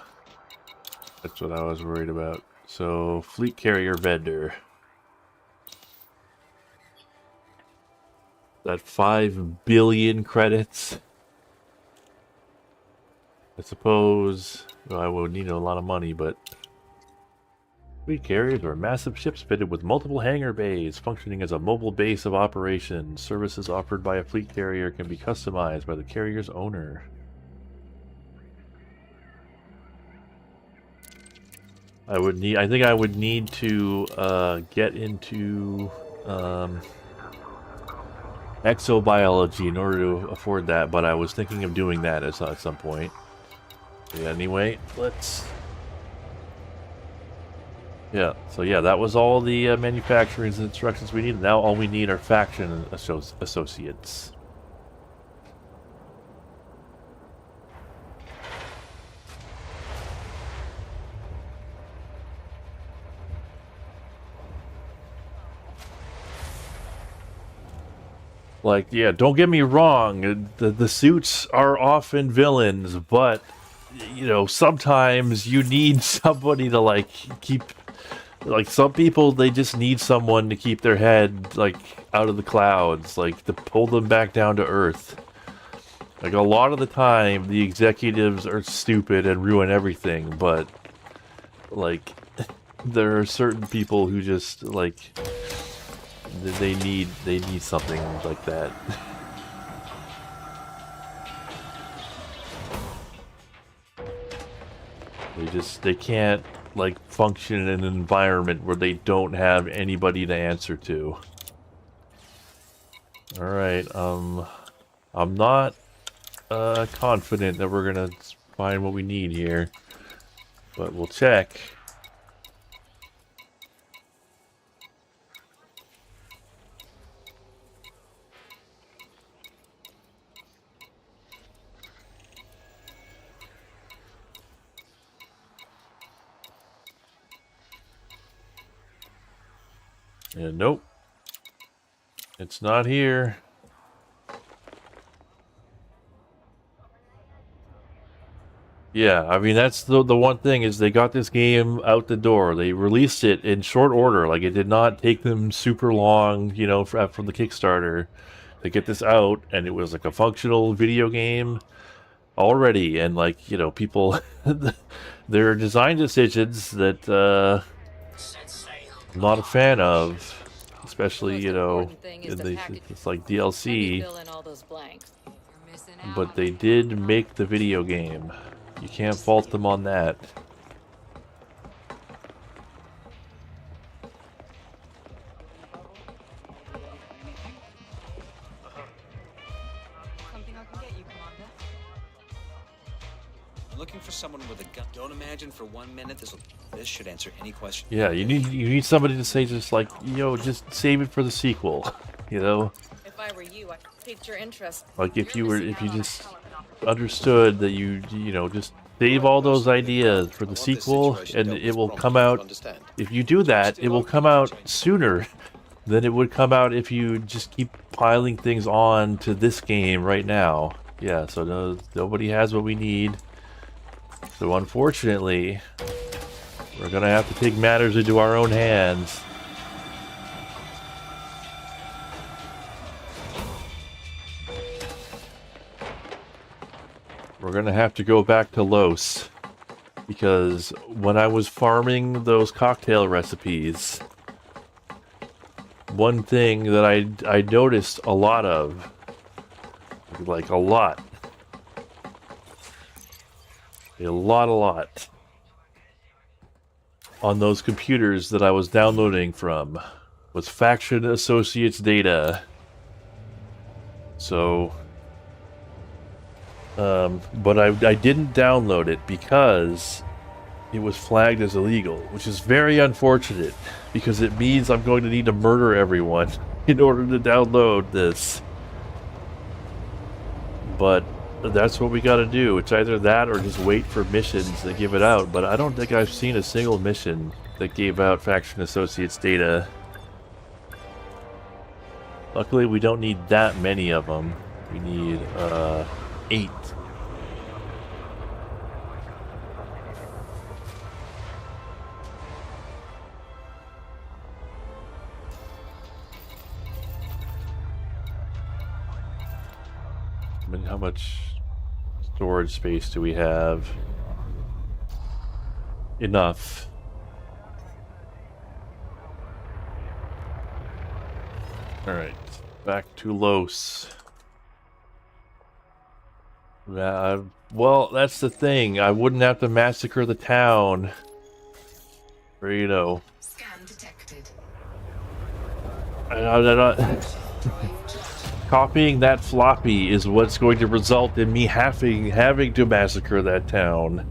[SPEAKER 1] That's what I was worried about. So, fleet carrier vendor. That 5 billion credits. I suppose, well, I would need a lot of money, but fleet carriers are massive ships fitted with multiple hangar bays, functioning as a mobile base of operations. Services offered by a fleet carrier can be customized by the carrier's owner. I think I would need to get into exobiology in order to afford that, but I was thinking of doing that at some point. Yeah, anyway, let's... Yeah, so yeah, that was all the manufacturing instructions we need. Now all we need are faction associates. Like, yeah, don't get me wrong, the suits are often villains, but, you know, sometimes you need somebody to, like, keep... Like, some people, they just need someone to keep their head, like, out of the clouds, like, to pull them back down to earth. Like, a lot of the time, the executives are stupid and ruin everything, but, like, there are certain people who just, like, they need something like that. They can't, like, function in an environment where they don't have anybody to answer to. Alright, I'm not confident that we're gonna find what we need here, but we'll check. Yeah, nope. It's not here. Yeah, I mean, that's the one thing is they got this game out the door. They released it in short order. Like, it did not take them super long, you know, from the Kickstarter to get this out, and it was like a functional video game already. And, like, you know, people, there are design decisions that I'm not a fan of. Especially, you know, it's like DLC, but they did make the video game. You can't fault them on that.
[SPEAKER 7] Looking for someone with a gun. Don't imagine for 1 minute this should answer any question.
[SPEAKER 1] Yeah, you need somebody to say just like, yo, just save it for the sequel, you know?
[SPEAKER 8] If I were you, I'd pique your interest.
[SPEAKER 1] Like if you just understood that you know, just save all those ideas for the sequel and it will come out. If you do that, it will come out sooner than it would come out if you just keep piling things on to this game right now. Yeah, so nobody has what we need. So unfortunately, we're gonna have to take matters into our own hands. We're gonna have to go back to Los, because when I was farming those cocktail recipes, one thing that I noticed a lot of, like a lot, on those computers that I was downloading from was Faction Associates data. So, but I didn't download it because it was flagged as illegal, which is very unfortunate because it means I'm going to need to murder everyone in order to download this. But that's what we gotta do. It's either that or just wait for missions to give it out. But I don't think I've seen a single mission that gave out Faction Associates data. Luckily, we don't need that many of them. We need 8. I mean, how much storage space do we have? Enough. Alright, back to Los. Well, that's the thing. I wouldn't have to massacre the town. Or, you know.
[SPEAKER 5] Scan detected.
[SPEAKER 1] Copying that floppy is what's going to result in me having to massacre that town.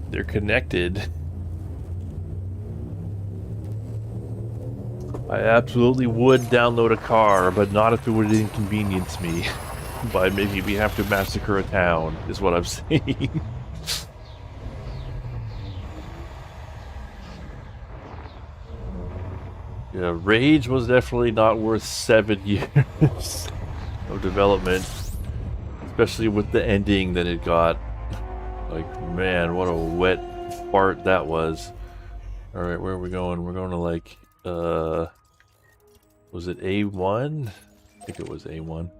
[SPEAKER 1] They're connected. I absolutely would download a car, but not if it would inconvenience me by making me have to massacre a town, is what I'm saying. Yeah, Rage was definitely not worth 7 years of development, especially with the ending that it got. Like, man, what a wet fart that was. Alright, where are we going? We're going to, like, was it A1? I think it was A1.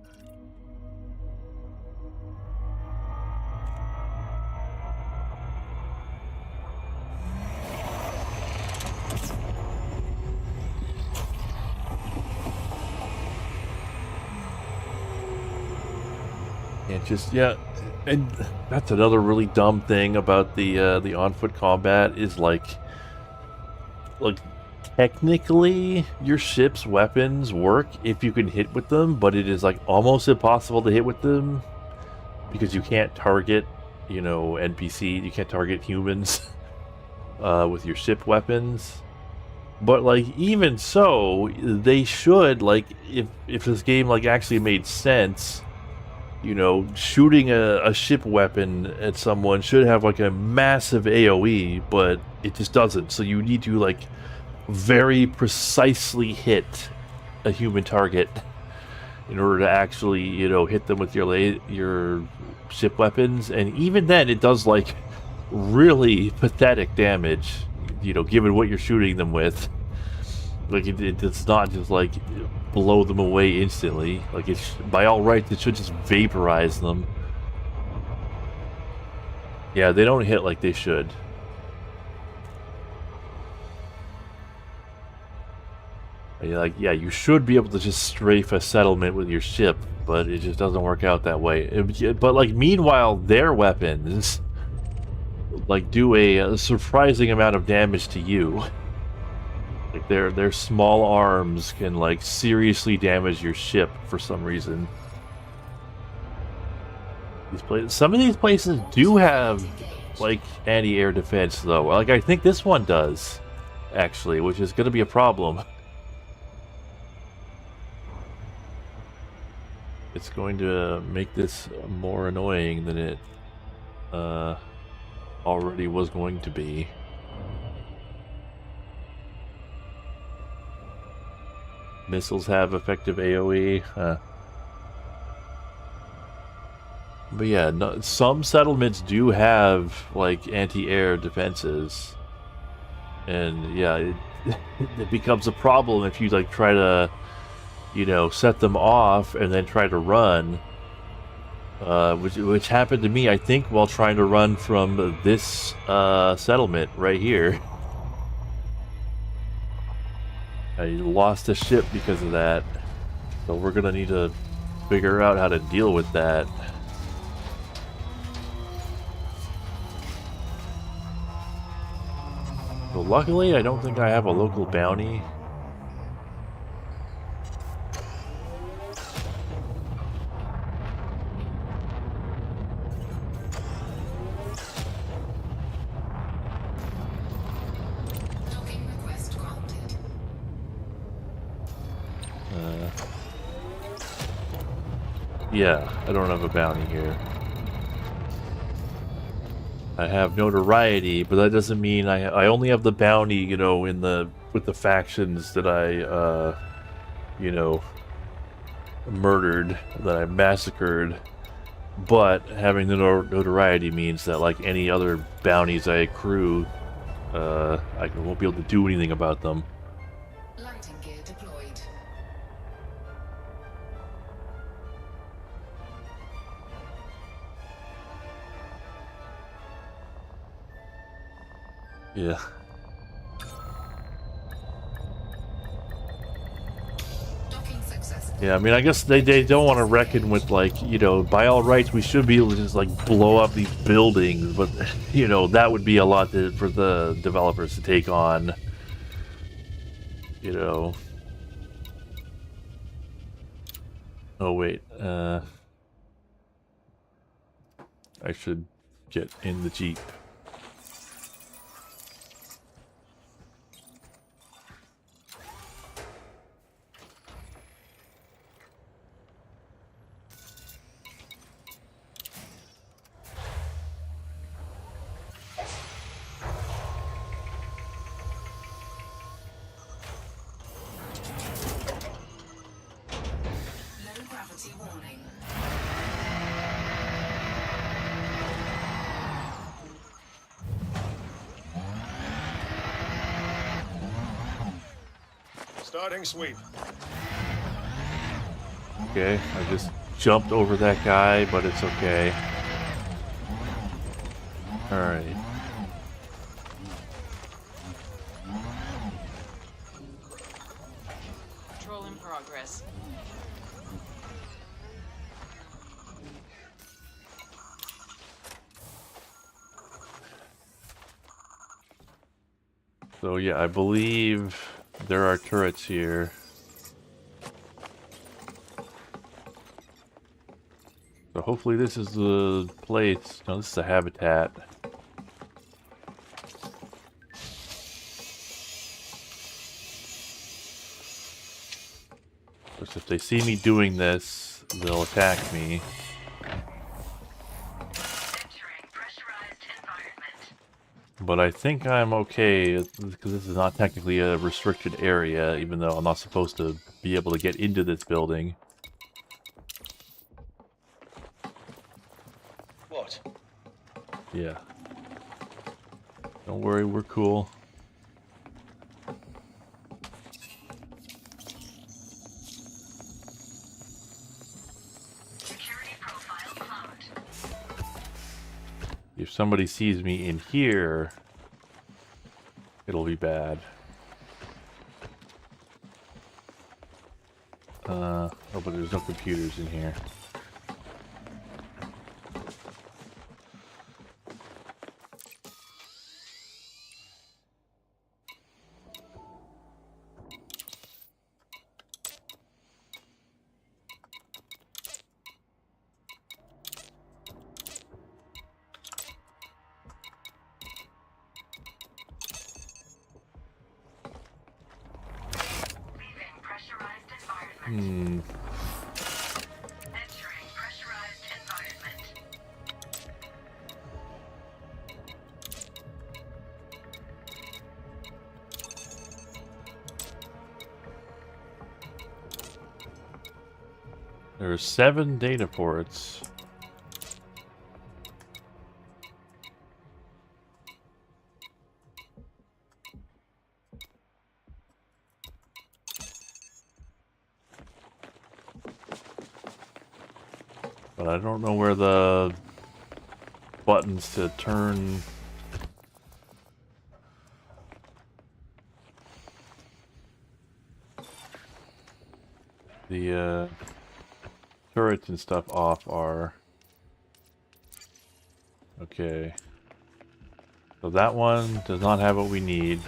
[SPEAKER 1] And just, yeah, and that's another really dumb thing about the on-foot combat is like technically your ship's weapons work if you can hit with them, but it is like almost impossible to hit with them because you can't target, you know, NPC, you can't target humans with your ship weapons. But like even so, they should, like, if this game like actually made sense, you know, shooting a ship weapon at someone should have like a massive AoE, but it just doesn't. So you need to like very precisely hit a human target in order to actually, you know, hit them with your ship weapons. And even then, it does like really pathetic damage, you know, given what you're shooting them with. Like it's not just like blow them away instantly. Like it's by all rights, it should just vaporize them. Yeah, they don't hit like they should. Like, yeah, you should be able to just strafe a settlement with your ship, but it just doesn't work out that way. But like, meanwhile, their weapons like do a surprising amount of damage to you. Like their small arms can like seriously damage your ship for some reason. Some of these places do have like anti-air defense though. Like I think this one does, actually, which is going to be a problem. It's going to make this more annoying than it already was going to be. Missiles have effective AoE. But yeah, no, some settlements do have like anti-air defenses. And yeah, it becomes a problem if you like try to, you know, set them off and then try to run, which happened to me, I think, while trying to run from this settlement right here. I lost a ship because of that, so we're gonna need to figure out how to deal with that. So luckily, I don't think I have a local bounty. Yeah, I don't have a bounty here. I have notoriety, but that doesn't mean I only have the bounty, you know, with the factions that I, you know, murdered, that I massacred. But having the notoriety means that, like, any other bounties I accrue, I won't be able to do anything about them.
[SPEAKER 5] Lighting gear deployed.
[SPEAKER 1] Yeah.
[SPEAKER 5] Docking successful.
[SPEAKER 1] Yeah, I mean, I guess they don't want to reckon with, like, you know, by all rights, we should be able to just, like, blow up these buildings, but, you know, that would be a lot for the developers to take on, you know. Oh, wait, I should get in the Jeep.
[SPEAKER 5] Low gravity warning.
[SPEAKER 9] Starting sweep.
[SPEAKER 1] Okay, I just jumped over that guy, but it's okay. Alright.
[SPEAKER 8] Patrol in progress.
[SPEAKER 1] So yeah, I believe there are turrets here. So hopefully this is the place. No, this is a habitat. Of course, if they see me doing this, they'll attack me.
[SPEAKER 3] Entering pressurized environment.
[SPEAKER 1] But I think I'm okay, because this is not technically a restricted area, even though I'm not supposed to be able to get into this building.
[SPEAKER 9] What?
[SPEAKER 1] Yeah. Don't worry, we're cool.
[SPEAKER 3] Security profile cloud.
[SPEAKER 1] If somebody sees me in here, it'll be bad. Oh, but there's no computers in here.
[SPEAKER 3] Leaving pressurized environment. Entering pressurized environment.
[SPEAKER 1] There are 7 data ports. But I don't know where the buttons to turn the turrets and stuff off are. Okay. So that one does not have what we need.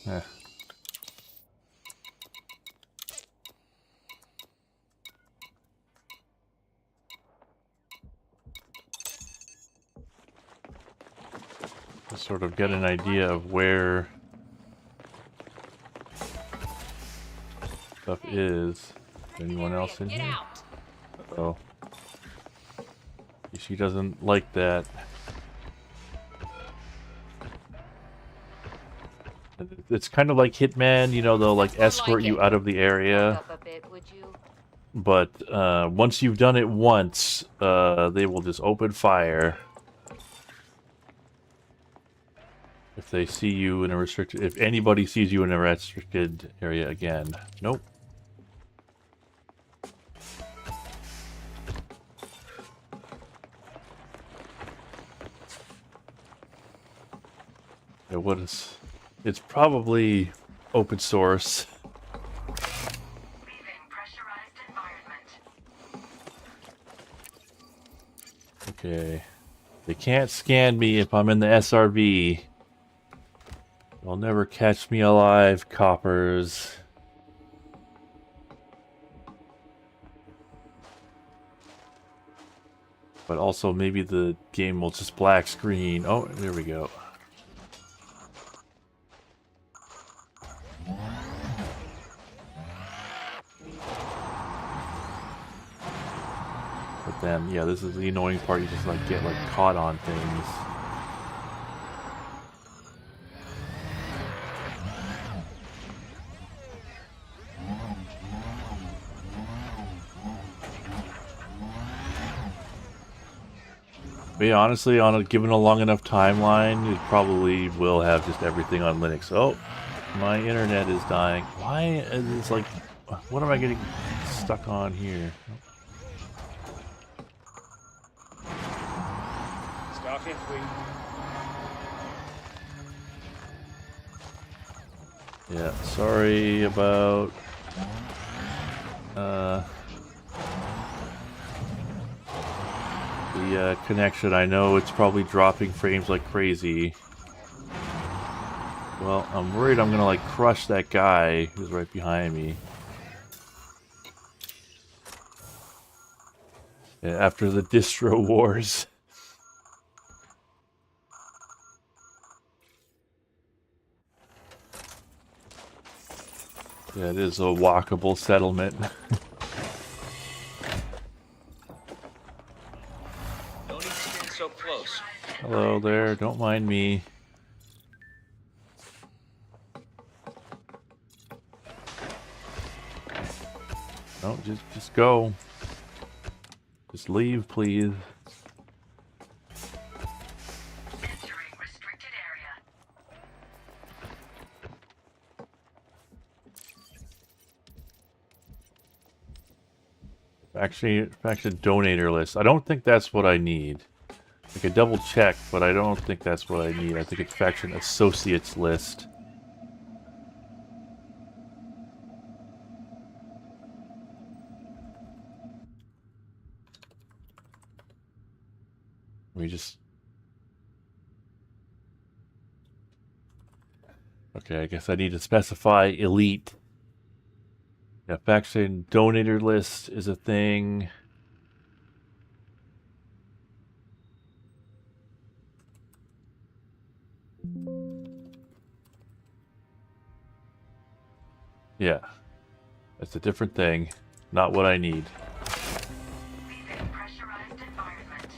[SPEAKER 1] Eh. To sort of get an idea of where stuff is. Anyone else in here? Uh-oh. She doesn't like that. It's kind of like Hitman, you know, they'll like escort you out of the area.
[SPEAKER 3] Up a bit, would you?
[SPEAKER 1] But once you've done it once, they will just open fire. If they see you in a restricted... If anybody sees you in a restricted area again. Nope. Yeah, what is... It's probably open source.
[SPEAKER 3] Leaving pressurized environment.
[SPEAKER 1] Okay. They can't scan me if I'm in the SRV. They'll never catch me alive, coppers. But also maybe the game will just black screen. Oh, there we go. But then, yeah, this is the annoying part. You just like get like caught on things. But yeah, honestly, given a long enough timeline, it probably will have just everything on Linux. Oh, my internet is dying. Why is this like... What am I getting stuck on here? Yeah, sorry about... the connection. I know it's probably dropping frames like crazy. Well, I'm worried I'm gonna like crush that guy who's right behind me. Yeah, after the distro wars. Yeah, it is a walkable settlement.
[SPEAKER 7] No need to stand so close.
[SPEAKER 1] Hello there, don't mind me. No, just go. Just leave, please.
[SPEAKER 3] Entering restricted area.
[SPEAKER 1] Faction donator list. I don't think that's what I need. I could double check, but I don't think that's what I need. I think it's faction associates list. We just... Okay, I guess I need to specify elite. Yeah, faction donator list is a thing. Yeah. That's a different thing. Not what I need.
[SPEAKER 3] Leaving pressurized environment.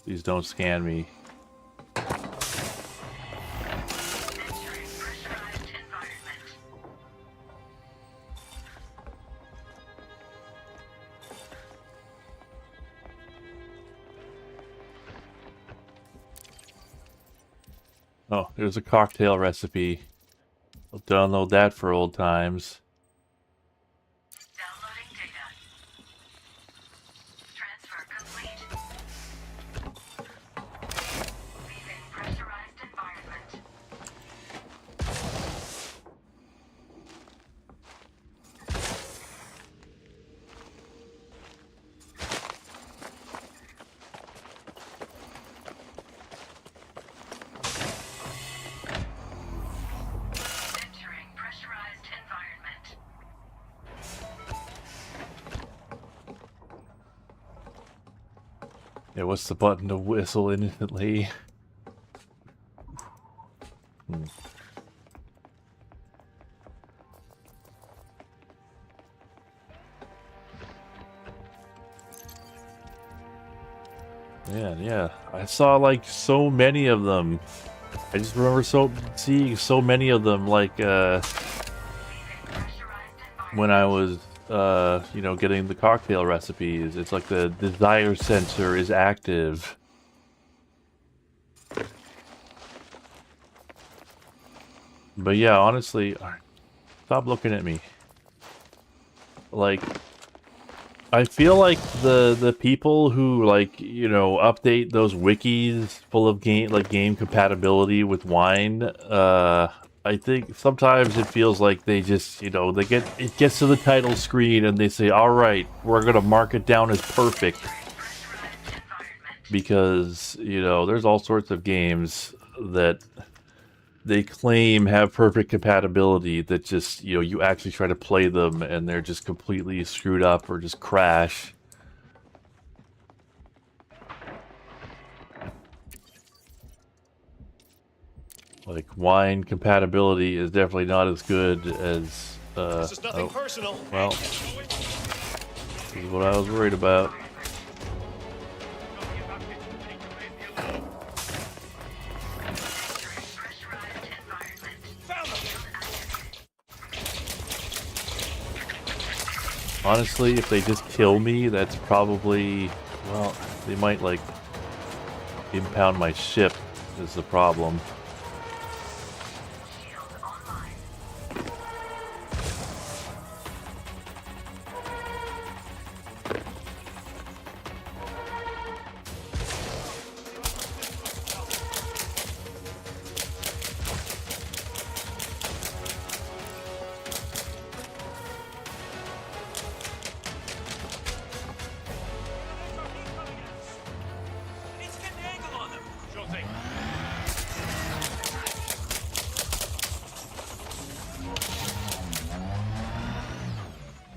[SPEAKER 1] Please don't scan me.
[SPEAKER 3] Entering pressurized environment.
[SPEAKER 1] Oh, there's a cocktail recipe. I'll download that for old times.
[SPEAKER 3] Downloading data. Transfer complete. Leaving pressurized environment. Entering pressurized environment.
[SPEAKER 1] Yeah, what's the button to whistle instantly? Yeah, I saw like so many of them. I just remember seeing so many of them, like when I was you know, getting the cocktail recipes. It's like the desire sensor is active. But yeah, honestly, stop looking at me. Like, I feel like the people who, like, you know, update those wikis full of game compatibility with wine, I think sometimes it feels like they just, you know, it gets to the title screen and they say, all right, we're gonna mark it down as perfect. Because, you know, there's all sorts of games that they claim have perfect compatibility that just, you know, you actually try to play them and they're just completely screwed up or just crash. Like, wine compatibility is definitely not as good as,
[SPEAKER 9] This is nothing personal.
[SPEAKER 1] well, this is what I was worried about. Honestly, if they just kill me, that's probably, well, they might, like, impound my ship is the problem.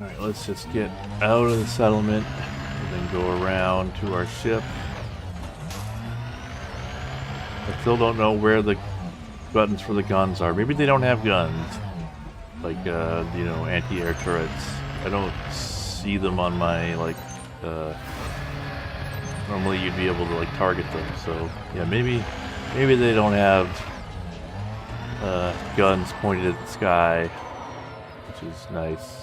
[SPEAKER 1] Alright, let's just get out of the settlement and then go around to our ship. I still don't know where the buttons for the guns are. Maybe they don't have guns. Like, you know, anti-air turrets. I don't see them on my, like, normally you'd be able to, like, target them. So, yeah, maybe they don't have guns pointed at the sky, which is nice.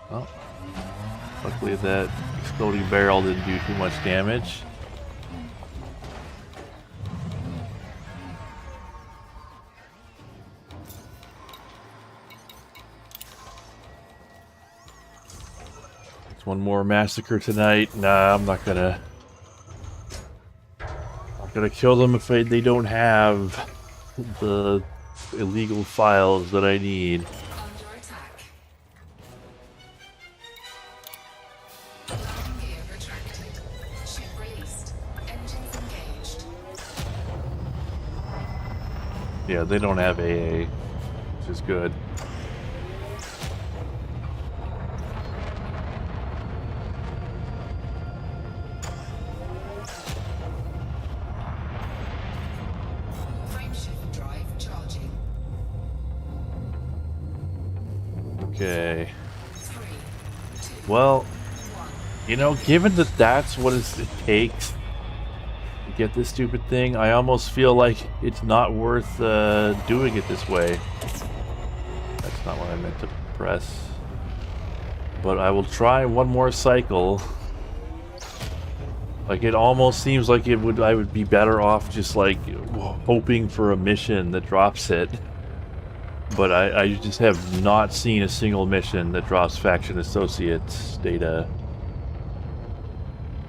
[SPEAKER 1] Well, luckily that exploding barrel didn't do too much damage. It's one more massacre tonight. Nah, I'm not gonna kill them if they don't have the illegal files that I need.
[SPEAKER 5] Under attack. Gear retracted. Ship released. Engines engaged.
[SPEAKER 1] Yeah, they don't have AA, which is good.
[SPEAKER 5] Frameshift drive charging.
[SPEAKER 1] Okay.
[SPEAKER 5] 3, 2,
[SPEAKER 1] Well,
[SPEAKER 5] 1.
[SPEAKER 1] you know, given that that's what it takes to get this stupid thing, I almost feel like it's not worth doing it this way. That's not what I meant to press. But I will try one more cycle. Like, it almost seems like I would be better off just, like, hoping for a mission that drops it. But I just have not seen a single mission that drops Faction Associates data.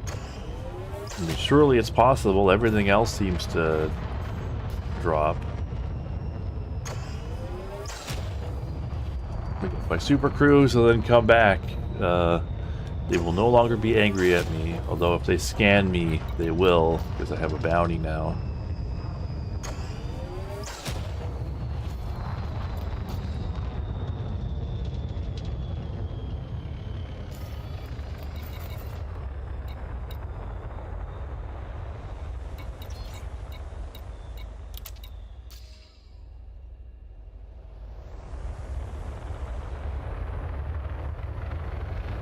[SPEAKER 1] I mean, surely it's possible. Everything else seems to drop. If I super cruise and then come back, they will no longer be angry at me. Although if they scan me, they will, because I have a bounty now.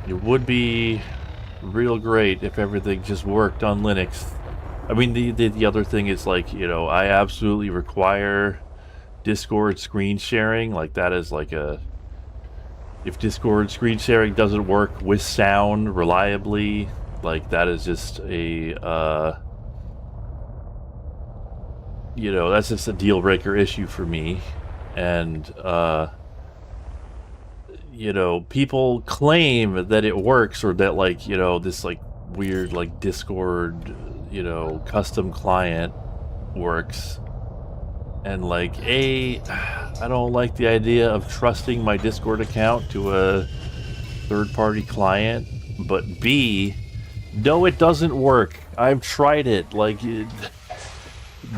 [SPEAKER 1] It would be real great if everything just worked on Linux I mean, the other thing is, like, you know, I absolutely require Discord screen sharing. Like, that is like a... If Discord screen sharing doesn't work with sound reliably, like, that is just a, you know, that's just a deal breaker issue for me. And, you know, people claim that it works, or that, like, you know, this, like, weird, like, Discord, you know, custom client works. And, like, A, I don't like the idea of trusting my Discord account to a third-party client. But B, no, it doesn't work. I've tried it. Like,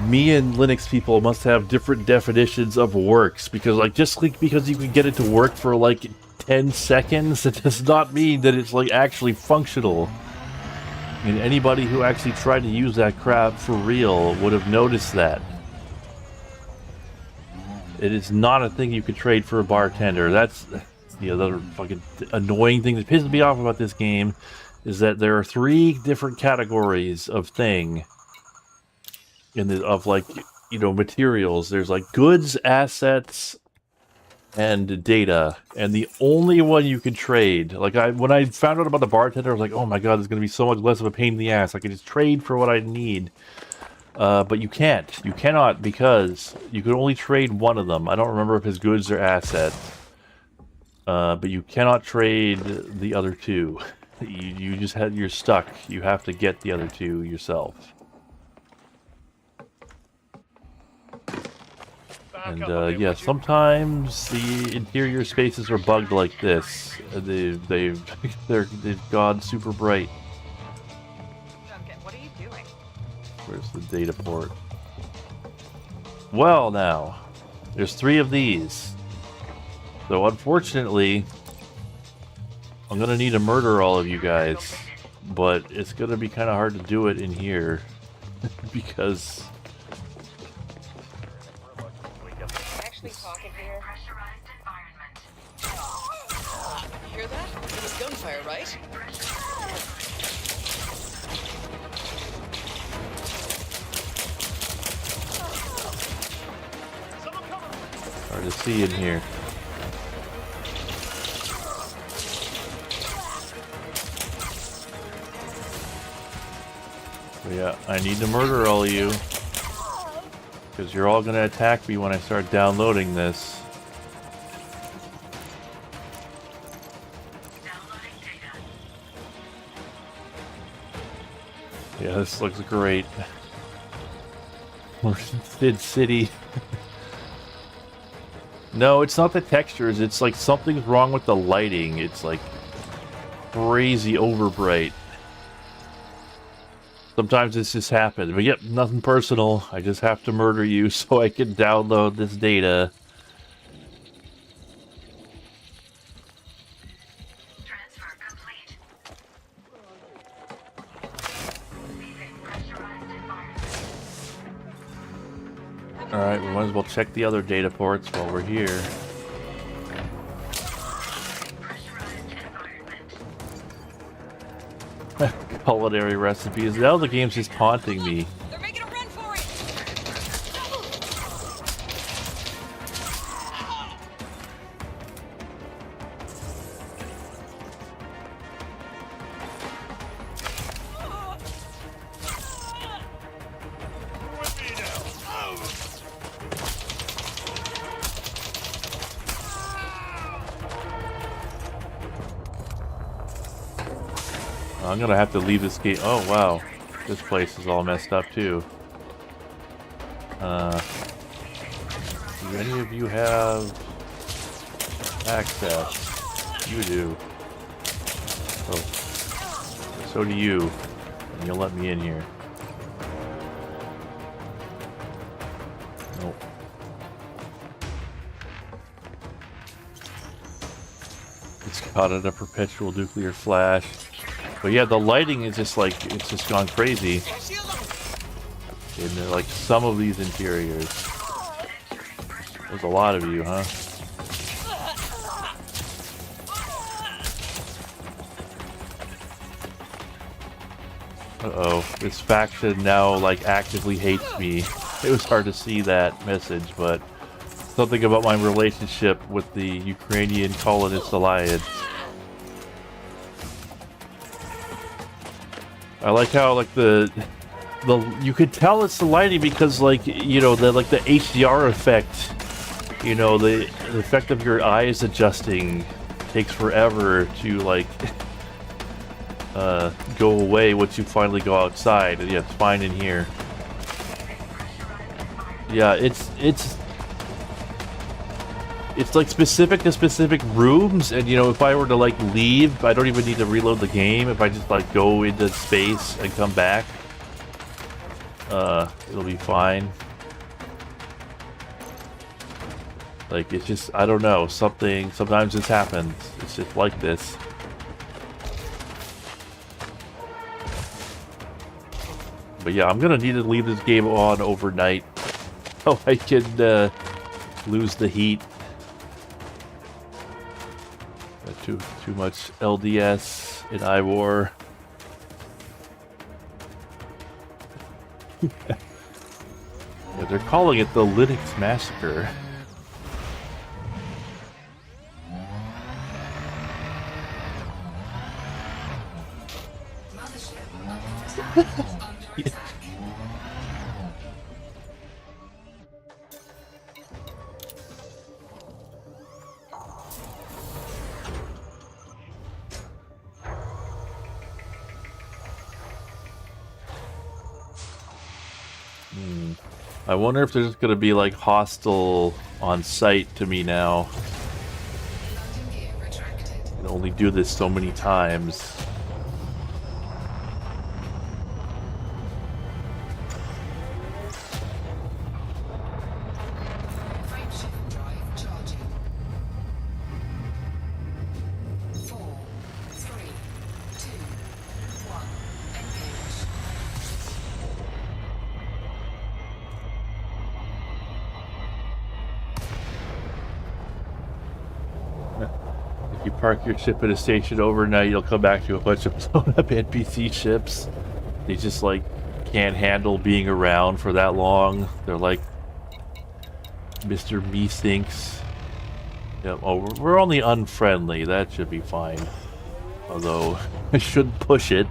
[SPEAKER 1] me and Linux people must have different definitions of works. Because, like, just like because you can get it to work for, like, 10 seconds, it does not mean that it's, like, actually functional. I mean, anybody who actually tried to use that crap for real would have noticed that. It is not a thing you could trade for a bartender. That's the other fucking annoying thing that pisses me off about this game, is that there are 3 different categories of thing of, like, you know, materials. There's, like, goods, assets, and data, and the only one you can trade, like, when I found out about the bartender, I was like, oh my god, it's gonna be so much less of a pain in the ass. I can just trade for what I need. But you can't. You cannot, because you can only trade one of them. I don't remember if his goods or assets. But you cannot trade the other 2. You're stuck. You have to get the other 2 yourself. And yeah, sometimes the interior spaces are bugged like this. They've gone super bright.
[SPEAKER 8] Duncan, what are you doing?
[SPEAKER 1] Where's the data port? Well, now, there's 3 of these. So unfortunately, I'm gonna need to murder all of you guys, but it's gonna be kind of hard to do it in here because.
[SPEAKER 8] Actually talking here. You hear that? It was gunfire, right?
[SPEAKER 1] Hard to see in here. But yeah, I need to murder all of you, because you're all gonna attack me when I start downloading this. Yeah, this looks great. We're in Sid City. No, it's not the textures. It's like something's wrong with the lighting. It's like crazy over bright. Sometimes this just happens. But yep, nothing personal. I just have to murder you so I can download this data.
[SPEAKER 3] Transfer complete. Leaving pressurized environment.
[SPEAKER 1] Alright, we might as well check the other data ports while we're here. Culinary recipes. Now the game's just taunting me.
[SPEAKER 8] They're making a run for it.
[SPEAKER 1] I'm gonna have to leave this game. Oh wow, this place is all messed up too. Do any of you have access? You do. Oh, so do you. And you'll let me in here. Nope. It's caught in a perpetual nuclear flash. But yeah, the lighting is just like, it's just gone crazy in like some of these interiors. There's a lot of you, huh? Uh-oh. This faction now, like, actively hates me. It was hard to see that message, but something about my relationship with the Ukrainian Colonist Alliance. I like how, like, you could tell it's the lighting because, like, you know, the HDR effect, you know, the effect of your eyes adjusting takes forever to, like, go away once you finally go outside. And yeah, it's fine in here. Yeah, it's like specific to specific rooms, and you know, if I were to like leave, I don't even need to reload the game. If I just like go into space and come back, it'll be fine. Like, it's just, I don't know, sometimes this happens. It's just like this. But yeah, I'm gonna need to leave this game on overnight so I can lose the heat. Got too much LDS in IWAR. Yeah, they're calling it the Linux Massacre. Yeah. I wonder if there's going to be like hostile on site to me now. I can only do this so many times. Park your ship at a station overnight, you'll come back to a bunch of blown up NPC ships. They just like can't handle being around for that long. They're like Mr. Methinks. Yeah, oh, we're only unfriendly, that should be fine. Although I shouldn't push it.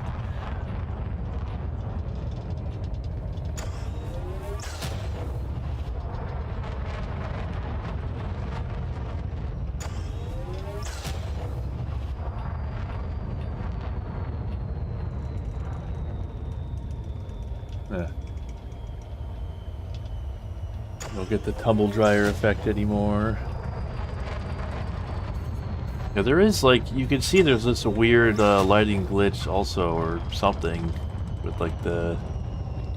[SPEAKER 1] Don't get the tumble dryer effect anymore. Yeah, there is like, you can see there's this weird lighting glitch also, or something, with like you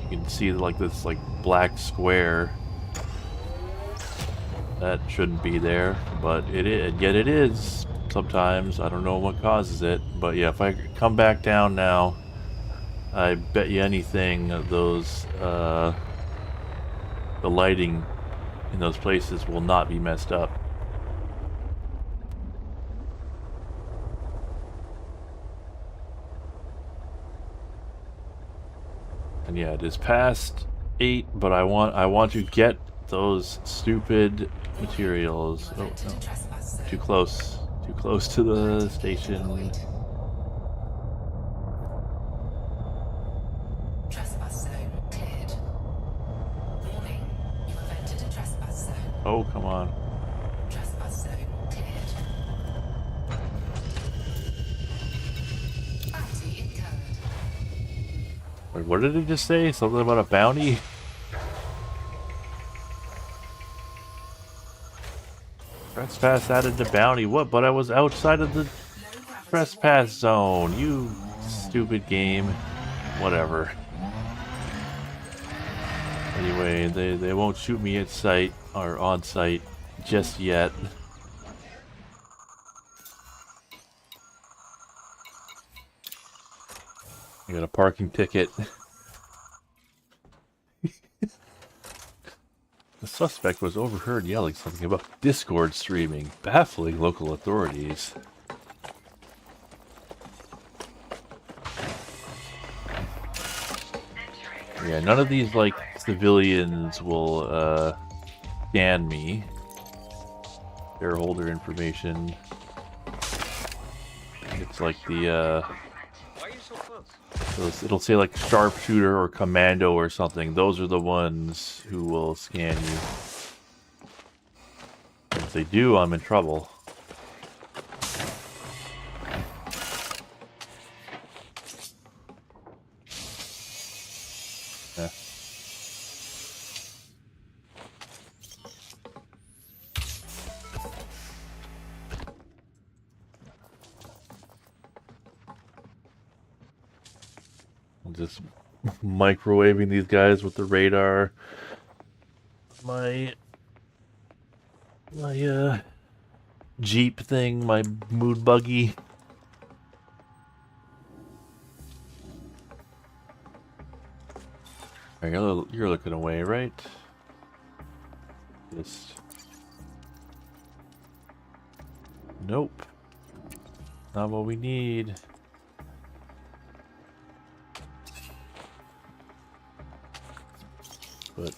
[SPEAKER 1] can see like this like black square. That shouldn't be there, but it is, yet it is sometimes. I don't know what causes it, but yeah, if I come back down now, I bet you anything those the lighting in those places will not be messed up. And yeah, it is past 8, but I want to get those stupid materials. Oh, no. Too close to the station. Oh, come on.
[SPEAKER 5] Trespass zone cleared. Bounty incurred.
[SPEAKER 1] Wait, what did it just say? Something about a bounty? Trespass added to bounty. What? But I was outside of the trespass zone. You stupid game. Whatever. Anyway, they won't shoot me at sight or on site just yet. I got a parking ticket. The suspect was overheard yelling something about Discord streaming, baffling local authorities. Yeah, none of these, like, civilians will, scan me. Shareholder information. It's like the,
[SPEAKER 7] Why are you so close?
[SPEAKER 1] so it'll say, like, sharpshooter or commando or something. Those are the ones who will scan you. If they do, I'm in trouble. Yeah. I'm just microwaving these guys with the radar. My Jeep thing, my mood buggy. You're looking away, right? Just... Nope. Not what we need. But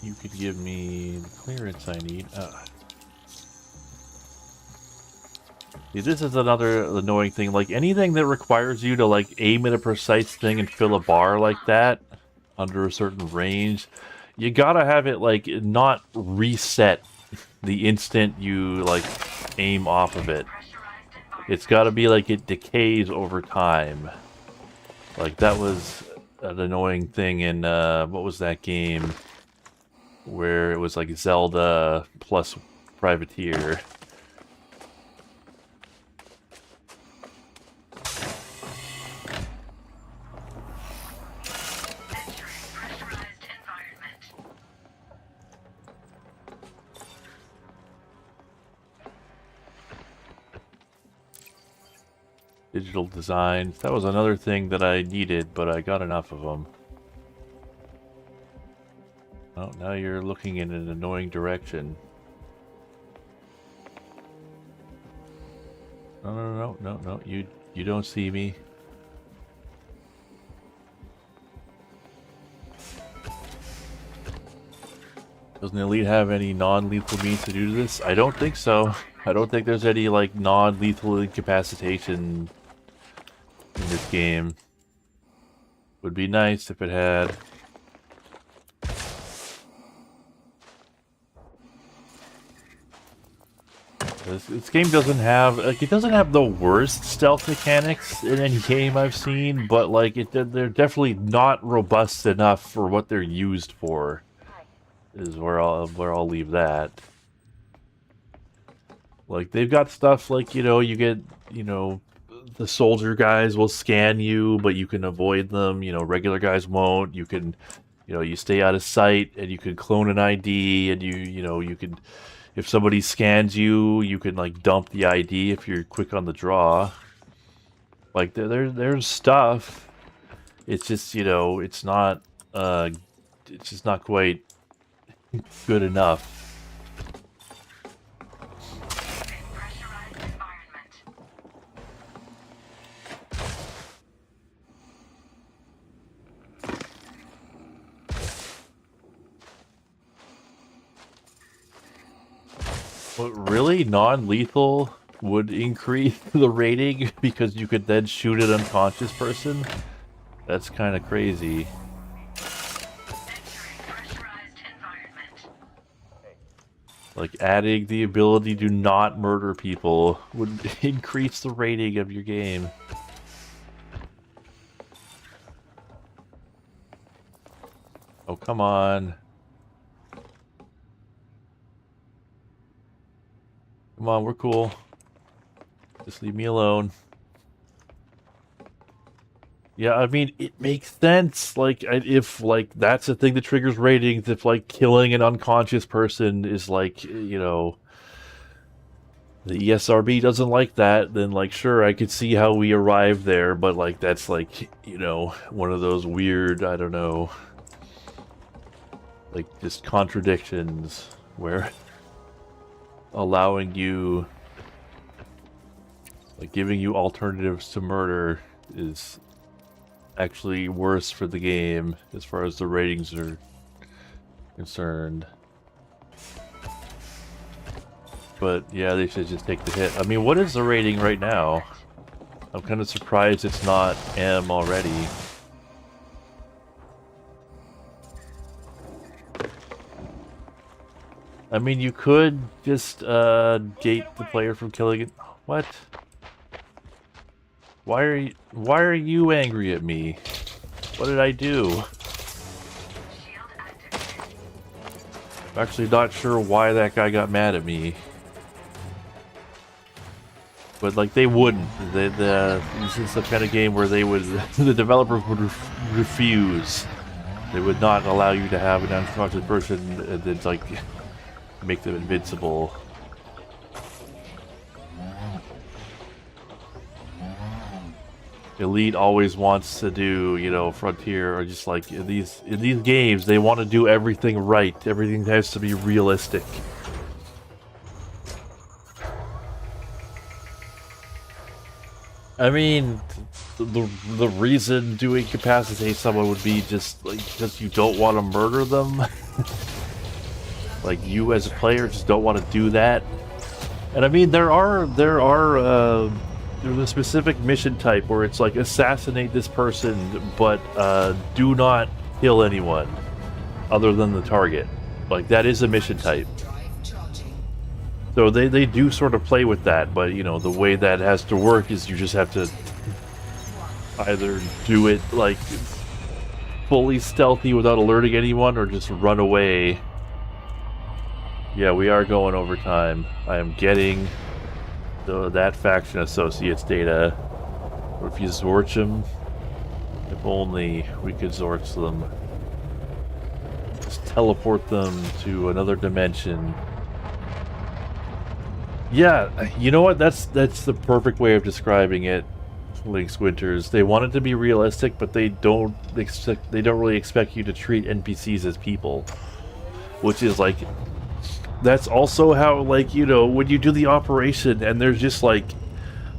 [SPEAKER 1] you could give me the clearance I need. See, this is another annoying thing. Like, anything that requires you to, like, aim at a precise thing and fill a bar like that under a certain range, you gotta have it, like, not reset the instant you, like, aim off of it. It's gotta be like it decays over time. Like, that was an annoying thing in, what was that game? Where it was like Zelda plus Privateer. Digital design. That was another thing that I needed, but I got enough of them. Oh, now you're looking in an annoying direction. No. You don't see me. Doesn't Elite have any non-lethal means to do this? I don't think so. I don't think there's any, like, non-lethal incapacitation in this game. Would be nice if it had. This game doesn't have, like, it doesn't have the worst stealth mechanics in any game I've seen, but, like, they're definitely not robust enough for what they're used for. Is where I'll leave that. Like, they've got stuff like, you get, the soldier guys will scan you, but you can avoid them. Regular guys won't. You can, you stay out of sight, and you can clone an ID, and you can, if somebody scans you, you can, like, dump the ID if you're quick on the draw. Like, there's stuff. It's just, it's just not quite good enough. But really, non-lethal would increase the rating because you could then shoot an unconscious person? That's kind of crazy. Like, adding the ability to not murder people would increase the rating of your game. Oh, come on. Come on, we're cool. Just leave me alone. Yeah, I mean, it makes sense. Like, if, like, that's the thing that triggers ratings, if, like, killing an unconscious person is, like, the ESRB doesn't like that, then, like, sure, I could see how we arrived there, but, like, that's, like, one of those weird, I don't know, like, just contradictions where allowing you, like, giving you alternatives to murder is actually worse for the game as far as the ratings are concerned. But yeah, they should just take the hit. I mean, what is the rating right now? I'm kind of surprised it's not M already. I mean, you could just gate the player from killing it. What? Why are you angry at me? What did I do? I'm actually not sure why that guy got mad at me. But like they wouldn't. This is the kind of game where they would the developers would refuse. They would not allow you to have an unconscious person and then like make them invincible. Elite always wants to do, you know, Frontier, or just like in these games, they want to do everything right. Everything has to be realistic. I mean, the reason to incapacitate someone would be just like because you don't want to murder them. Like you as a player just don't want to do that. And I mean, there's a specific mission type where it's like assassinate this person, but do not kill anyone other than the target. Like that is a mission type. So they do sort of play with that, but you know, the way that has to work is you just have to either do it like fully stealthy without alerting anyone or just run away. Yeah, we are going over time. I am getting that faction associates data. What if you Zorch them? If only we could Zorch them. Just teleport them to another dimension. Yeah, you know what? That's the perfect way of describing it. Link's Winters. They want it to be realistic, but they don't really expect you to treat NPCs as people, which is like that's also how, like, you know, when you do the operation and there's just like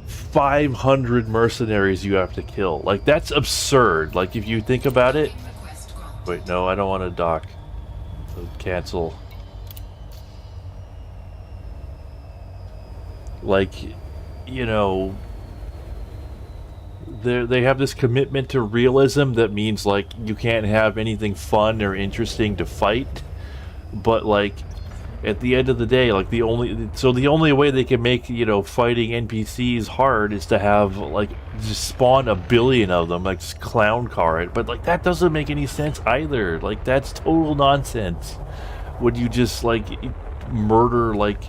[SPEAKER 1] 500 mercenaries you have to kill. Like that's absurd. Like if you think about it. Wait, no, I don't want to dock. So cancel. Like, you know, they have this commitment to realism that means like you can't have anything fun or interesting to fight, but like at the end of the day, like the only way they can make, you know, fighting NPCs hard is to have like just spawn 1 billion of them, like just clown car it. But like that doesn't make any sense either. Like that's total nonsense. Would you just like murder like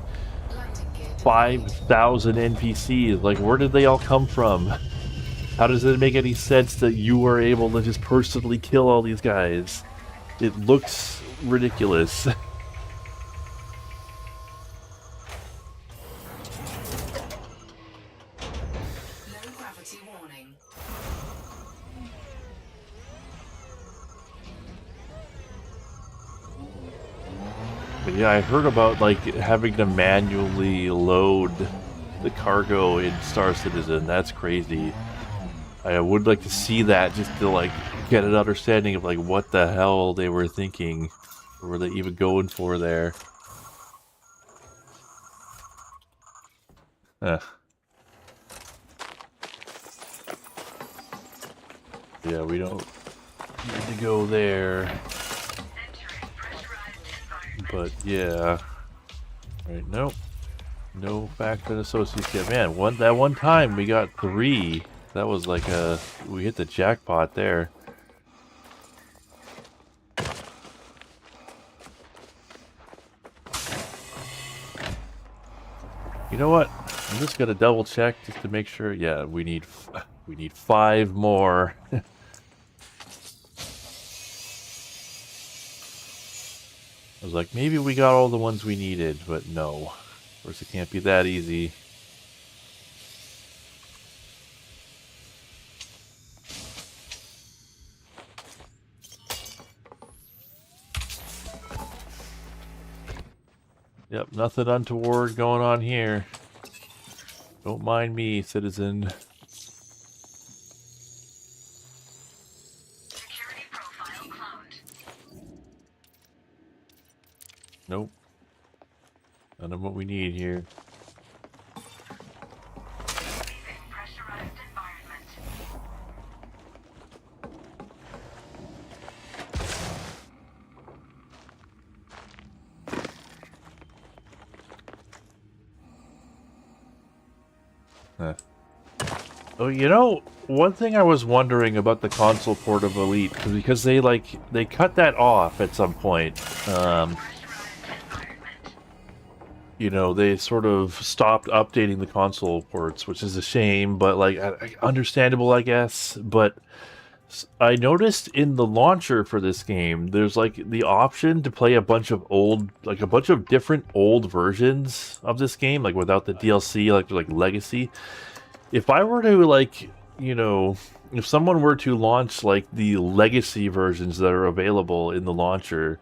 [SPEAKER 1] 5,000 NPCs? Like where did they all come from? How does it make any sense that you were able to just personally kill all these guys? It looks ridiculous. But yeah, I heard about like having to manually load the cargo in Star Citizen. That's crazy. I would like to see that just to like get an understanding of like what the hell they were thinking. What were they even going for there? Yeah, we don't need to go there. But yeah. Right, nope. No faction associates yet. Man, that one time we got 3. That was like we hit the jackpot there. You know what? I'm just gonna double check just to make sure. Yeah, we need 5 more. I was like, maybe we got all the ones we needed, but no. Of course, it can't be that easy. Yep, nothing untoward going on here. Don't mind me, citizen. Nope. None of what we need here.
[SPEAKER 3] Pressurized environment.
[SPEAKER 1] Huh. Oh, you know, one thing I was wondering about the console port of Elite, because they cut that off at some point. You know, they sort of stopped updating the console ports, which is a shame, but like understandable, I guess. But I noticed in the launcher for this game, there's like the option to play a bunch of different old versions of this game, like without the DLC, like Legacy. If I were to like, you know, if someone were to launch like the Legacy versions that are available in the launcher,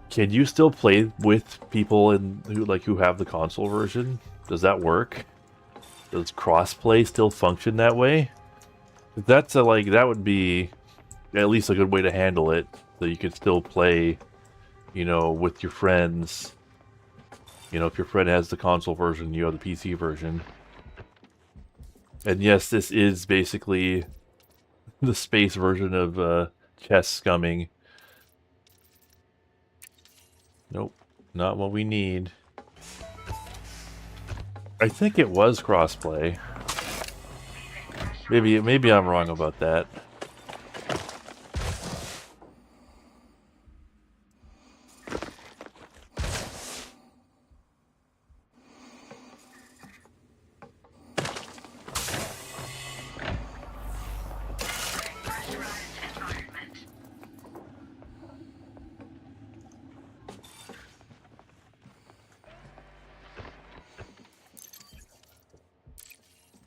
[SPEAKER 1] can you still play with people who have the console version? Does that work? Does crossplay still function that way? That's that would be at least a good way to handle it, so you could still play, you know, with your friends. You know, if your friend has the console version, you have the PC version. And yes, this is basically the space version of chess scumming. Nope, not what we need. I think it was crossplay. Maybe I'm wrong about that.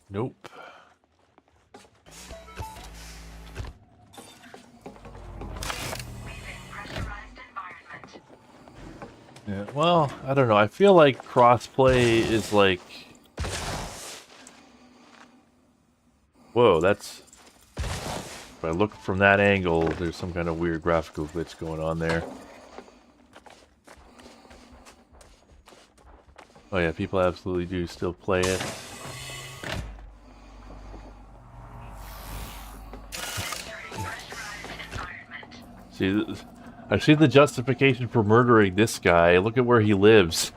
[SPEAKER 1] Nope. Yeah, well, I don't know. I feel like crossplay is like... Whoa, that's... If I look from that angle, there's some kind of weird graphical glitch going on there. Oh yeah, people absolutely do still play it. See, I see the justification for murdering this guy. Look at where he lives.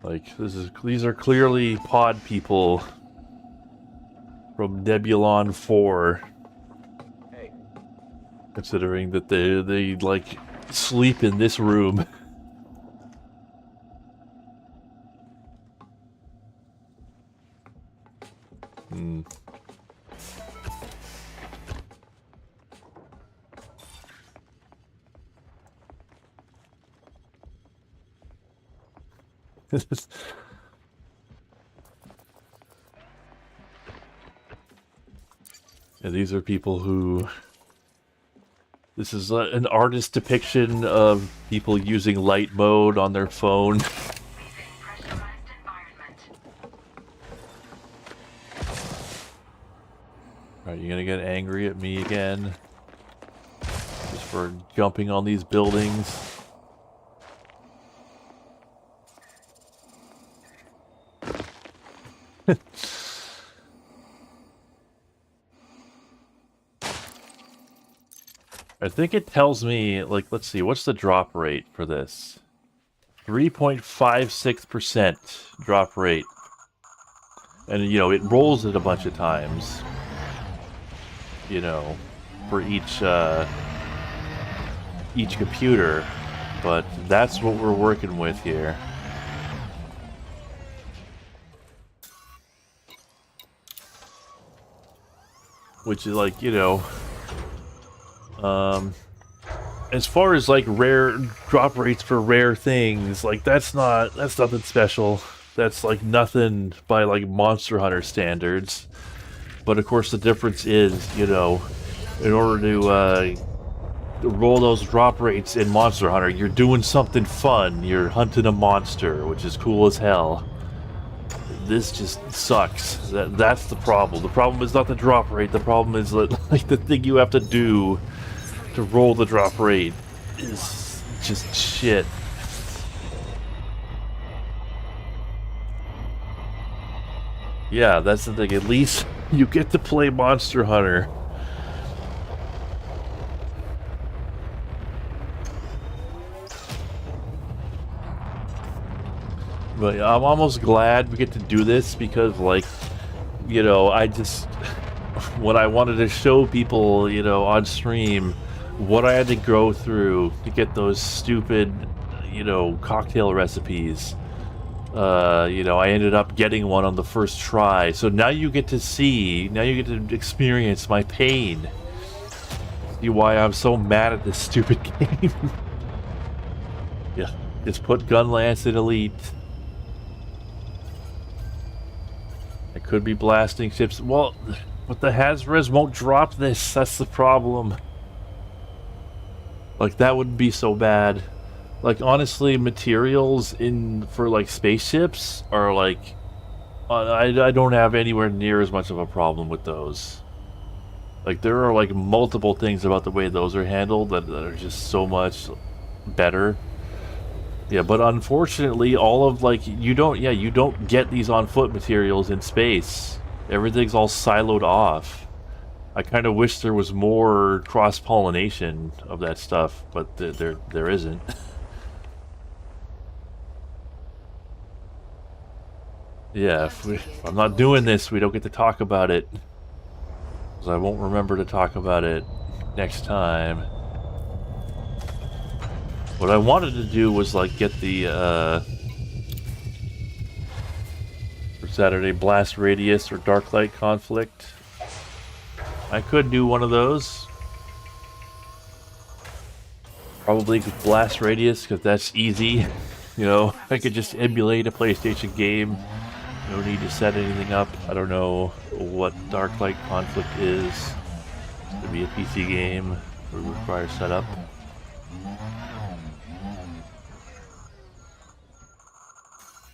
[SPEAKER 1] Like, these are clearly pod people from Nebulon 4.
[SPEAKER 2] Hey.
[SPEAKER 1] Considering that they like sleep in this room. Hmm. Yeah, these are people who... This is an artist depiction of people using light mode on their phone. Alright, you gonna get angry at me again? Just for jumping on these buildings? I think it tells me, like, let's see, what's the drop rate for this? 3.56% drop rate. And, you know, it rolls it a bunch of times. You know, for each computer. But that's what we're working with here. Which is like, you know... as far as like rare drop rates for rare things, like that's nothing special. That's like nothing by like Monster Hunter standards. But of course the difference is, you know, in order to roll those drop rates in Monster Hunter, you're doing something fun. You're hunting a monster, which is cool as hell. This just sucks. That's the problem. The problem is not the drop rate. The problem is that, like, the thing you have to do to roll the drop rate is just shit. Yeah, that's the thing. At least you get to play Monster Hunter. But I'm almost glad we get to do this because, like, you know, I just, when I wanted to show people, you know, on stream what I had to go through to get those stupid, you know, cocktail recipes, you know, I ended up getting one on the first try. So now you get to see, now you get to experience my pain. See why I'm so mad at this stupid game. Yeah, just put Gunlance in Elite. I could be blasting ships. Well, but the Hazres won't drop this. That's the problem. Like, that wouldn't be so bad. Like, honestly, materials for like spaceships are like, I don't have anywhere near as much of a problem with those. Like, there are like multiple things about the way those are handled that are just so much better. Yeah, but unfortunately, all of, like, you don't get these on-foot materials in space. Everything's all siloed off. I kind of wish there was more cross-pollination of that stuff, but there isn't. Yeah, if I'm not doing this, we don't get to talk about it. Because I won't remember to talk about it next time. What I wanted to do was, like, get the, for Saturday, Blast Radius or Dark Light Conflict. I could do one of those. Probably Blast Radius, because that's easy. You know, I could just emulate a PlayStation game. No need to set anything up. I don't know what Dark Light Conflict is. It could be a PC game. It would require setup.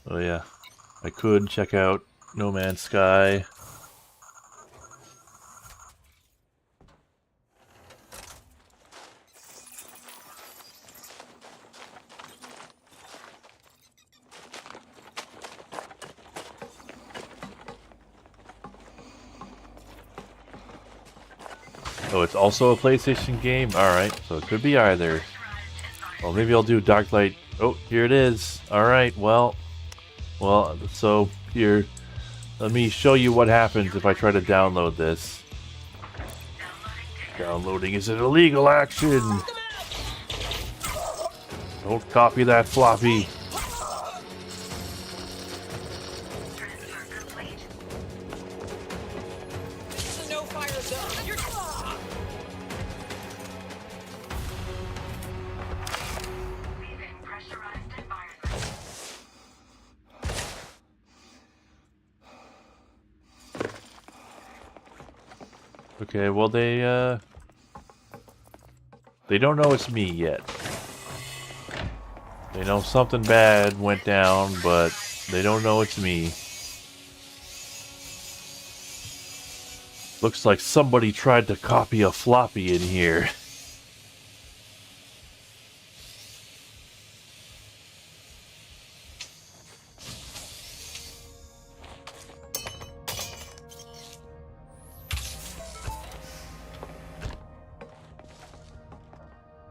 [SPEAKER 1] Oh yeah, I could check out No Man's Sky. Oh, it's also a PlayStation game? Alright, so it could be either. Well, maybe I'll do Dark Light. Oh, here it is. Alright, well, so here, let me show you what happens if I try to download this. Downloading is an illegal action! Don't copy that floppy. Okay, well they don't know it's me yet. They know something bad went down, but they don't know it's me. Looks like somebody tried to copy a floppy in here.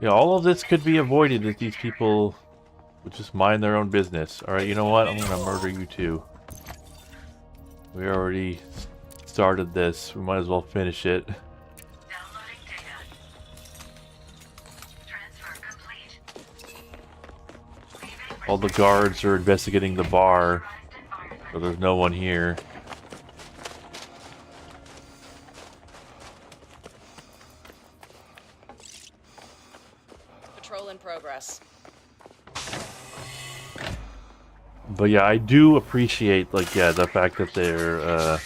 [SPEAKER 1] Yeah, all of this could be avoided if these people would just mind their own business. Alright, you know what? I'm gonna murder you too. We already started this. We might as well finish it.
[SPEAKER 3] Downloading data. Transfer complete.
[SPEAKER 1] All the guards are investigating the bar, so there's no one here.
[SPEAKER 8] Patrol in progress.
[SPEAKER 1] But yeah, I do appreciate, like, yeah, the fact that they're,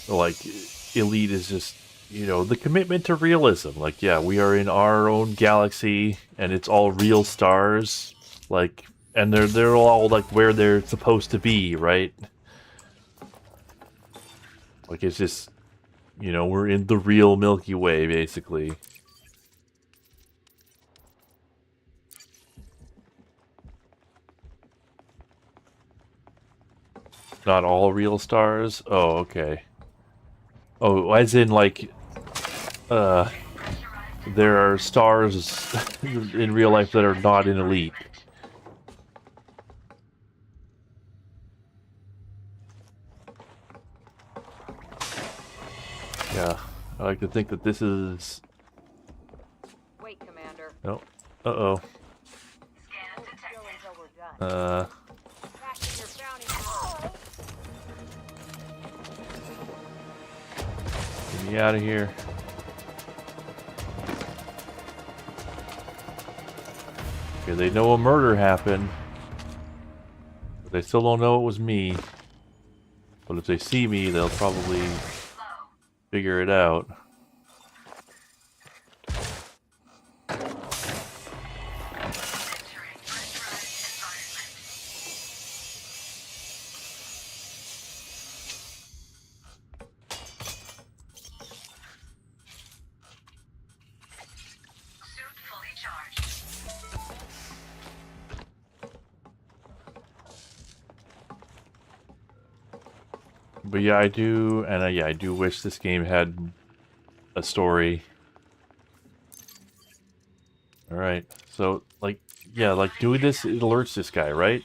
[SPEAKER 1] like, Elite is just, you know, the commitment to realism. Like, yeah, we are in our own galaxy, and it's all real stars, like, and they're all, like, where they're supposed to be, right? Like, it's just, you know, we're in the real Milky Way, basically. not all real stars? Oh, okay. Oh, as in, like, there are stars in real life that are not in Elite. Yeah, I like to think that this is...
[SPEAKER 3] Wait, Commander.
[SPEAKER 1] Oh, uh-oh.
[SPEAKER 3] Scan detected. Until we're done. Crashing your bounty.
[SPEAKER 1] Get me out of here. Okay, they know a murder happened. But they still don't know it was me. But if they see me, they'll probably figure it out. But yeah, I do, and yeah, I do wish this game had a story. Alright, so, like, yeah, like, doing this, it alerts this guy, right?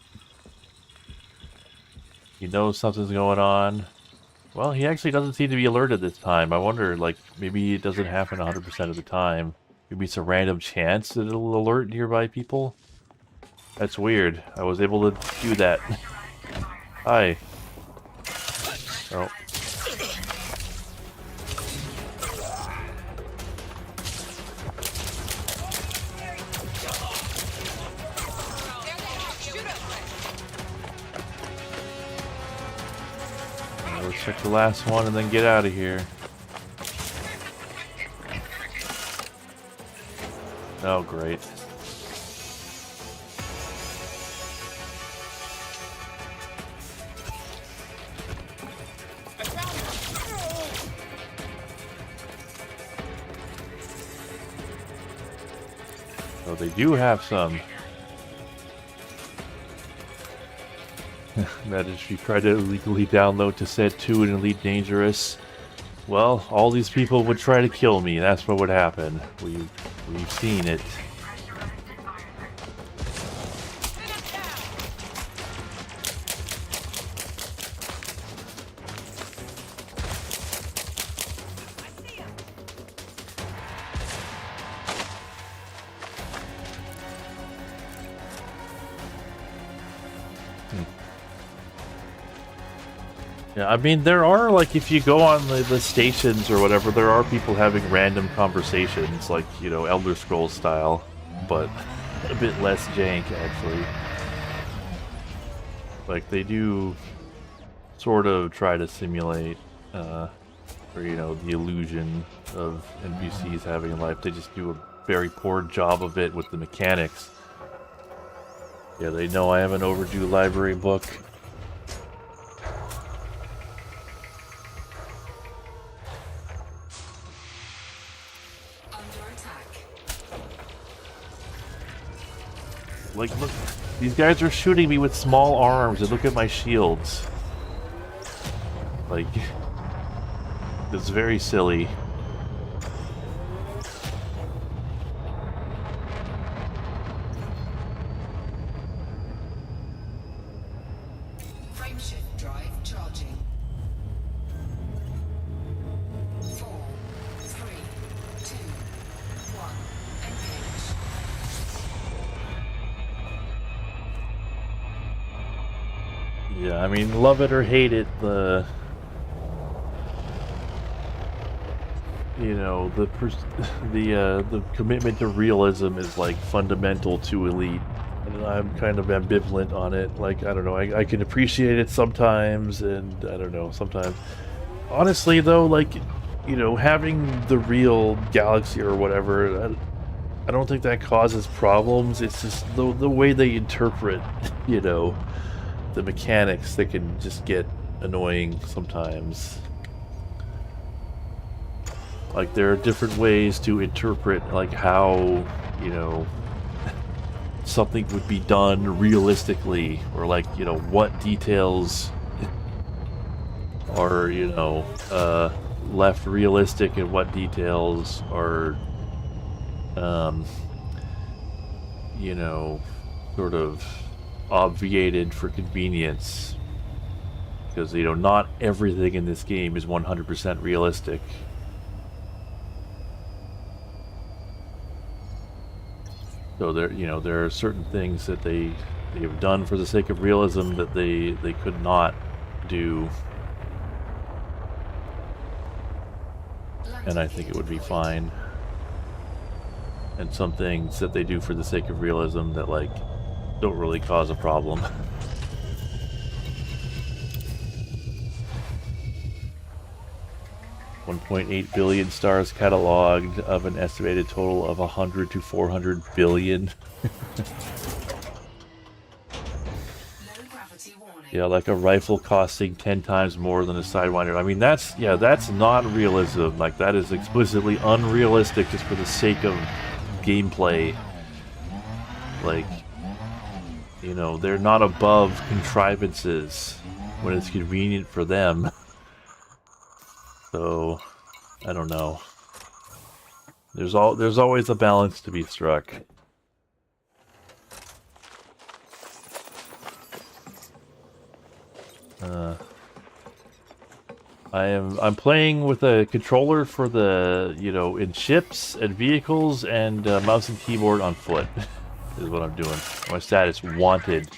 [SPEAKER 1] He knows something's going on. Well, he actually doesn't seem to be alerted this time. I wonder, like, maybe it doesn't happen 100% of the time. Maybe it's a random chance that it'll alert nearby people? That's weird. I was able to do that. Hi. Oh. Let's check the last one and then get out of here. Oh, great. Oh, they do have some. That is, if you try to illegally download Cassette 2 in Elite Dangerous, well, all these people would try to kill me. That's what would happen. We've seen it. Yeah, I mean, there are, like, if you go on the stations or whatever, there are people having random conversations, like, you know, Elder Scrolls style, but a bit less jank, actually. Like, they do sort of try to simulate, or, you know, the illusion of NPCs having a life. They just do a very poor job of it with the mechanics. Yeah, they know I have an overdue library book. Like, look, these guys are shooting me with small arms, and look at my shields. Like, it's very silly.
[SPEAKER 5] Frameshift drive charging. 4, 3, 2, 1, engage.
[SPEAKER 1] Yeah, I mean, love it or hate it, the commitment to realism is, like, fundamental to Elite, and I'm kind of ambivalent on it. Like, I don't know, I can appreciate it sometimes, and I don't know, sometimes. Honestly, though, like, you know, having the real galaxy or whatever, I don't think that causes problems. It's just the way they interpret, you know, the mechanics that can just get annoying sometimes. Like, there are different ways to interpret, like, how, you know, something would be done realistically, or, like, you know, what details are, you know, left realistic and what details are, you know, sort of obviated for convenience. Because, you know, not everything in this game is 100% realistic. So there, you know, there are certain things that they have done for the sake of realism that they could not do. And I think it would be fine. And some things that they do for the sake of realism that, like, don't really cause a problem. $1.8 billion stars cataloged of an estimated total of 100 to 400 billion. Yeah, like a rifle costing 10 times more than a Sidewinder. I mean, that's, yeah, that's not realism. Like, that is explicitly unrealistic just for the sake of gameplay. Like, you know, they're not above contrivances when it's convenient for them. So, I don't know. There's always a balance to be struck. I'm playing with a controller for the, you know, in ships and vehicles, and mouse and keyboard on foot is what I'm doing. My status wanted.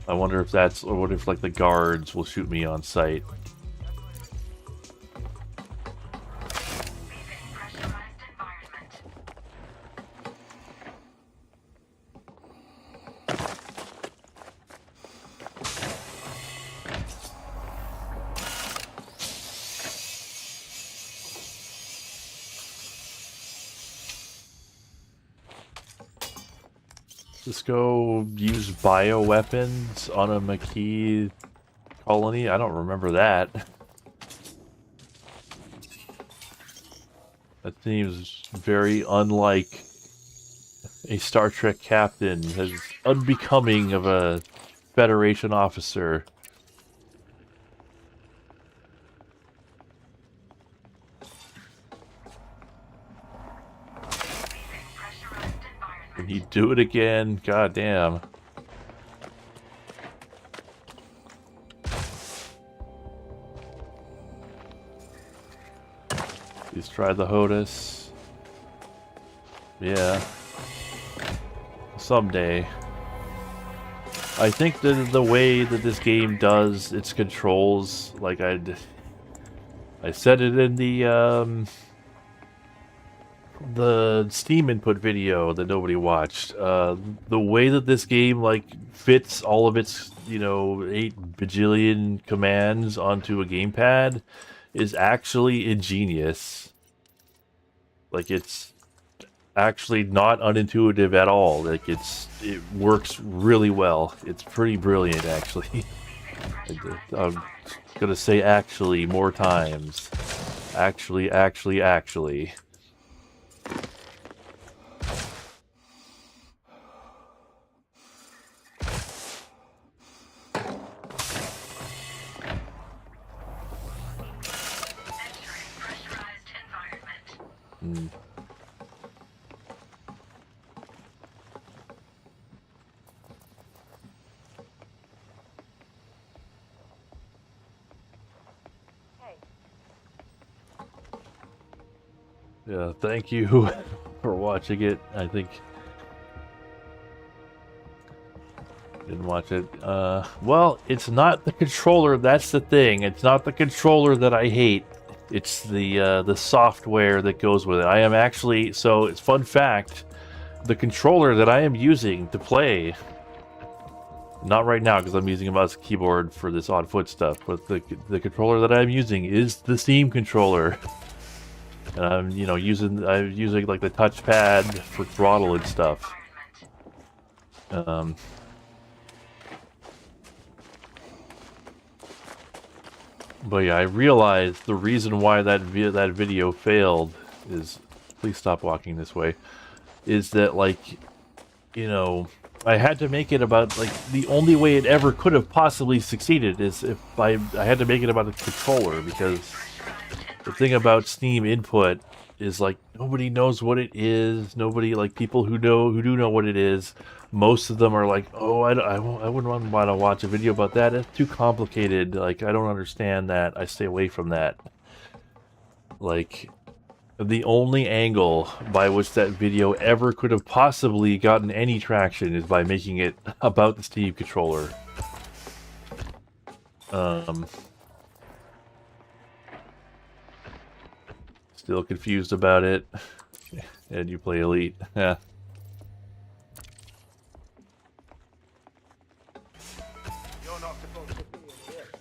[SPEAKER 1] I wonder if that's, or what if, like, the guards will shoot me on sight. Just go use bioweapons on a Maquis colony? I don't remember that. That seems very unlike a Star Trek captain, as unbecoming of a Federation officer. Can he do it again? God damn. Please try the HOTUS. Yeah. Someday. I think that the way that this game does its controls, like I said it in the Steam input video that nobody watched. The way that this game, like, fits all of its, you know, 8 bajillion commands onto a gamepad is actually ingenious. Like, it's actually not unintuitive at all. Like, it works really well. It's pretty brilliant, actually. I'm gonna say actually more times. Actually. Yeah, thank you for watching it. I think didn't watch it. Well, it's not the controller, that's the thing. It's not the controller that I hate. It's the software that goes with it. I am actually, so it's fun fact, the controller that I am using to play, not right now because I'm using a mouse and keyboard for this odd foot stuff, but the controller that I'm using is the Steam controller. And I'm, you know, using like the touchpad for throttle and stuff. But yeah, I realized the reason why that video failed is, please stop walking this way, is that, like, you know, I had to make it about, like, the only way it ever could have possibly succeeded is if I had to make it about a controller, because the thing about Steam input is, like, nobody knows what it is. Nobody, like, people who do know what it is, most of them are like, oh, I wouldn't want to watch a video about that. It's too complicated. Like, I don't understand that. I stay away from that. Like, the only angle by which that video ever could have possibly gotten any traction is by making it about the Steam controller. Still confused about it. And you play Elite. Yeah.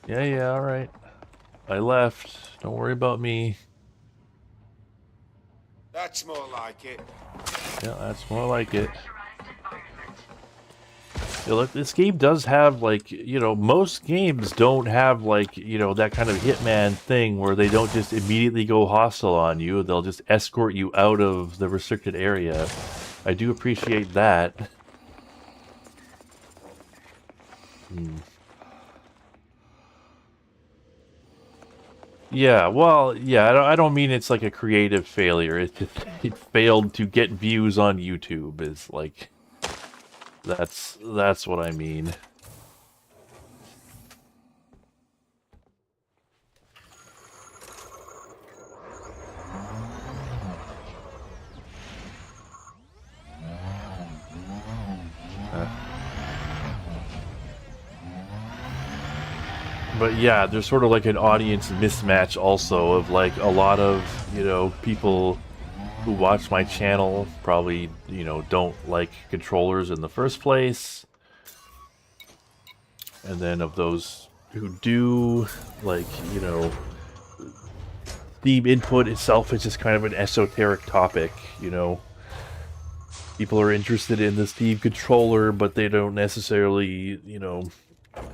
[SPEAKER 1] Yeah, alright. I left. Don't worry about me.
[SPEAKER 9] That's more like it.
[SPEAKER 1] Yeah, that's more like it. Yeah, look, this game does have, like, you know, most games don't have, like, you know, that kind of Hitman thing where they don't just immediately go hostile on you. They'll just escort you out of the restricted area. I do appreciate that. Yeah, well, yeah, I don't mean it's like a creative failure. It's just, it failed to get views on YouTube, is like... That's what I mean. But yeah, there's sort of like an audience mismatch also of like a lot of, you know, people who watch my channel probably, you know, don't like controllers in the first place. And then of those who do, like, you know, Steam input itself is just kind of an esoteric topic, you know. People are interested in the Steam controller, but they don't necessarily, you know,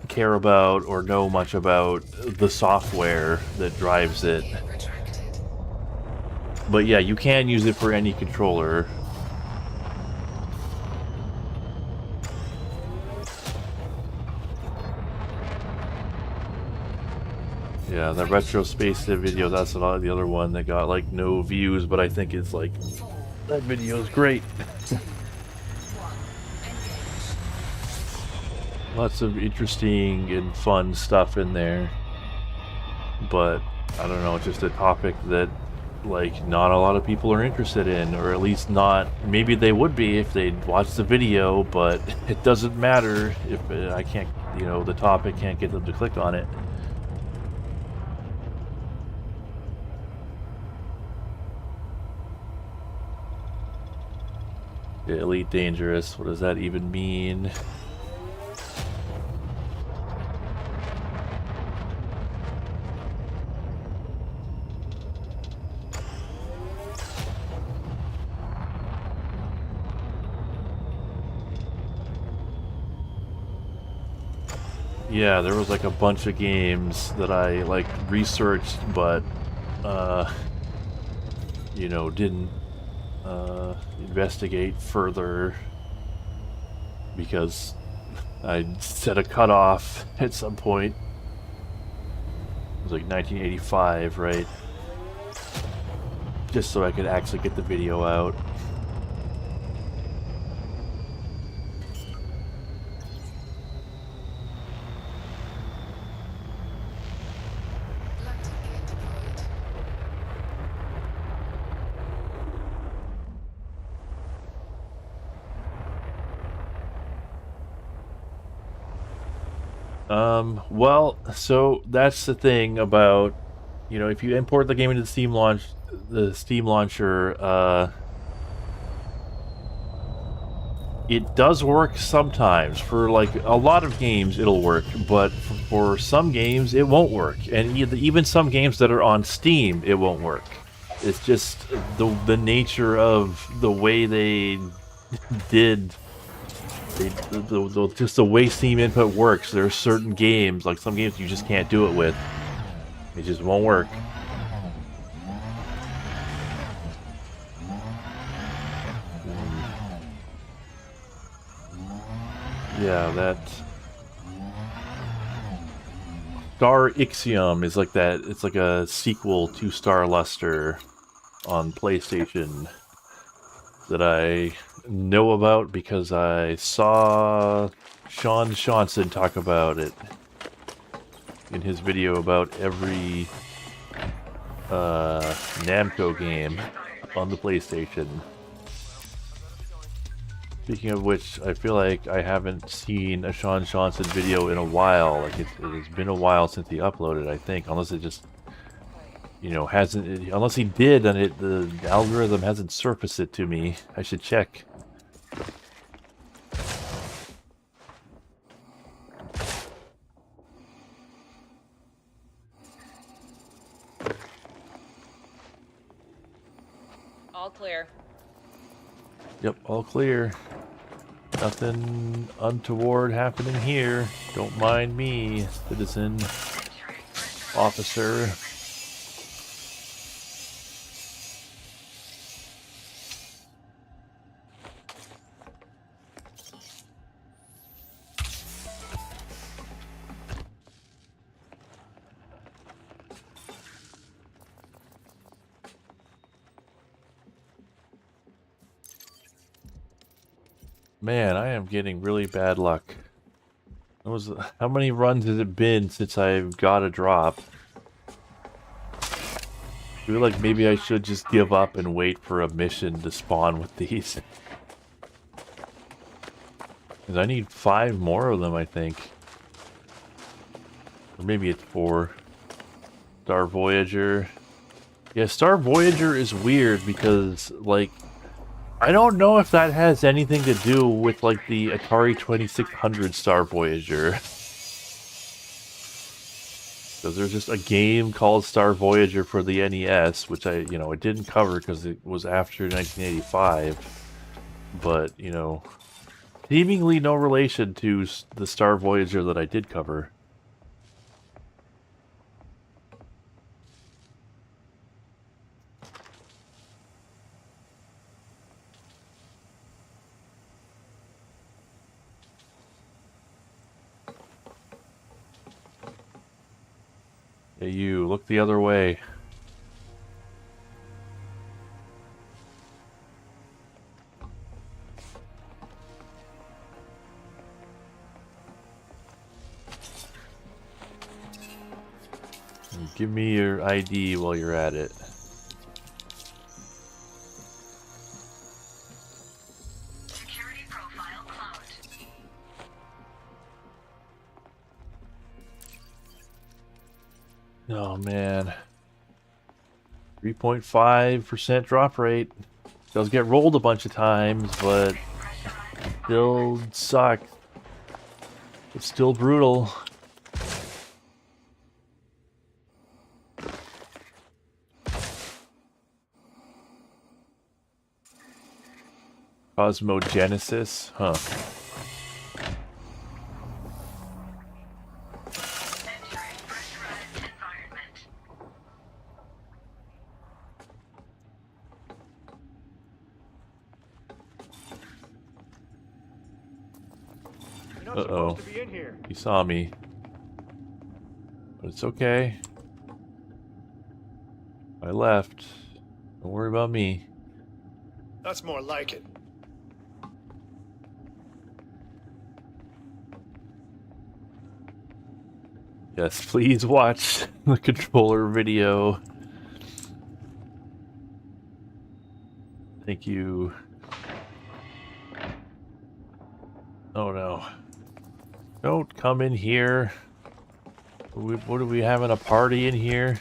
[SPEAKER 1] care about or know much about the software that drives it. But yeah, you can use it for any controller. Yeah, the Retro Space Sim video, that's the other one that got like no views, but I think it's like, that video is great. Lots of interesting and fun stuff in there. But, I don't know, just a topic that, like, not a lot of people are interested in, or at least not, maybe they would be if they'd watched the video, but it doesn't matter if I can't, you know, the topic can't get them to click on it. Elite Dangerous, what does that even mean? Yeah, there was like a bunch of games that I like researched, but you know, didn't investigate further because I set a cutoff at some point. It was like 1985, right? Just so I could actually get the video out. Well, so that's the thing about, you know, if you import the game into the Steam launcher, it does work sometimes. For like a lot of games it'll work, but for some games it won't work. And even some games that are on Steam, it won't work. It's just the nature of the way they did... just the way Steam input works. There are certain games, like some games you just can't do it with. It just won't work. Yeah, that Star Ixiom is like that. It's like a sequel to Star Luster on PlayStation that I know about because I saw Sean Johnson talk about it in his video about every Namco game on the PlayStation. Speaking of which, I feel like I haven't seen a Sean Johnson video in a while. Like it has been a while since he uploaded, I think, unless it just, you know, hasn't. Unless he did, and the algorithm hasn't surfaced it to me. I should check.
[SPEAKER 8] All clear.
[SPEAKER 1] Yep, all clear. Nothing untoward happening here. Don't mind me, citizen officer. Man, I am getting really bad luck. How many runs has it been since I've got a drop? I feel like maybe I should just give up and wait for a mission to spawn with these. Because I need 5 more of them, I think. Or maybe it's 4. Star Voyager. Yeah, Star Voyager is weird because, like, I don't know if that has anything to do with, like, the Atari 2600 Star Voyager. Because there's just a game called Star Voyager for the NES, which I didn't cover because it was after 1985. But, you know, seemingly no relation to the Star Voyager that I did cover. Hey, you, look the other way. And give me your ID while you're at it.
[SPEAKER 3] Security profile closed.
[SPEAKER 1] Oh man. 3.5% drop rate. Does get rolled a bunch of times, but still sucks. It's still brutal. Cosmogenesis? Huh.
[SPEAKER 3] Entering pressurized environment.
[SPEAKER 1] Uh-oh. He saw me. But it's okay. I left. Don't worry about me.
[SPEAKER 6] That's more like it.
[SPEAKER 1] Yes, please watch the controller video. Thank you. Oh no. Don't come in here. What are we having a party in here?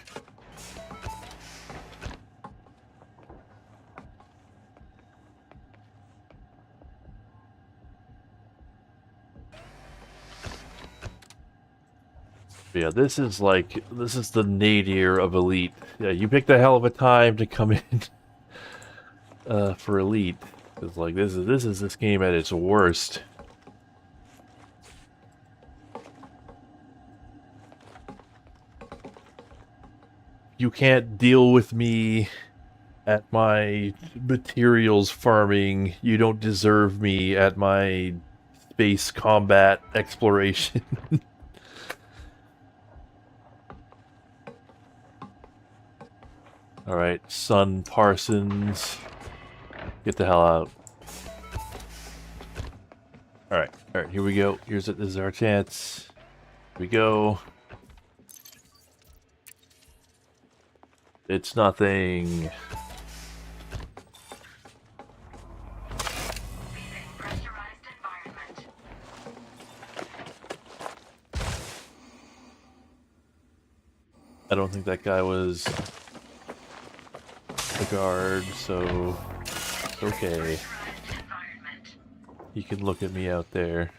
[SPEAKER 1] Yeah, this is the nadir of Elite. Yeah, you picked a hell of a time to come in for Elite. It's like this is this game at its worst. You can't deal with me at my materials farming. You don't deserve me at my space combat exploration. Alright, Son Parsons. Get the hell out. Alright, here we go. This is our chance. Here we go. It's nothing.
[SPEAKER 3] Pressurized environment.
[SPEAKER 1] I don't think that guy was a guard, so it's okay. You can look at me out there.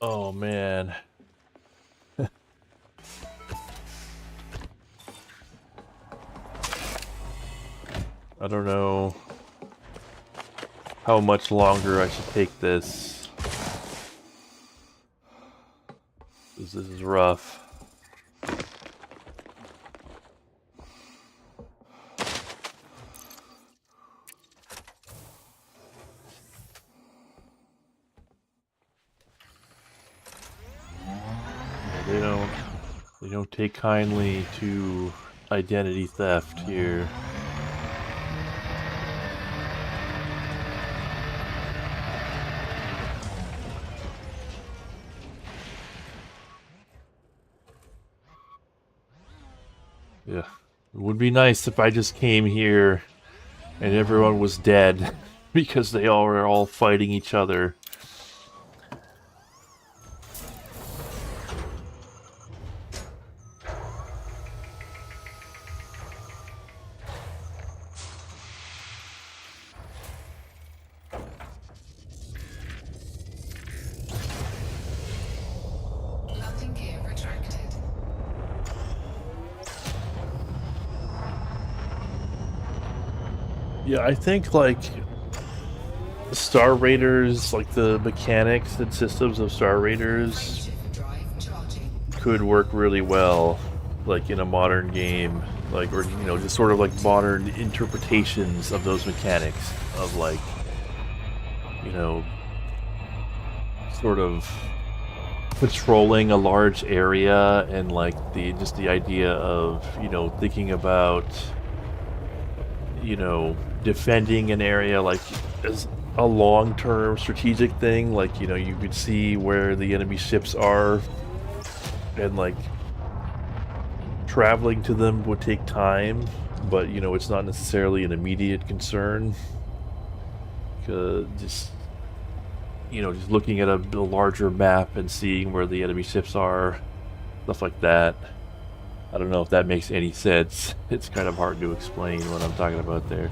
[SPEAKER 1] Oh man. I don't know how much longer I should take this. This is rough. They don't take kindly to identity theft here. Yeah, it would be nice if I just came here and everyone was dead because they all were all fighting each other.
[SPEAKER 5] Landing gear retracted.
[SPEAKER 1] Yeah, I think like Star Raiders, like the mechanics and systems of Star Raiders
[SPEAKER 5] Frameshift drive charging.
[SPEAKER 1] could work really well, like in a modern game, like, or you know, just sort of like modern interpretations of those mechanics of like, you know, sort of patrolling a large area and like the idea of, you know, thinking about, you know, defending an area like as a long-term strategic thing. Like, you know, you could see where the enemy ships are and like traveling to them would take time, but you know, it's not necessarily an immediate concern. Just, you know, just looking at a larger map and seeing where the enemy ships are, stuff like that. I don't know if that makes any sense. It's kind of hard to explain what I'm talking about there.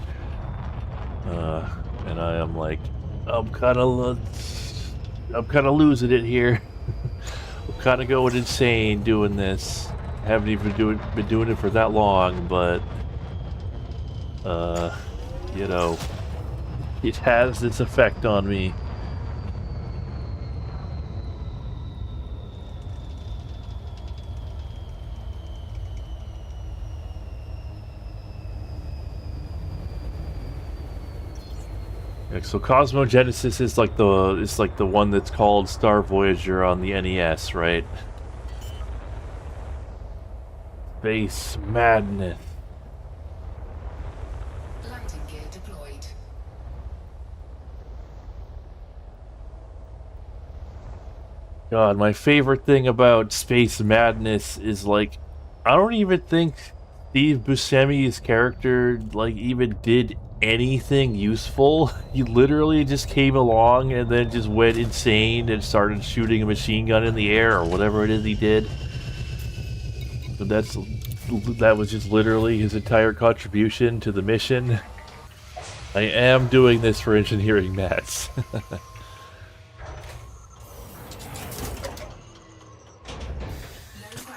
[SPEAKER 1] And I am like, I'm kind of losing it here. I'm kind of going insane doing this. I haven't even been doing it for that long, but you know, it has its effect on me. Yeah, so Cosmogenesis is like the one that's called Star Voyager on the NES, right? Space Madness.
[SPEAKER 5] Landing gear deployed.
[SPEAKER 1] God, my favorite thing about Space Madness is like, I don't even think Steve Buscemi's character like even did anything useful. He literally just came along and then just went insane and started shooting a machine gun in the air or whatever it is he did. But that was just literally his entire contribution to the mission. I am doing this for engineering mats.
[SPEAKER 5] Low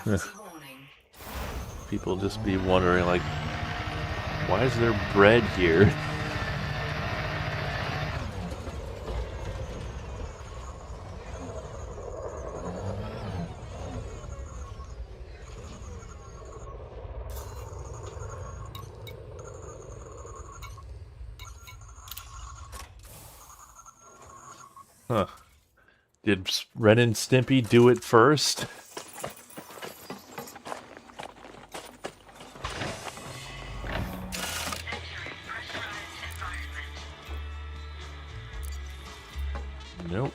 [SPEAKER 5] gravity warning.
[SPEAKER 1] People just be wondering like, why is there bread here? Huh. Did Ren and Stimpy do it first? Nope.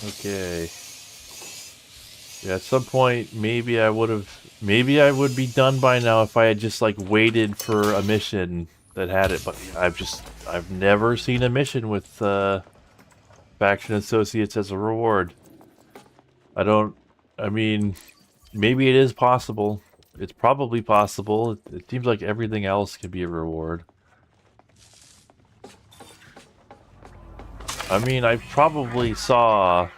[SPEAKER 1] Okay. Yeah, at some point, maybe I would be done by now if I had just like waited for a mission that had it. But I've never seen a mission with faction associates as a reward. I mean, maybe it is possible. It's probably possible. It seems like everything else can be a reward. I mean, I probably saw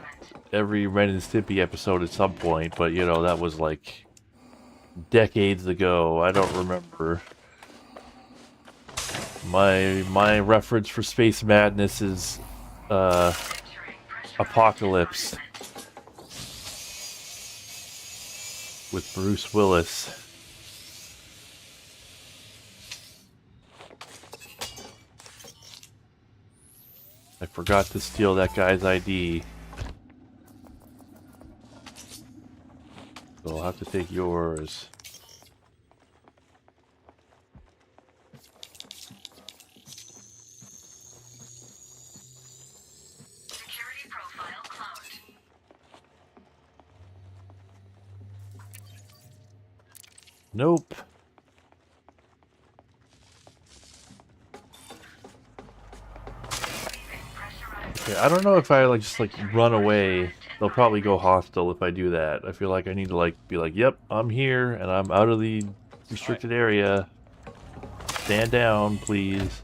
[SPEAKER 1] every Ren and Stimpy episode at some point, but you know, that was like decades ago. I don't remember. My reference for Space Madness is Apocalypse with Bruce Willis. I forgot to steal that guy's ID. So I'll have to take yours.
[SPEAKER 3] Security profile cloned.
[SPEAKER 1] Nope. Okay, I don't know if I just run away. They'll probably go hostile if I do that. I feel like I need to be like, yep, I'm here and I'm out of the restricted area. Stand down, please.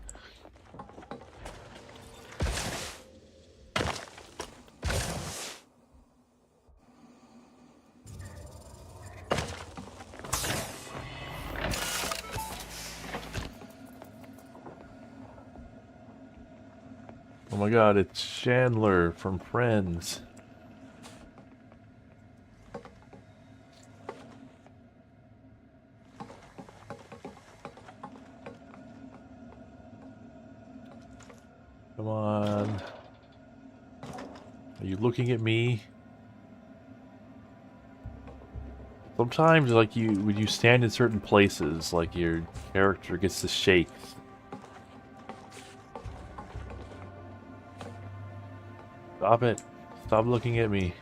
[SPEAKER 1] Oh my god, it's Chandler from Friends. Come on. Are you looking at me? Sometimes, when you stand in certain places, your character gets to shake. Stop it. Stop looking at me.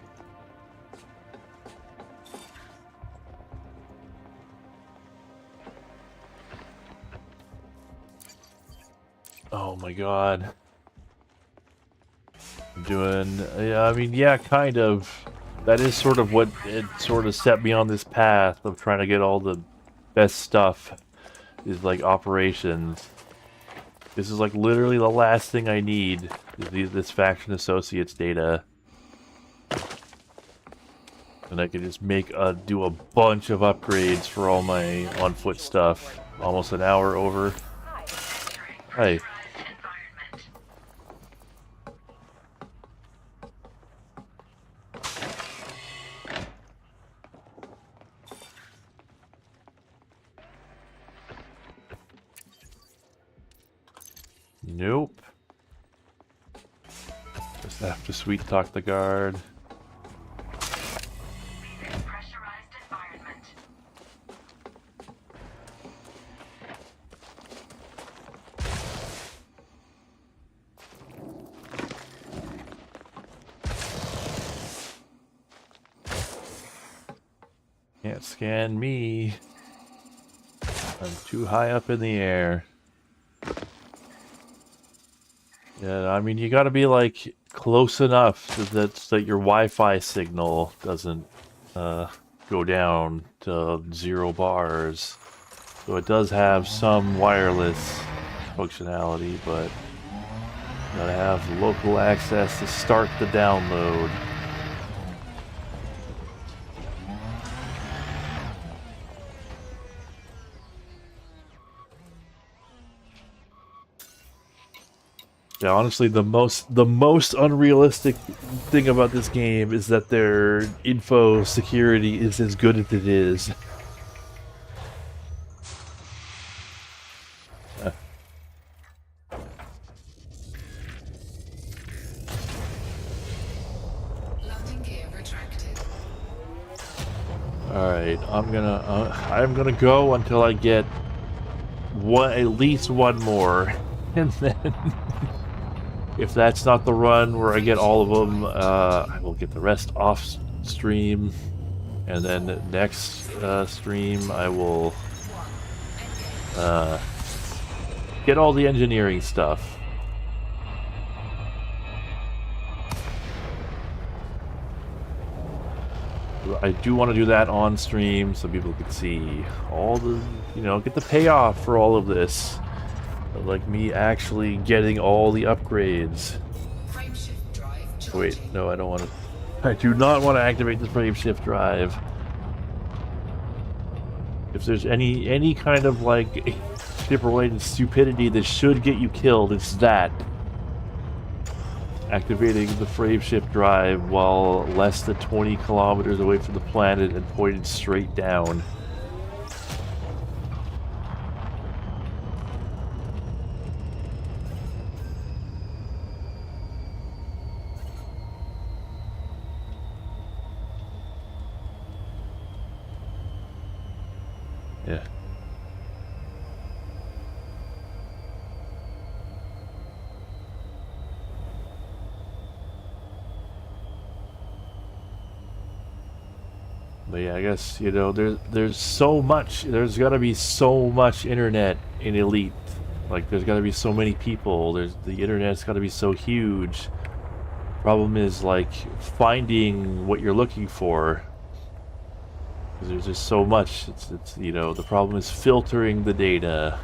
[SPEAKER 1] Oh my god. Yeah, I mean, yeah, kind of. That is sort of what it sort of set me on this path of trying to get all the best stuff. Is operations. This is literally the last thing I need is this faction associates data. And I can just do a bunch of upgrades for all my on-foot stuff. Almost an hour over. Hey. Nope. Just have to sweet talk the guard.
[SPEAKER 3] Pressurized environment.
[SPEAKER 1] Can't scan me. I'm too high up in the air. Yeah, I mean, you gotta be close enough that your Wi-Fi signal doesn't go down to 0 bars. So it does have some wireless functionality, but you gotta have local access to start the download. Yeah, honestly, the most unrealistic thing about this game is that their info security is as good as it is.
[SPEAKER 5] Landing gear retracted.
[SPEAKER 1] All right, I'm gonna go until I get at least one more, and then if that's not the run where I get all of them, I will get the rest off stream, and then next stream I will get all the engineering stuff. I do want to do that on stream so people can see all the, get the payoff for all of this. Like me actually getting all the upgrades.
[SPEAKER 5] Frameshift drive
[SPEAKER 1] Wait,
[SPEAKER 5] charging.
[SPEAKER 1] no, I don't want to. I do not want to activate the frameshift drive. If there's any kind of like ship-related stupidity that should get you killed, it's that. Activating the frameshift drive while less than 20 kilometers away from the planet and pointed straight down. Yeah. But yeah, I guess, there's so much, there's gotta be so much internet in Elite. Like, there's gotta be so many people, the internet's gotta be so huge. Problem is, like, finding what you're looking for. Because there's just so much, it's the problem is filtering the data.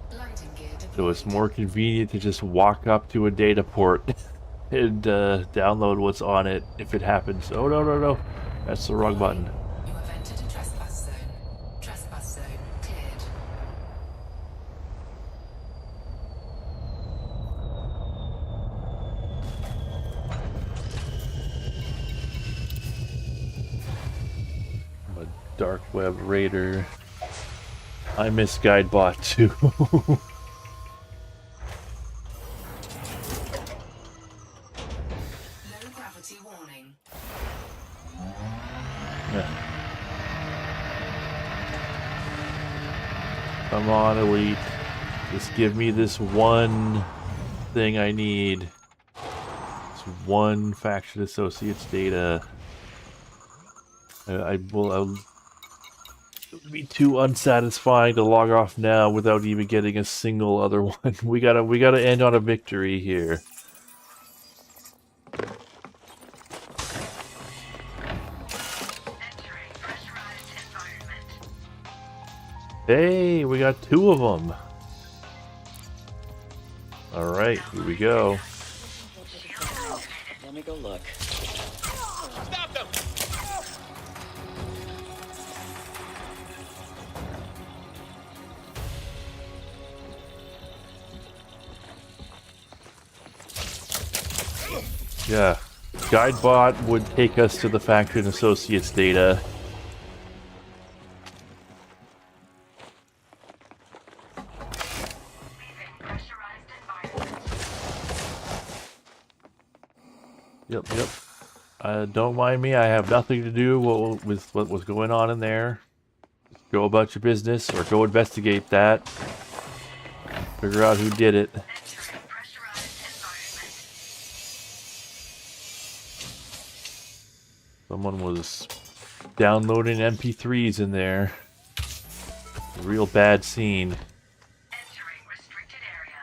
[SPEAKER 5] Landing gear deployed.
[SPEAKER 1] So it's more convenient to just walk up to a data port and download what's on it if it happens. Oh, no. That's the wrong button.
[SPEAKER 5] You have entered a trespass zone. Trespass zone cleared.
[SPEAKER 1] I'm a dark web raider. I miss Guidebot too.
[SPEAKER 5] Low gravity warning.
[SPEAKER 1] Yeah. Come on, Elite. Just give me this one thing I need. This one Faction Associates data. I'll be too unsatisfying to log off now without even getting a single other one. We gotta end on a victory here.
[SPEAKER 3] Entering pressurized environment.
[SPEAKER 1] Hey, we got 2 of them. All right, here we go.
[SPEAKER 7] Let me go look.
[SPEAKER 9] Stop them!
[SPEAKER 1] Yeah, Guidebot would take us to the Faction Associates data.
[SPEAKER 3] Leaving pressurized environment.
[SPEAKER 1] Yep. Don't mind me. I have nothing to do with what was going on in there. Just go about your business or go investigate that. Figure out who did it.
[SPEAKER 3] Entering pressurized environment.
[SPEAKER 1] Someone was downloading MP3s in there. A real bad scene.
[SPEAKER 3] Entering restricted area.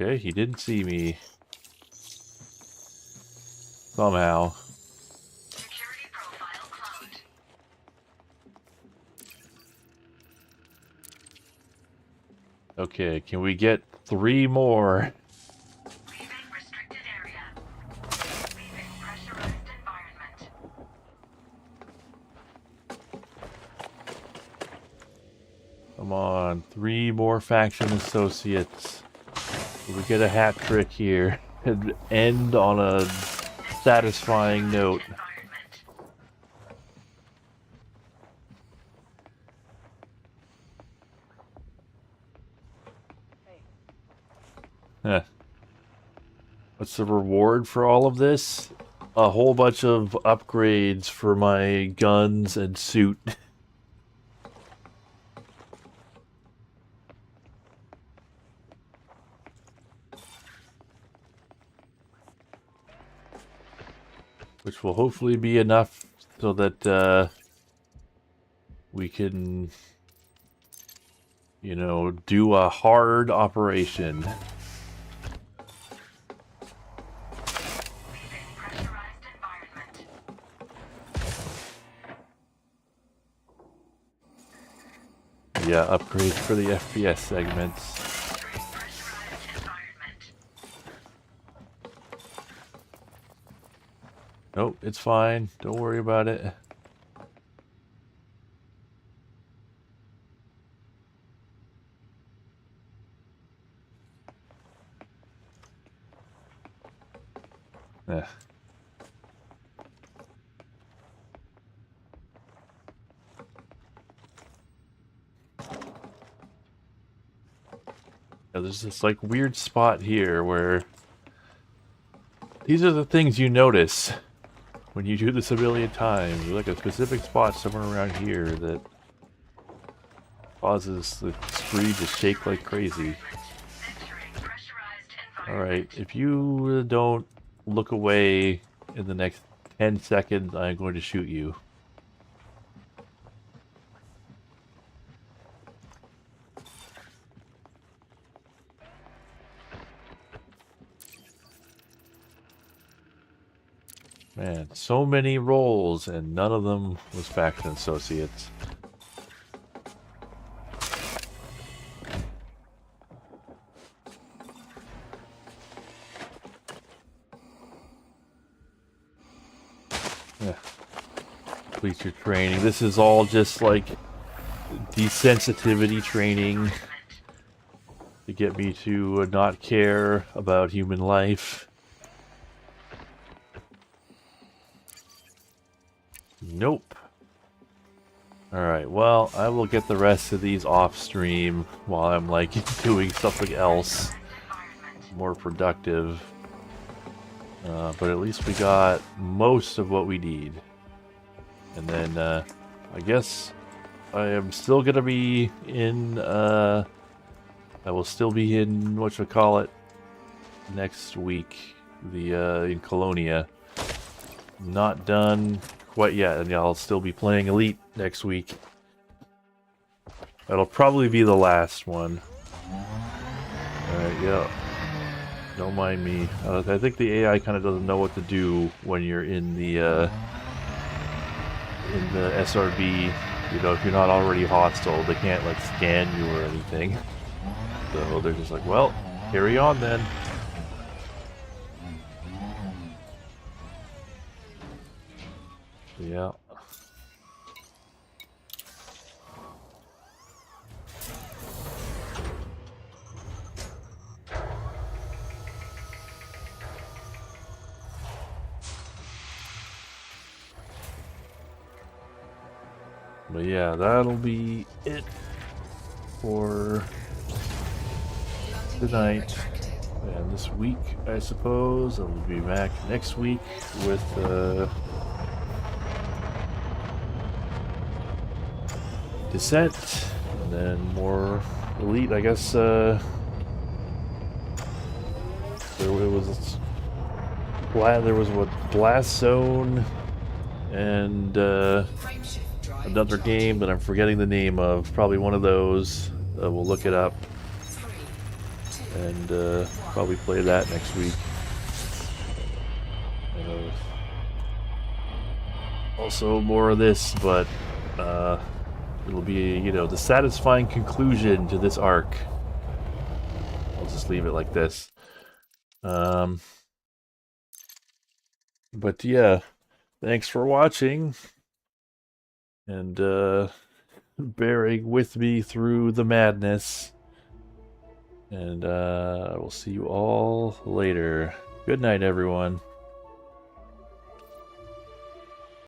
[SPEAKER 1] Okay, he didn't see me. Somehow.
[SPEAKER 3] Security profile cloned.
[SPEAKER 1] Okay, can we get 3 more?
[SPEAKER 3] Leaving restricted area. Leaving pressurized environment.
[SPEAKER 1] 3 more faction associates. We get a hat trick here and end on a satisfying note. Huh. What's the reward for all of this? A whole bunch of upgrades for my guns and suit. Which will hopefully be enough so that we can, you know, do a hard operation. Yeah, upgrades for the FPS segments. Nope, it's fine. Don't worry about it. Yeah. There's this like weird spot here where these are the things you notice when you do this a million times. There's like a specific spot somewhere around here that causes the screen to shake like crazy. Alright, if you don't look away in the next 10 seconds, I'm going to shoot you. Man, so many roles and none of them was faction associates. Yeah. Complete your training. This is all just like desensitivity training to get me to not care about human life. Nope. Alright, well, I will get the rest of these off stream while I'm like doing something else more productive. But at least we got most of what we need. And then I guess I am still gonna be in I will still be in whatchamacallit next week. In Colonia. Not done quite yet, and I'll still be playing Elite next week. That'll probably be the last one. Alright, yeah. Don't mind me. I think the AI kind of doesn't know what to do when you're in the SRB. You know, if you're not already hostile, they can't like scan you or anything. So they're just like, well, carry on then. Yeah. But yeah, that'll be it for tonight and this week, I suppose. I'll be back next week with Descent, and then more Elite. I guess there was what, Blast Zone and another game that I'm forgetting the name of. Probably one of those. We'll look it up and probably play that next week. Also more of this, but it'll be, you know, the satisfying conclusion to this arc. I'll just leave it like this. But yeah, thanks for watching. And bearing with me through the madness. And I will see you all later. Good night, everyone.